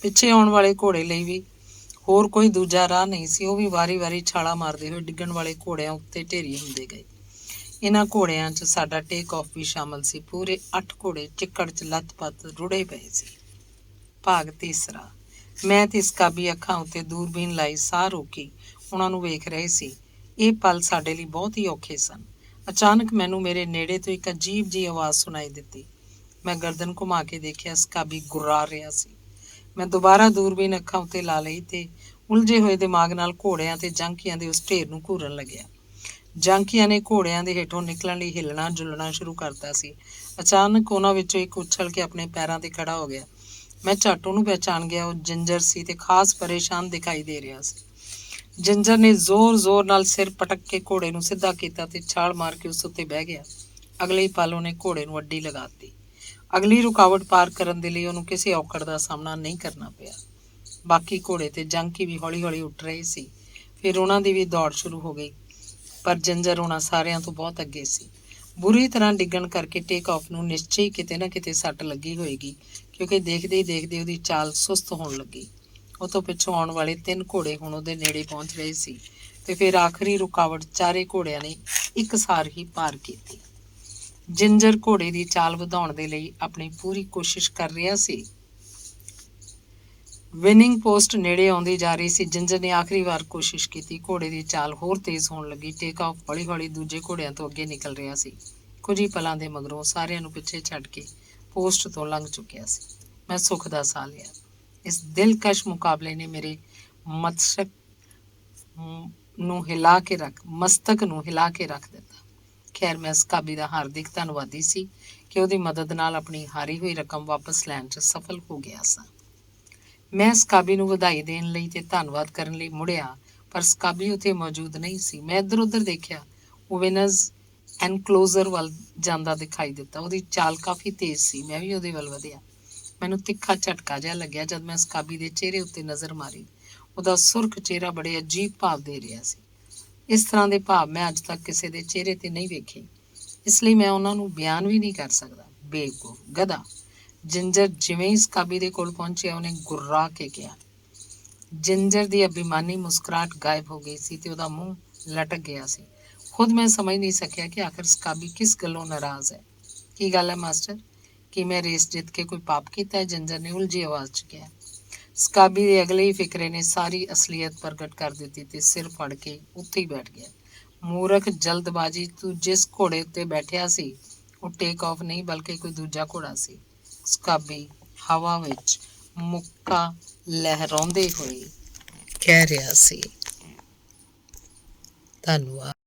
ਪਿੱਛੇ ਆਉਣ ਵਾਲੇ ਘੋੜੇ ਲਈ ਵੀ ਹੋਰ ਕੋਈ ਦੂਜਾ ਰਾਹ ਨਹੀਂ ਸੀ। ਉਹ ਵੀ ਵਾਰੀ-ਵਾਰੀ ਛਾਲਾਂ ਮਾਰਦੇ ਹੋਏ ਡਿੱਗਣ ਵਾਲੇ ਘੋੜਿਆਂ ਉੱਤੇ ਢੇਰੀ ਹੁੰਦੇ ਗਏ। ਇਹਨਾਂ ਘੋੜਿਆਂ 'ਚ ਸਾਡਾ ਟੇਕ ਆਫ ਵੀ ਸ਼ਾਮਲ ਸੀ। ਪੂਰੇ 8 ਘੋੜੇ ਚਿੱਕੜ 'ਚ ਲੱਥ-ਪੱਥ ਰੁੜੇ ਪਏ ਸੀ। ਭਾਗ ਤੀਸਰਾ। ਮੈਂ ਤੇ ਸਕਾਬੀ ਅੱਖਾਂ ਉੱਤੇ ਦੂਰਬੀਨ ਲਾਈ ਸਾਹ ਰੋਕੀ ਉਹਨਾਂ ਨੂੰ ਵੇਖ ਰਹੇ ਸੀ। ਇਹ ਪਲ ਸਾਡੇ ਲਈ ਬਹੁਤ ਹੀ ਔਖੇ ਸਨ। ਅਚਾਨਕ ਮੈਨੂੰ ਮੇਰੇ ਨੇੜੇ ਤੋਂ ਇੱਕ ਅਜੀਬ ਜਿਹੀ ਆਵਾਜ਼ ਸੁਣਾਈ ਦਿੱਤੀ। ਮੈਂ ਗਰਦਨ ਘੁਮਾ ਕੇ ਦੇਖਿਆ, ਸਕਾਬੀ ਗੁਰਰਾ ਰਿਹਾ ਸੀ। ਮੈਂ ਦੁਬਾਰਾ ਦੂਰਬੀਨ ਅੱਖਾਂ ਉੱਤੇ ਲਾ ਲਈ ਤੇ ਉਲਝੇ ਹੋਏ ਦਿਮਾਗ ਨਾਲ ਘੋੜਿਆਂ ਤੇ ਜਾਂਕੀਆਂ ਦੇ ਉਸ ਢੇਰ ਨੂੰ ਘੂਰਨ ਲੱਗਿਆ। ਜਾਂਕੀਆਂ ਨੇ ਘੋੜਿਆਂ ਦੇ ਹੇਠੋਂ ਨਿਕਲਣ ਲਈ ਹਿੱਲਣਾ ਜੁਲਣਾ ਸ਼ੁਰੂ ਕਰਤਾ ਸੀ। ਅਚਾਨਕ ਉਹਨਾਂ ਵਿੱਚੋਂ ਇੱਕ ਉਛਲ ਕੇ ਆਪਣੇ ਪੈਰਾਂ ਤੇ ਖੜਾ ਹੋ ਗਿਆ। ਮੈਂ ਝੱਟ ਉਹਨੂੰ ਪਹਿਚਾਣ ਗਿਆ। ਉਹ ਜਿੰਜਰ ਸੀ ਤੇ ਖਾਸ ਪਰੇਸ਼ਾਨ ਦਿਖਾਈ ਦੇ ਰਿਹਾ ਸੀ। ਜਿੰਜਰ ਨੇ ਜ਼ੋਰ-ਜ਼ੋਰ ਨਾਲ ਸਿਰ ਪਟਕ ਕੇ ਘੋੜੇ ਨੂੰ ਸਿੱਧਾ ਕੀਤਾ ਤੇ ਛਾਲ ਮਾਰ ਕੇ ਉਸ ਉੱਤੇ ਬਹਿ ਗਿਆ। ਅਗਲੇ ਹੀ ਪਲ ਉਹਨੇ ਘੋੜੇ ਨੂੰ ਅੱਡੀ ਲਗਾ ਦਿੱਤੀ। ਅਗਲੀ ਰੁਕਾਵਟ ਪਾਰ ਕਰਨ ਦੇ ਲਈ ਉਹਨੂੰ ਕਿਸੇ ਔਕੜ ਦਾ ਸਾਹਮਣਾ ਨਹੀਂ ਕਰਨਾ ਪਿਆ। ਬਾਕੀ ਘੋੜੇ ਤੇ ਜਾਂਕੀ ਵੀ ਹੌਲੀ-ਹੌਲੀ ਉੱਠ ਰਹੇ ਸੀ। ਫਿਰ ਉਹਨਾਂ ਦੀ ਵੀ ਦੌੜ ਸ਼ੁਰੂ ਹੋ ਗਈ, ਪਰ ਜਿੰਜਰ ਉਹਨਾਂ ਸਾਰਿਆਂ ਤੋਂ ਬਹੁਤ ਅੱਗੇ ਸੀ। ਬੁਰੀ ਤਰ੍ਹਾਂ ਡਿੱਗਣ ਕਰਕੇ ਟੇਕ ਆਫ ਨੂੰ ਨਿਸ਼ਚੇ ਹੀ ਕਿਤੇ ਨਾ ਕਿਤੇ ਸੱਟ ਲੱਗੀ ਹੋਏਗੀ, ਕਿਉਂਕਿ ਦੇਖਦੇ ਹੀ ਦੇਖਦੇ ਉਹਦੀ ਚਾਲ ਸੁਸਤ ਹੋਣ ਲੱਗੀ। ਉਹ ਤੋਂ ਪਿੱਛੋਂ ਆਉਣ ਵਾਲੇ 3 ਘੋੜੇ ਹੁਣ ਉਹਦੇ ਨੇੜੇ ਪਹੁੰਚ ਰਹੇ ਸੀ ਤੇ ਫਿਰ ਆਖਰੀ ਰੁਕਾਵਟ ਚਾਰੇ ਘੋੜਿਆਂ ਨੇ ਇੱਕਸਾਰ ਹੀ ਪਾਰ ਕੀਤੀ। ਜਿੰਜਰ ਘੋੜੇ ਦੀ ਚਾਲ ਵਧਾਉਣ ਦੇ ਲਈ ਆਪਣੀ ਪੂਰੀ ਕੋਸ਼ਿਸ਼ ਕਰ ਰਿਹਾ ਸੀ। ਵਿਨਿੰਗ ਪੋਸਟ ਨੇੜੇ ਆਉਂਦੀ ਜਾ ਰਹੀ ਸੀ। ਜਿੰਜਰ ਨੇ ਆਖਰੀ ਵਾਰ ਕੋਸ਼ਿਸ਼ ਕੀਤੀ। ਘੋੜੇ ਦੀ ਚਾਲ ਹੋਰ ਤੇਜ਼ ਹੋਣ ਲੱਗੀ। ਟੇਕ ਆਫ ਹੌਲੀ-ਹੌਲੀ ਦੂਜੇ ਘੋੜਿਆਂ ਤੋਂ ਅੱਗੇ ਨਿਕਲ ਰਿਹਾ ਸੀ। ਕੁਝ ਹੀ ਪਲਾਂ ਦੇ ਮਗਰੋਂ ਸਾਰਿਆਂ ਨੂੰ ਪਿੱਛੇ ਛੱਡ ਕੇ ਪੋਸਟ ਤੋਂ ਲੰਘ ਚੁੱਕਿਆ ਸੀ। ਮੈਂ ਸੁੱਖ ਦਾ ਸਾਹ ਲਿਆ। ਇਸ ਦਿਲਕਸ਼ ਮੁਕਾਬਲੇ ਨੇ ਮੇਰੇ ਮਸਤਕ ਨੂੰ ਹਿਲਾ ਕੇ ਰੱਖ ਦਿੱਤਾ। ਖੈਰ, ਮੈਂ ਸਕਾਬੀ ਦਾ ਹਾਰਦਿਕ ਧੰਨਵਾਦੀ ਸੀ ਕਿ ਉਹਦੀ ਮਦਦ ਨਾਲ ਆਪਣੀ ਹਾਰੀ ਹੋਈ ਰਕਮ ਵਾਪਸ ਲੈਣ 'ਚ ਸਫਲ ਹੋ ਗਿਆ ਸਾਂ। ਮੈਂ ਸਕਾਬੀ ਨੂੰ ਵਧਾਈ ਦੇਣ ਲਈ ਤੇ ਧੰਨਵਾਦ ਕਰਨ ਲਈ ਮੁੜਿਆ, ਪਰ ਸਕਾਬੀ ਉੱਥੇ ਮੌਜੂਦ ਨਹੀਂ ਸੀ। ਮੈਂ ਇੱਧਰ-ਉੱਧਰ ਦੇਖਿਆ। ਉਹ ਵਿਨਰਜ਼ ਐਨਕਲੋਜ਼ਰ ਵੱਲ ਜਾਂਦਾ ਦਿਖਾਈ ਦਿੱਤਾ। ਉਹਦੀ ਚਾਲ ਕਾਫੀ ਤੇਜ਼ ਸੀ। ਮੈਂ ਵੀ ਉਹਦੇ ਵੱਲ ਵਧਿਆ। ਮੈਨੂੰ ਤਿੱਖਾ ਝਟਕਾ ਜਿਹਾ ਲੱਗਿਆ ਜਦ ਮੈਂ ਸਕਾਬੀ ਦੇ ਚਿਹਰੇ ਉੱਤੇ ਨਜ਼ਰ ਮਾਰੀ। ਉਹਦਾ ਸੁਰਖ ਚਿਹਰਾ ਬੜੇ ਅਜੀਬ ਭਾਵ ਦੇ ਰਿਹਾ ਸੀ। ਇਸ ਤਰ੍ਹਾਂ ਦੇ ਭਾਵ ਮੈਂ ਅੱਜ ਤੱਕ ਕਿਸੇ ਦੇ ਚਿਹਰੇ ਤੇ ਨਹੀਂ ਵੇਖੇ, ਇਸ ਲਈ ਮੈਂ ਉਹਨਾਂ ਨੂੰ ਬਿਆਨ ਵੀ ਨਹੀਂ ਕਰ ਸਕਦਾ। ਬੇਵਕੂਫ, ਗਧਾ। ਜਿੰਜਰ ਜਿਵੇਂ ਹੀ ਸਕਾਬੀ ਦੇ ਕੋਲ ਪਹੁੰਚਿਆ, ਉਹਨੇ ਗੁਰਰਾ ਕੇ ਕਿਹਾ। ਜਿੰਜਰ ਦੀ ਅਭਿਮਾਨੀ ਮੁਸਕਰਾਹਟ ਗਾਇਬ ਹੋ ਗਈ ਸੀ ਤੇ ਉਹਦਾ ਮੂੰਹ ਲਟਕ ਗਿਆ ਸੀ। ਖੁਦ ਮੈਂ ਸਮਝ ਨਹੀਂ ਸਕਿਆ ਕਿ ਆਖਰ ਸਕਾਬੀ ਕਿਸ ਗੱਲੋਂ ਨਾਰਾਜ਼ ਹੈ। ਕੀ ਗੱਲ ਹੈ ਮਾਸਟਰ? ਕੀ ਮੈਂ ਰੇਸ ਜਿੱਤ ਕੇ ਕੋਈ ਪਾਪ ਕੀਤਾ ਹੈ? ਜਿੰਜਰ ਨੇ ਉਲਝੀ ਆਵਾਜ਼ 'ਚ ਕਿਹਾ। ਸਕਾਬੀ ਦੇ ਅਗਲੇ ਹੀ ਫਿਕਰੇ ਨੇ ਸਾਰੀ ਅਸਲੀਅਤ ਪ੍ਰਗਟ ਕਰ ਦਿੱਤੀ ਤੇ ਸਿਰ ਫੜ ਕੇ ਉੱਥੇ ਹੀ ਬੈਠ ਗਿਆ। ਮੂਰਖ, ਜਲਦਬਾਜ਼ੀ, ਤੂੰ ਜਿਸ ਘੋੜੇ ਉੱਤੇ ਬੈਠਿਆ ਸੀ ਉਹ ਟੇਕ ਆਫ ਨਹੀਂ ਬਲਕਿ ਕੋਈ ਦੂਜਾ ਘੋੜਾ ਸੀ। ਸਕਾਬੀ ਹਵਾ ਵਿੱਚ ਮੁੱਕਾ ਲਹਿਰਾਉਂਦੇ ਹੋਏ ਕਹਿ ਰਿਹਾ ਸੀ। ਧੰਨਵਾਦ।